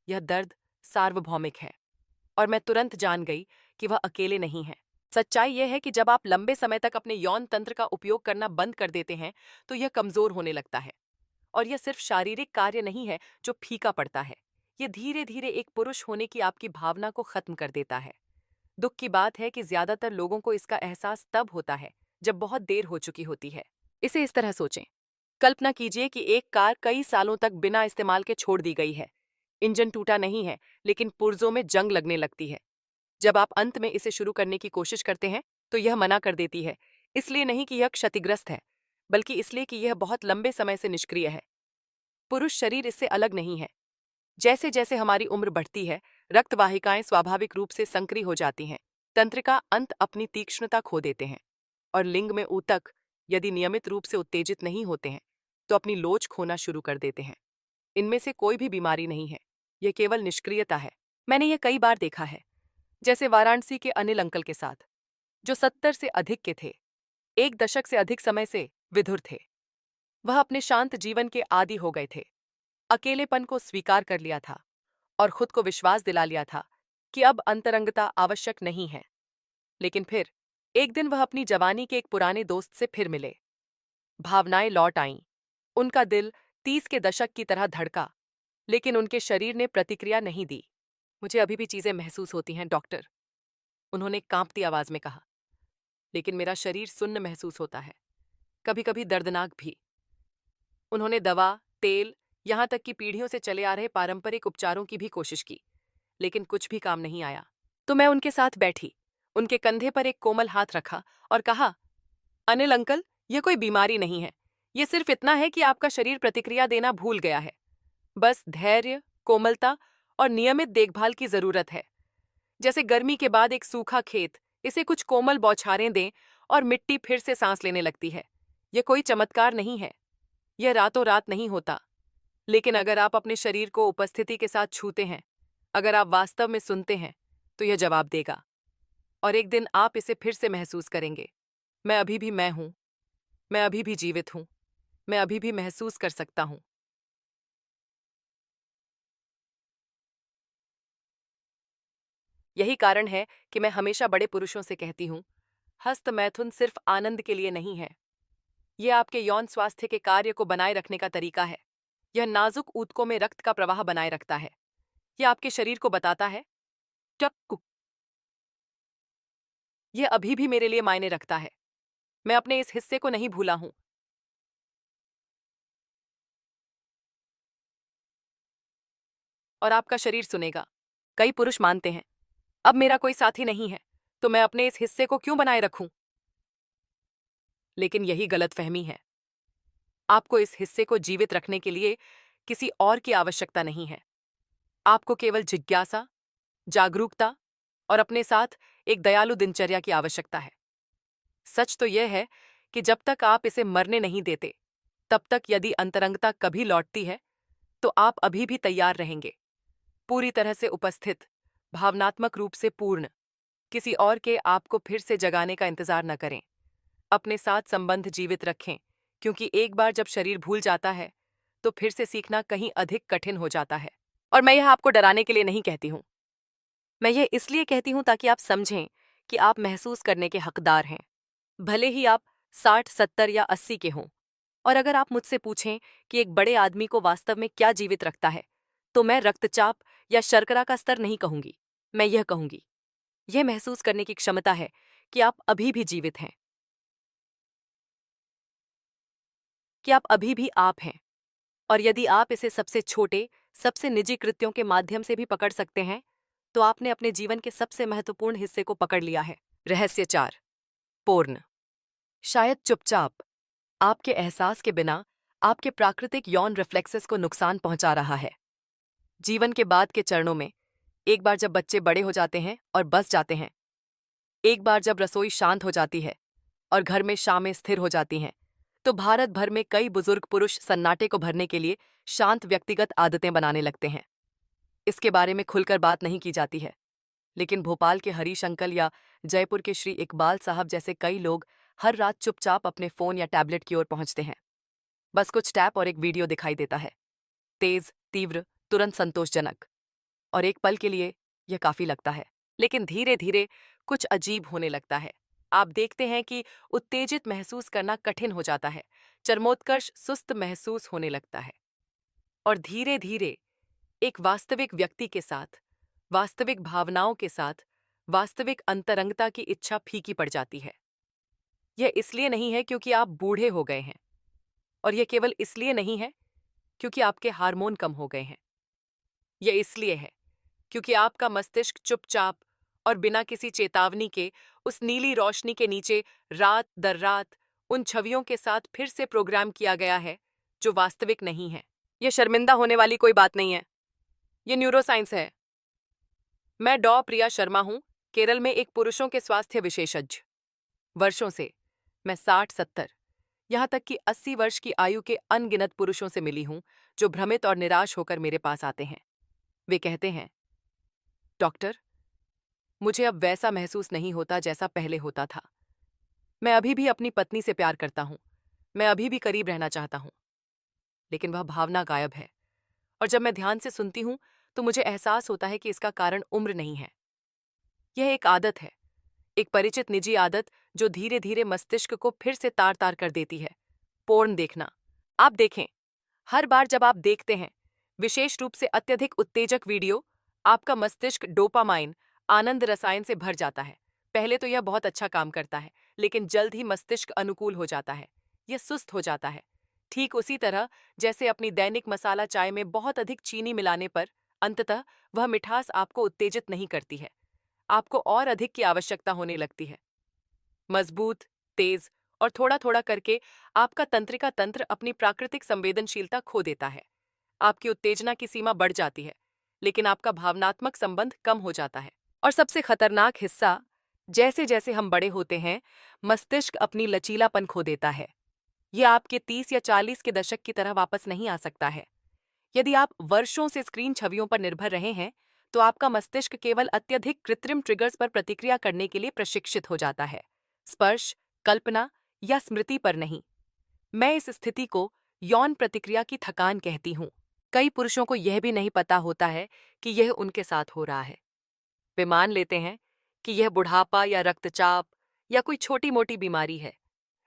यह दर्द सार्वभौमिक है, और मैं तुरंत जान गई कि वह अकेले नहीं हैं। सच्चाई यह है कि जब आप लंबे समय तक अपने यौन तंत्र का उपयोग करना बंद कर देते हैं, तो यह कमजोर होने लगता है। और यह सिर्फ शारीरिक कार्य नहीं है जो फीका पड़ता है, यह धीरे धीरे एक पुरुष होने की आपकी भावना को खत्म कर देता है। दुख की बात है कि ज्यादातर लोगों को इसका एहसास तब होता है जब बहुत देर हो चुकी होती है। इसे इस तरह सोचें, कल्पना कीजिए कि एक कार कई सालों तक बिना इस्तेमाल के छोड़ दी गई है। इंजन टूटा नहीं है, लेकिन पुर्जों में जंग लगने लगती है। जब आप अंत में इसे शुरू करने की कोशिश करते हैं, तो यह मना कर देती है, इसलिए नहीं कि यह क्षतिग्रस्त है, बल्कि इसलिए कि यह बहुत लंबे समय से निष्क्रिय है। पुरुष शरीर इससे अलग नहीं है। जैसे जैसे हमारी उम्र बढ़ती है, रक्त वाहिकाएं स्वाभाविक रूप से संकरी हो जाती हैं, तंत्रिका अंत अपनी तीक्ष्णता खो देते हैं, और लिंग में ऊतक, यदि नियमित रूप से उत्तेजित नहीं होते हैं, तो अपनी लोच खोना शुरू कर देते हैं। इनमें से कोई भी बीमारी नहीं है, यह केवल निष्क्रियता है। मैंने यह कई बार देखा है, जैसे वाराणसी के अनिल अंकल के साथ, जो 70 से अधिक के थे, एक दशक से अधिक समय से विधुर थे। वह अपने शांत जीवन के आदी हो गए थे, अकेलेपन को स्वीकार कर लिया था और खुद को विश्वास दिला लिया था कि अब अंतरंगता आवश्यक नहीं है। लेकिन फिर एक दिन वह अपनी जवानी के एक पुराने दोस्त से फिर मिले। भावनाएं लौट आईं। उनका दिल 30 के दशक की तरह धड़का, लेकिन उनके शरीर ने प्रतिक्रिया नहीं दी। मुझे अभी भी चीजें महसूस होती हैं, डॉक्टर, उन्होंने कांपती आवाज में कहा। लेकिन मेरा शरीर सुन्न महसूस होता है, कभी कभी दर्दनाक भी। उन्होंने दवा, तेल, यहां तक कि पीढ़ियों से चले आ रहे पारंपरिक उपचारों की भी कोशिश की, लेकिन कुछ भी काम नहीं आया। तो मैं उनके साथ बैठी, उनके कंधे पर एक कोमल हाथ रखा और कहा, अनिल अंकल, यह कोई बीमारी नहीं है। यह सिर्फ इतना है कि आपका शरीर प्रतिक्रिया देना भूल गया है। बस धैर्य, कोमलता और नियमित देखभाल की जरूरत है। जैसे गर्मी के बाद एक सूखा खेत, इसे कुछ कोमल बौछारें दें और मिट्टी फिर से सांस लेने लगती है। यह कोई चमत्कार नहीं है, यह रातों रात नहीं होता। लेकिन अगर आप अपने शरीर को उपस्थिति के साथ छूते हैं, अगर आप वास्तव में सुनते हैं, तो यह जवाब देगा। और एक दिन आप इसे फिर से महसूस करेंगे। मैं अभी भी मैं हूं, मैं अभी भी जीवित हूं, मैं अभी भी महसूस कर सकता हूं। यही कारण है कि मैं हमेशा बड़े पुरुषों से कहती हूं, हस्त मैथुन सिर्फ आनंद के लिए नहीं है। यह आपके यौन स्वास्थ्य के कार्य को बनाए रखने का तरीका है। यह नाजुक ऊतकों में रक्त का प्रवाह बनाए रखता है। यह आपके शरीर को बताता है, टक, यह अभी भी मेरे लिए मायने रखता है। मैं अपने इस हिस्से को नहीं भूला हूं। और आपका शरीर सुनेगा। कई पुरुष मानते हैं, अब मेरा कोई साथी नहीं है, तो मैं अपने इस हिस्से को क्यों बनाए रखूं? लेकिन यही गलतफहमी है। आपको इस हिस्से को जीवित रखने के लिए किसी और की आवश्यकता नहीं है। आपको केवल जिज्ञासा, जागरूकता और अपने साथ एक दयालु दिनचर्या की आवश्यकता है। सच तो यह है कि जब तक आप इसे मरने नहीं देते, तब तक यदि अंतरंगता कभी लौटती है, तो आप अभी भी तैयार रहेंगे, पूरी तरह से उपस्थित, भावनात्मक रूप से पूर्ण। किसी और के आपको फिर से जगाने का इंतजार न करें। अपने साथ संबंध जीवित रखें, क्योंकि एक बार जब शरीर भूल जाता है, तो फिर से सीखना कहीं अधिक कठिन हो जाता है। और मैं यह आपको डराने के लिए नहीं कहती हूं। मैं यह इसलिए कहती हूं ताकि आप समझें कि आप महसूस करने के हकदार हैं, भले ही आप 60, 70 या 80 के हों। और अगर आप मुझसे पूछें कि एक बड़े आदमी को वास्तव में क्या जीवित रखता है, तो मैं रक्तचाप या शर्करा का स्तर नहीं कहूंगी। मैं यह कहूंगी, यह महसूस करने की क्षमता है कि आप अभी भी जीवित हैं, कि आप अभी भी आप हैं। और यदि आप इसे सबसे छोटे, सबसे निजी कृत्यों के माध्यम से भी पकड़ सकते हैं, तो आपने अपने जीवन के सबसे महत्वपूर्ण हिस्से को पकड़ लिया है। रहस्य 4, पूर्ण। शायद चुपचाप, आपके एहसास के बिना, आपके प्राकृतिक यौन रिफ्लेक्सेस को नुकसान पहुंचा रहा है। जीवन के बाद के चरणों में, एक बार जब बच्चे बड़े हो जाते हैं और बस जाते हैं, एक बार जब रसोई शांत हो जाती है और घर में शामें स्थिर हो जाती हैं, तो भारत भर में कई बुजुर्ग पुरुष सन्नाटे को भरने के लिए शांत व्यक्तिगत आदतें बनाने लगते हैं। इसके बारे में खुलकर बात नहीं की जाती है, लेकिन भोपाल के हरीश अंकल या जयपुर के श्री इकबाल साहब जैसे कई लोग हर रात चुपचाप अपने फोन या टैबलेट की ओर पहुंचते हैं। बस कुछ टैप और एक वीडियो दिखाई देता है, तेज, तीव्र, तुरंत संतोषजनक। और एक पल के लिए यह काफी लगता है, लेकिन धीरे धीरे कुछ अजीब होने लगता है। आप देखते हैं कि उत्तेजित महसूस करना कठिन हो जाता है, चरमोत्कर्ष सुस्त महसूस होने लगता है, और धीरे धीरे एक वास्तविक व्यक्ति के साथ, वास्तविक भावनाओं के साथ, वास्तविक अंतरंगता की इच्छा फीकी पड़ जाती है। यह इसलिए नहीं है क्योंकि आप बूढ़े हो गए हैं, और यह केवल इसलिए नहीं है क्योंकि आपके हार्मोन कम हो गए हैं। यह इसलिए है क्योंकि आपका मस्तिष्क चुपचाप और बिना किसी चेतावनी के उस नीली रोशनी के नीचे रात दर रात उन छवियों के साथ फिर से प्रोग्राम किया गया है जो वास्तविक नहीं है। यह शर्मिंदा होने वाली कोई बात नहीं है, यह न्यूरोसाइंस है। मैं डॉ प्रिया शर्मा हूं, केरल में एक पुरुषों के स्वास्थ्य विशेषज्ञ। वर्षों से मैं 60, 70, यहां तक कि 80 वर्ष की आयु के अनगिनत पुरुषों से मिली हूं जो भ्रमित और निराश होकर मेरे पास आते हैं। वे कहते हैं, डॉक्टर, मुझे अब वैसा महसूस नहीं होता जैसा पहले होता था। मैं अभी भी अपनी पत्नी से प्यार करता हूं, मैं अभी भी करीब रहना चाहता हूं, लेकिन वह भावना गायब है। और जब मैं ध्यान से सुनती हूँ तो मुझे एहसास होता है कि इसका कारण उम्र नहीं है। यह एक आदत है, एक परिचित निजी आदत जो धीरे धीरे मस्तिष्क को फिर से तार तार कर देती है। पोर्न देखना। आप देखें, हर बार जब आप देखते हैं, विशेष रूप से अत्यधिक उत्तेजक वीडियो, आपका मस्तिष्क डोपामाइन, आनंद रसायन से भर जाता है। पहले तो यह बहुत अच्छा काम करता है, लेकिन जल्द ही मस्तिष्क अनुकूल हो जाता है। यह सुस्त हो जाता है। ठीक उसी तरह जैसे अपनी दैनिक मसाला चाय में बहुत अधिक चीनी मिलाने पर अंततः वह मिठास आपको उत्तेजित नहीं करती है। आपको और अधिक की आवश्यकता होने लगती है। मजबूत, तेज और थोड़ा थोड़ा करके आपका तंत्रिका तंत्र अपनी प्राकृतिक संवेदनशीलता खो देता है। आपकी उत्तेजना की सीमा बढ़ जाती है, लेकिन आपका भावनात्मक संबंध कम हो जाता है। और सबसे खतरनाक हिस्सा, जैसे जैसे हम बड़े होते हैं, मस्तिष्क अपनी लचीलापन खो देता है। यह आपके 30 या 40 के दशक की तरह वापस नहीं आ सकता है। यदि आप वर्षों से स्क्रीन छवियों पर निर्भर रहे हैं, तो आपका मस्तिष्क केवल अत्यधिक कृत्रिम ट्रिगर्स पर प्रतिक्रिया करने के लिए प्रशिक्षित हो जाता है, स्पर्श, कल्पना या स्मृति पर नहीं। मैं इस स्थिति को यौन प्रतिक्रिया की थकान कहती हूँ। कई पुरुषों को यह भी नहीं पता होता है कि यह उनके साथ हो रहा है। वे मान लेते हैं कि यह बुढ़ापा या रक्तचाप या कोई छोटी मोटी बीमारी है,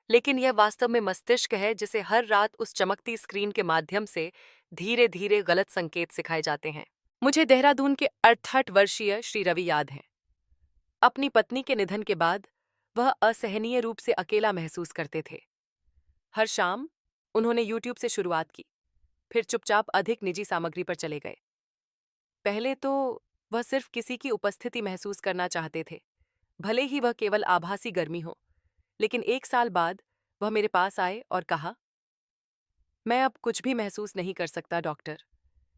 लेकिन यह वास्तव में मस्तिष्क है जिसे हर रात उस चमकती स्क्रीन के माध्यम से धीरे धीरे गलत संकेत सिखाए जाते हैं। मुझे देहरादून के 68 वर्षीय श्री रवि याद हैं। अपनी पत्नी के निधन के बाद वह असहनीय रूप से अकेला महसूस करते थे। हर शाम उन्होंने यूट्यूब से शुरुआत की, फिर चुपचाप अधिक निजी सामग्री पर चले गए। पहले तो वह सिर्फ किसी की उपस्थिति महसूस करना चाहते थे, भले ही वह केवल आभासी गर्मी हो। लेकिन 1 साल बाद वह मेरे पास आए और कहा, मैं अब कुछ भी महसूस नहीं कर सकता डॉक्टर।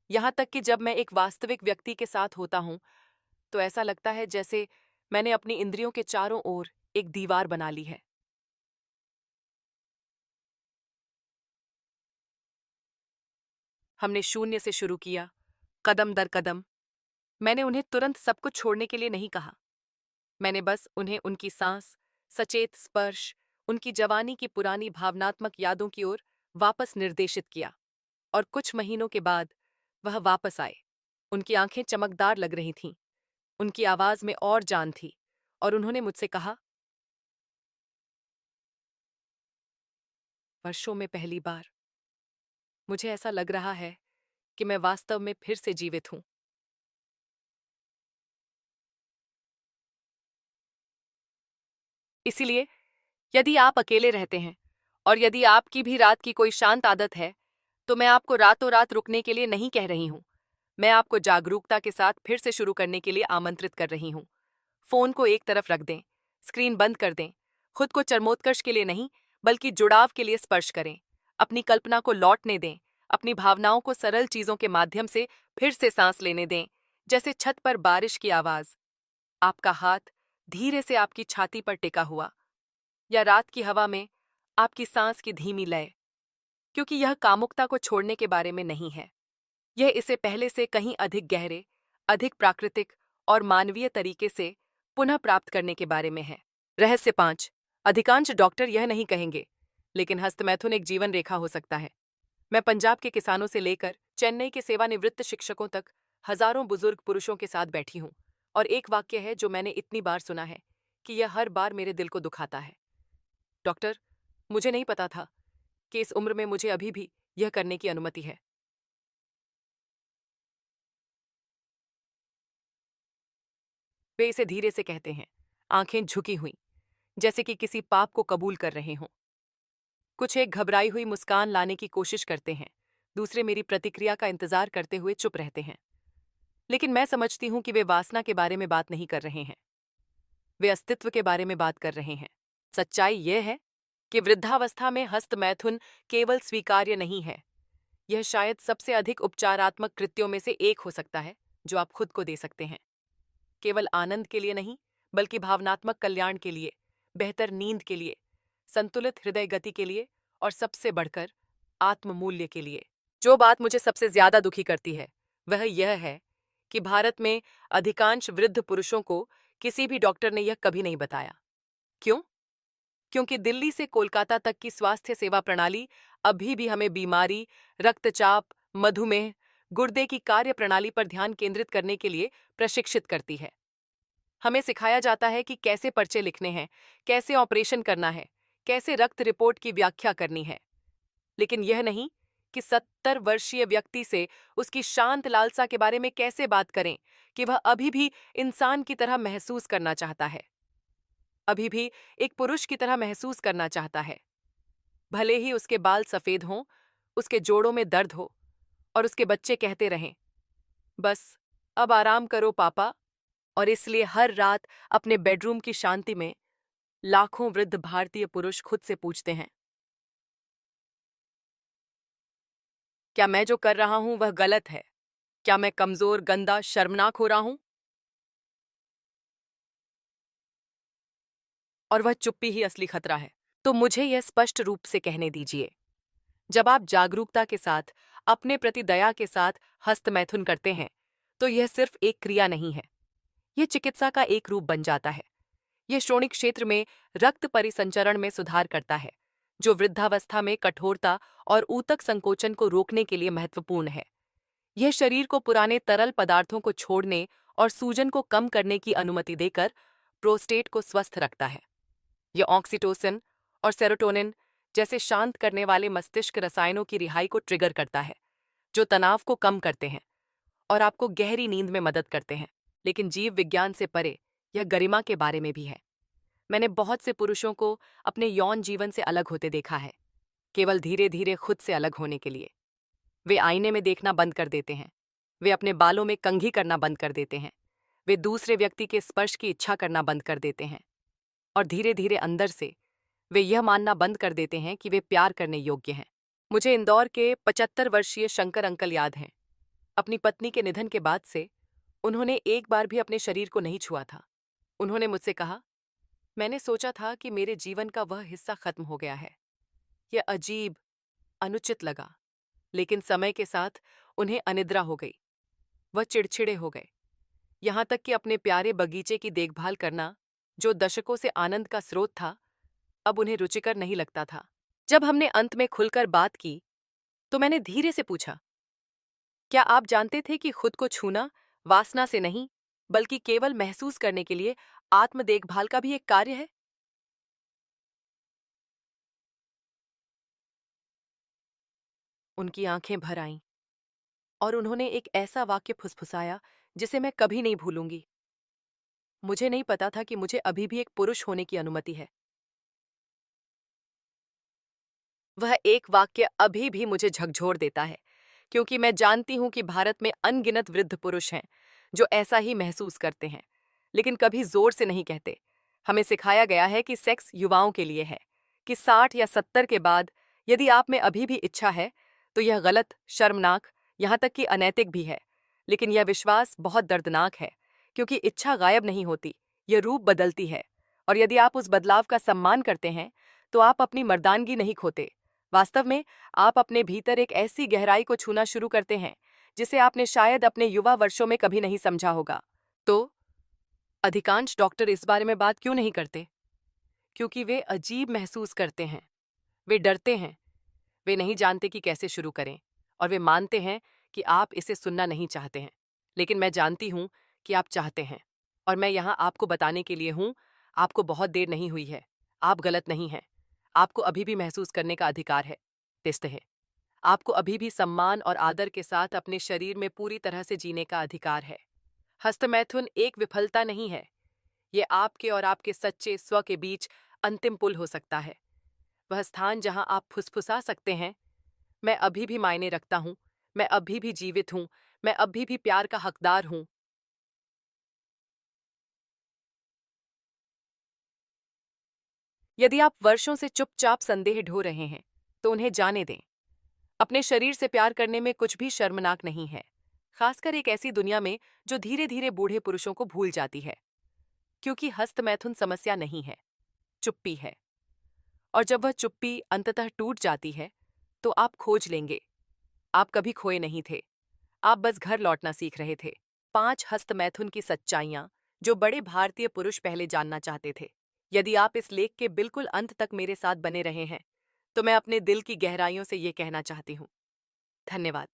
यहाँ तक कि जब मैं एक वास्तविक व्यक्ति के साथ होता हूँ, तो ऐसा लगता है जैसे मैंने अपनी इंद्रियों के चारों ओर एक दीवार बना ली है। हमने शून्य से शुरू किया, कदम दर कदम। मैंने उन्हें तुरंत सब कुछ छोड़ने के लिए नहीं कहा। मैंने बस उन्हें उनकी सांस, सचेत स्पर्श, उनकी जवानी की पुरानी भावनात्मक यादों की ओर वापस निर्देशित किया। और कुछ महीनों के बाद वह वापस आए। उनकी आंखें चमकदार लग रही थीं, उनकी आवाज में और जान थी, और उन्होंने मुझसे कहा, वर्षों में पहली बार मुझे ऐसा लग रहा है कि मैं वास्तव में फिर से जीवित हूं। इसीलिए यदि आप अकेले रहते हैं और यदि आपकी भी रात की कोई शांत आदत है, तो मैं आपको रातों रात रुकने के लिए नहीं कह रही हूं। मैं आपको जागरूकता के साथ फिर से शुरू करने के लिए आमंत्रित कर रही हूं। फोन को एक तरफ रख दें, स्क्रीन बंद कर दें। खुद को चरमोत्कर्ष के लिए नहीं, बल्कि जुड़ाव के लिए स्पर्श करें। अपनी कल्पना को लौटने दें। अपनी भावनाओं को सरल चीजों के माध्यम से फिर से सांस लेने दें, जैसे छत पर बारिश की आवाज, आपका हाथ धीरे से आपकी छाती पर टिका हुआ, या रात की हवा में आपकी सांस की धीमी लय। क्योंकि यह कामुकता को छोड़ने के बारे में नहीं है। यह इसे पहले से कहीं अधिक गहरे, अधिक प्राकृतिक और मानवीय तरीके से पुनः प्राप्त करने के बारे में है। रहस्य 5। अधिकांश डॉक्टर यह नहीं कहेंगे, लेकिन हस्तमैथुन एक जीवन रेखा हो सकता है। मैं पंजाब के किसानों से लेकर चेन्नई के सेवानिवृत्त शिक्षकों तक हजारों बुजुर्ग पुरुषों के साथ बैठी हूँ, और एक वाक्य है जो मैंने इतनी बार सुना है कि यह हर बार मेरे दिल को दुखाता है। डॉक्टर, मुझे नहीं पता था कि इस उम्र में मुझे अभी भी यह करने की अनुमति है। वे इसे धीरे से कहते हैं, आंखें झुकी हुई, जैसे कि किसी पाप को कबूल कर रहे हों। कुछ एक घबराई हुई मुस्कान लाने की कोशिश करते हैं, दूसरे मेरी प्रतिक्रिया का इंतजार करते हुए चुप रहते हैं। लेकिन मैं समझती हूं कि वे वासना के बारे में बात नहीं कर रहे हैं, वे अस्तित्व के बारे में बात कर रहे हैं। सच्चाई यह है कि वृद्धावस्था में हस्तमैथुन केवल स्वीकार्य नहीं है, यह शायद सबसे अधिक उपचारात्मक कृत्यों में से एक हो सकता है जो आप खुद को दे सकते हैं। केवल आनंद के लिए नहीं, बल्कि भावनात्मक कल्याण के लिए, बेहतर नींद के लिए, संतुलित हृदय गति के लिए, और सबसे बढ़कर आत्ममूल्य के लिए। जो बात मुझे सबसे ज्यादा दुखी करती है वह यह है कि भारत में अधिकांश वृद्ध पुरुषों को किसी भी डॉक्टर ने यह कभी नहीं बताया। क्यों? क्योंकि दिल्ली से कोलकाता तक की स्वास्थ्य सेवा प्रणाली अभी भी हमें बीमारी, रक्तचाप, मधुमेह, गुर्दे की कार्य प्रणाली पर ध्यान केंद्रित करने के लिए प्रशिक्षित करती है। हमें सिखाया जाता है कि कैसे पर्चे लिखने हैं, कैसे ऑपरेशन करना है, कैसे रक्त रिपोर्ट की व्याख्या करनी है। लेकिन यह नहीं कि 70 वर्षीय व्यक्ति से उसकी शांत लालसा के बारे में कैसे बात करें कि वह अभी भी इंसान की तरह महसूस करना चाहता है, अभी भी एक पुरुष की तरह महसूस करना चाहता है। भले ही उसके बाल सफेद हों, उसके जोड़ों में दर्द हो और उसके बच्चे कहते रहें, बस अब आराम करो पापा। और इसलिए हर रात अपने बेडरूम की शांति में लाखों वृद्ध भारतीय पुरुष खुद से पूछते हैं, क्या मैं जो कर रहा हूं वह गलत है? क्या मैं कमजोर, गंदा, शर्मनाक हो रहा हूं? और वह चुप्पी ही असली खतरा है। तो मुझे यह स्पष्ट रूप से कहने दीजिए, जब आप जागरूकता के साथ, अपने प्रति दया के साथ हस्तमैथुन करते हैं, तो यह सिर्फ एक क्रिया नहीं है, यह चिकित्सा का एक रूप बन जाता है। यह श्रोणि क्षेत्र में रक्त परिसंचरण में सुधार करता है, जो वृद्धावस्था में कठोरता और ऊतक संकोचन को रोकने के लिए महत्वपूर्ण है। यह शरीर को पुराने तरल पदार्थों को छोड़ने और सूजन को कम करने की अनुमति देकर प्रोस्टेट को स्वस्थ रखता है। यह ऑक्सीटोसिन और सेरोटोनिन जैसे शांत करने वाले मस्तिष्क रसायनों की रिहाई को ट्रिगर करता है, जो तनाव को कम करते हैं और आपको गहरी नींद में मदद करते हैं। लेकिन जीव विज्ञान से परे यह गरिमा के बारे में भी है। मैंने बहुत से पुरुषों को अपने यौन जीवन से अलग होते देखा है, केवल धीरे धीरे खुद से अलग होने के लिए। वे आईने में देखना बंद कर देते हैं, वे अपने बालों में कंघी करना बंद कर देते हैं, वे दूसरे व्यक्ति के स्पर्श की इच्छा करना बंद कर देते हैं, और धीरे धीरे अंदर से वे यह मानना बंद कर देते हैं कि वे प्यार करने योग्य हैं। मुझे इंदौर के 75 वर्षीय शंकर अंकल याद हैं। अपनी पत्नी के निधन के बाद से उन्होंने एक बार भी अपने शरीर को नहीं छुआ था। उन्होंने मुझसे कहा, मैंने सोचा था कि मेरे जीवन का वह हिस्सा खत्म हो गया है। यह अजीब, अनुचित लगा, लेकिन समय के साथ उन्हें अनिद्रा हो गई। वह चिड़चिड़े हो गए, यहाँ तक कि अपने प्यारे बगीचे की देखभाल करना, जो दशकों से आनंद का स्रोत था, अब उन्हें रुचिकर नहीं लगता था। जब हमने अंत में खुलकर बात की, तो मैंने धीरे से पूछा, क्या आप जानते थे कि खुद को छूना वासना से नहीं, बल्कि केवल महसूस करने के लिए आत्म देखभाल का भी एक कार्य है? उनकी आंखें भर आईं और उन्होंने एक ऐसा वाक्य फुसफुसाया जिसे मैं कभी नहीं भूलूंगी। मुझे नहीं पता था कि मुझे अभी भी एक पुरुष होने की अनुमति है। वह एक वाक्य अभी भी मुझे झकझोर देता है, क्योंकि मैं जानती हूं कि भारत में अनगिनत वृद्ध पुरुष हैं जो ऐसा ही महसूस करते हैं, लेकिन कभी जोर से नहीं कहते। हमें सिखाया गया है कि सेक्स युवाओं के लिए है, कि 60 या 70 के बाद यदि आप में अभी भी इच्छा है तो यह गलत, शर्मनाक, यहाँ तक कि अनैतिक भी है। लेकिन यह विश्वास बहुत दर्दनाक है, क्योंकि इच्छा गायब नहीं होती, यह रूप बदलती है। और यदि आप उस बदलाव का सम्मान करते हैं तो आप अपनी मर्दानगी नहीं खोते। वास्तव में आप अपने भीतर एक ऐसी गहराई को छूना शुरू करते हैं जिसे आपने शायद अपने युवा वर्षों में कभी नहीं समझा होगा। तो अधिकांश डॉक्टर इस बारे में बात क्यों नहीं करते? क्योंकि वे अजीब महसूस करते हैं, वे डरते हैं, वे नहीं जानते कि कैसे शुरू करें, और वे मानते हैं कि आप इसे सुनना नहीं चाहते हैं। लेकिन मैं जानती हूं कि आप चाहते हैं, और मैं यहाँ आपको बताने के लिए हूं। आपको बहुत देर नहीं हुई है, आप गलत नहीं हैं। आपको अभी भी महसूस करने का अधिकार है। टिस्ट है, आपको अभी भी सम्मान और आदर के साथ अपने शरीर में पूरी तरह से जीने का अधिकार है। हस्तमैथुन एक विफलता नहीं है, ये आपके और आपके सच्चे स्व के बीच अंतिम पुल हो सकता है। वह स्थान जहां आप फुसफुसा सकते हैं, मैं अभी भी मायने रखता हूं, मैं अभी भी जीवित हूं, मैं अभी भी प्यार का हकदार हूं। यदि आप वर्षों से चुपचाप संदेह ढो रहे हैं, तो उन्हें जाने दें। अपने शरीर से प्यार करने में कुछ भी शर्मनाक नहीं है, खासकर एक ऐसी दुनिया में जो धीरे धीरे बूढ़े पुरुषों को भूल जाती है। क्योंकि हस्तमैथुन समस्या नहीं है, चुप्पी है। और जब वह चुप्पी अंततः टूट जाती है, तो आप खोज लेंगे, आप कभी खोए नहीं थे, आप बस घर लौटना सीख रहे थे। 5 हस्तमैथुन की सच्चाइयां जो बड़े भारतीय पुरुष पहले जानना चाहते थे। यदि आप इस लेख के बिल्कुल अंत तक मेरे साथ बने रहे हैं, तो मैं अपने दिल की गहराइयों से ये कहना चाहती हूँ, धन्यवाद।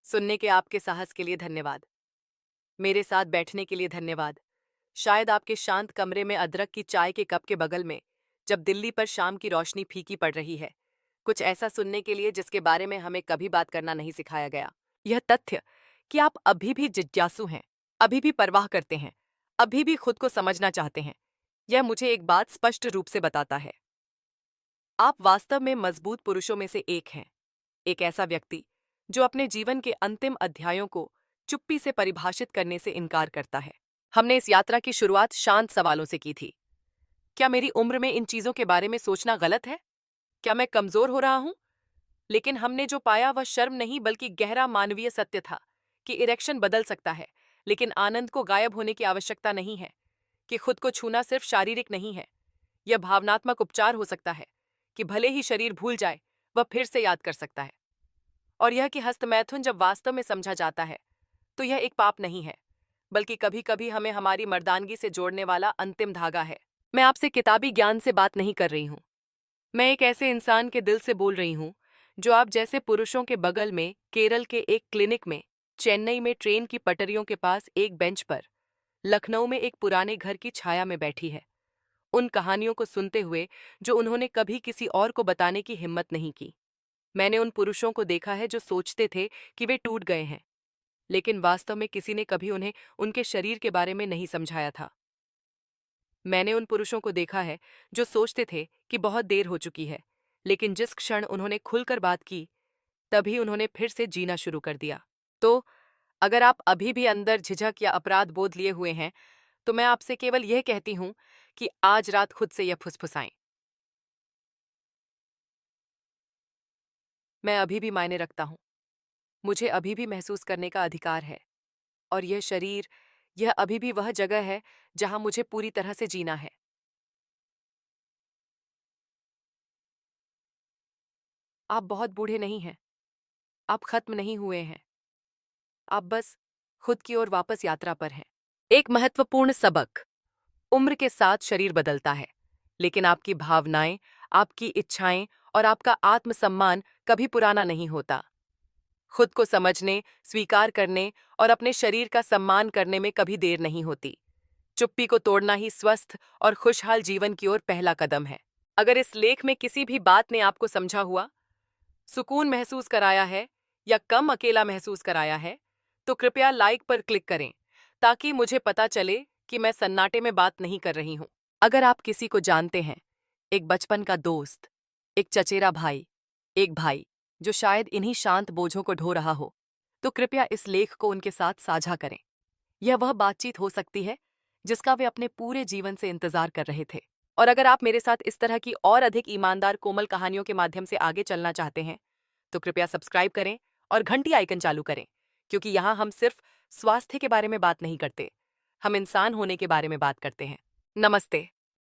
सुनने के आपके साहस के लिए धन्यवाद। मेरे साथ बैठने के लिए धन्यवाद। शायद आपके शांत कमरे में अदरक की चाय के कप के बगल में, जब दिल्ली पर शाम की रोशनी फीकी पड़ रही है, कुछ ऐसा सुनने के लिए जिसके बारे में हमें कभी बात करना नहीं सिखाया गया। यह तथ्य कि आप अभी भी जिज्ञासु हैं, अभी भी परवाह करते हैं, अभी भी खुद को समझना चाहते हैं, यह मुझे एक बात स्पष्ट रूप से बताता है। आप वास्तव में मजबूत पुरुषों में से एक हैं। एक ऐसा व्यक्ति जो अपने जीवन के अंतिम अध्यायों को चुप्पी से परिभाषित करने से इनकार करता है। हमने इस यात्रा की शुरुआत शांत सवालों से की थी। क्या मेरी उम्र में इन चीजों के बारे में सोचना गलत है? क्या मैं कमजोर हो रहा हूं? लेकिन हमने जो पाया वह शर्म नहीं बल्कि गहरा मानवीय सत्य था कि इरेक्शन बदल सकता है, लेकिन आनंद को गायब होने की आवश्यकता नहीं है। कि खुद को छूना सिर्फ शारीरिक नहीं है, यह भावनात्मक उपचार हो सकता है। कि भले ही शरीर भूल जाए, वह फिर से याद कर सकता है। और यह कि हस्तमैथुन जब वास्तव में समझा जाता है तो यह एक पाप नहीं है, बल्कि कभी कभी हमें हमारी मर्दानगी से जोड़ने वाला अंतिम धागा है। मैं आपसे किताबी ज्ञान से बात नहीं कर रही हूं। मैं एक ऐसे इंसान के दिल से बोल रही हूं जो आप जैसे पुरुषों के बगल में केरल के एक क्लिनिक में, चेन्नई में ट्रेन की पटरियों के पास एक बेंच पर, लखनऊ में एक पुराने घर की छाया में बैठी है, उन कहानियों को सुनते हुए जो उन्होंने कभी किसी और को बताने की हिम्मत नहीं की। मैंने उन पुरुषों को देखा है जो सोचते थे कि वे टूट गए हैं, लेकिन वास्तव में किसी ने कभी उन्हें उनके शरीर के बारे में नहीं समझाया था। मैंने उन पुरुषों को देखा है जो सोचते थे कि बहुत देर हो चुकी है, लेकिन जिस क्षण उन्होंने खुलकर बात की, तभी उन्होंने फिर से जीना शुरू कर दिया। तो अगर आप अभी भी अंदर झिझक या अपराध बोध लिए हुए हैं, तो मैं आपसे केवल यह कहती हूं कि आज रात खुद से यह फुसफुसाएं। मैं अभी भी मायने रखता हूं। मुझे अभी भी महसूस करने का अधिकार है। और यह शरीर, यह अभी भी वह जगह है जहां मुझे पूरी तरह से जीना है। आप बहुत बूढ़े नहीं हैं। आप खत्म नहीं हुए हैं। आप बस खुद की ओर वापस यात्रा पर हैं। एक महत्वपूर्ण सबक। उम्र के साथ शरीर बदलता है, लेकिन आपकी भावनाएं, आपकी इच्छाएं और आपका आत्मसम्मान कभी पुराना नहीं होता। खुद को समझने, स्वीकार करने और अपने शरीर का सम्मान करने में कभी देर नहीं होती। चुप्पी को तोड़ना ही स्वस्थ और खुशहाल जीवन की ओर पहला कदम है। अगर इस लेख में किसी भी बात ने आपको समझा हुआ, सुकून महसूस कराया है या कम अकेला महसूस कराया है, तो कृपया लाइक पर क्लिक करें ताकि मुझे पता चले कि मैं सन्नाटे में बात नहीं कर रही हूं। अगर आप किसी को जानते हैं, एक बचपन का दोस्त, एक चचेरा भाई, एक भाई जो शायद इन्हीं शांत बोझों को ढो रहा हो, तो कृपया इस लेख को उनके साथ साझा करें। यह वह बातचीत हो सकती है जिसका वे अपने पूरे जीवन से इंतजार कर रहे थे। और अगर आप मेरे साथ इस तरह की और अधिक ईमानदार कोमल कहानियों के माध्यम से आगे चलना चाहते हैं, तो कृपया सब्सक्राइब करें और घंटी आइकन चालू करें, क्योंकि यहाँ हम सिर्फ स्वास्थ्य के बारे में बात नहीं करते, हम इंसान होने के बारे में बात करते हैं। नमस्ते।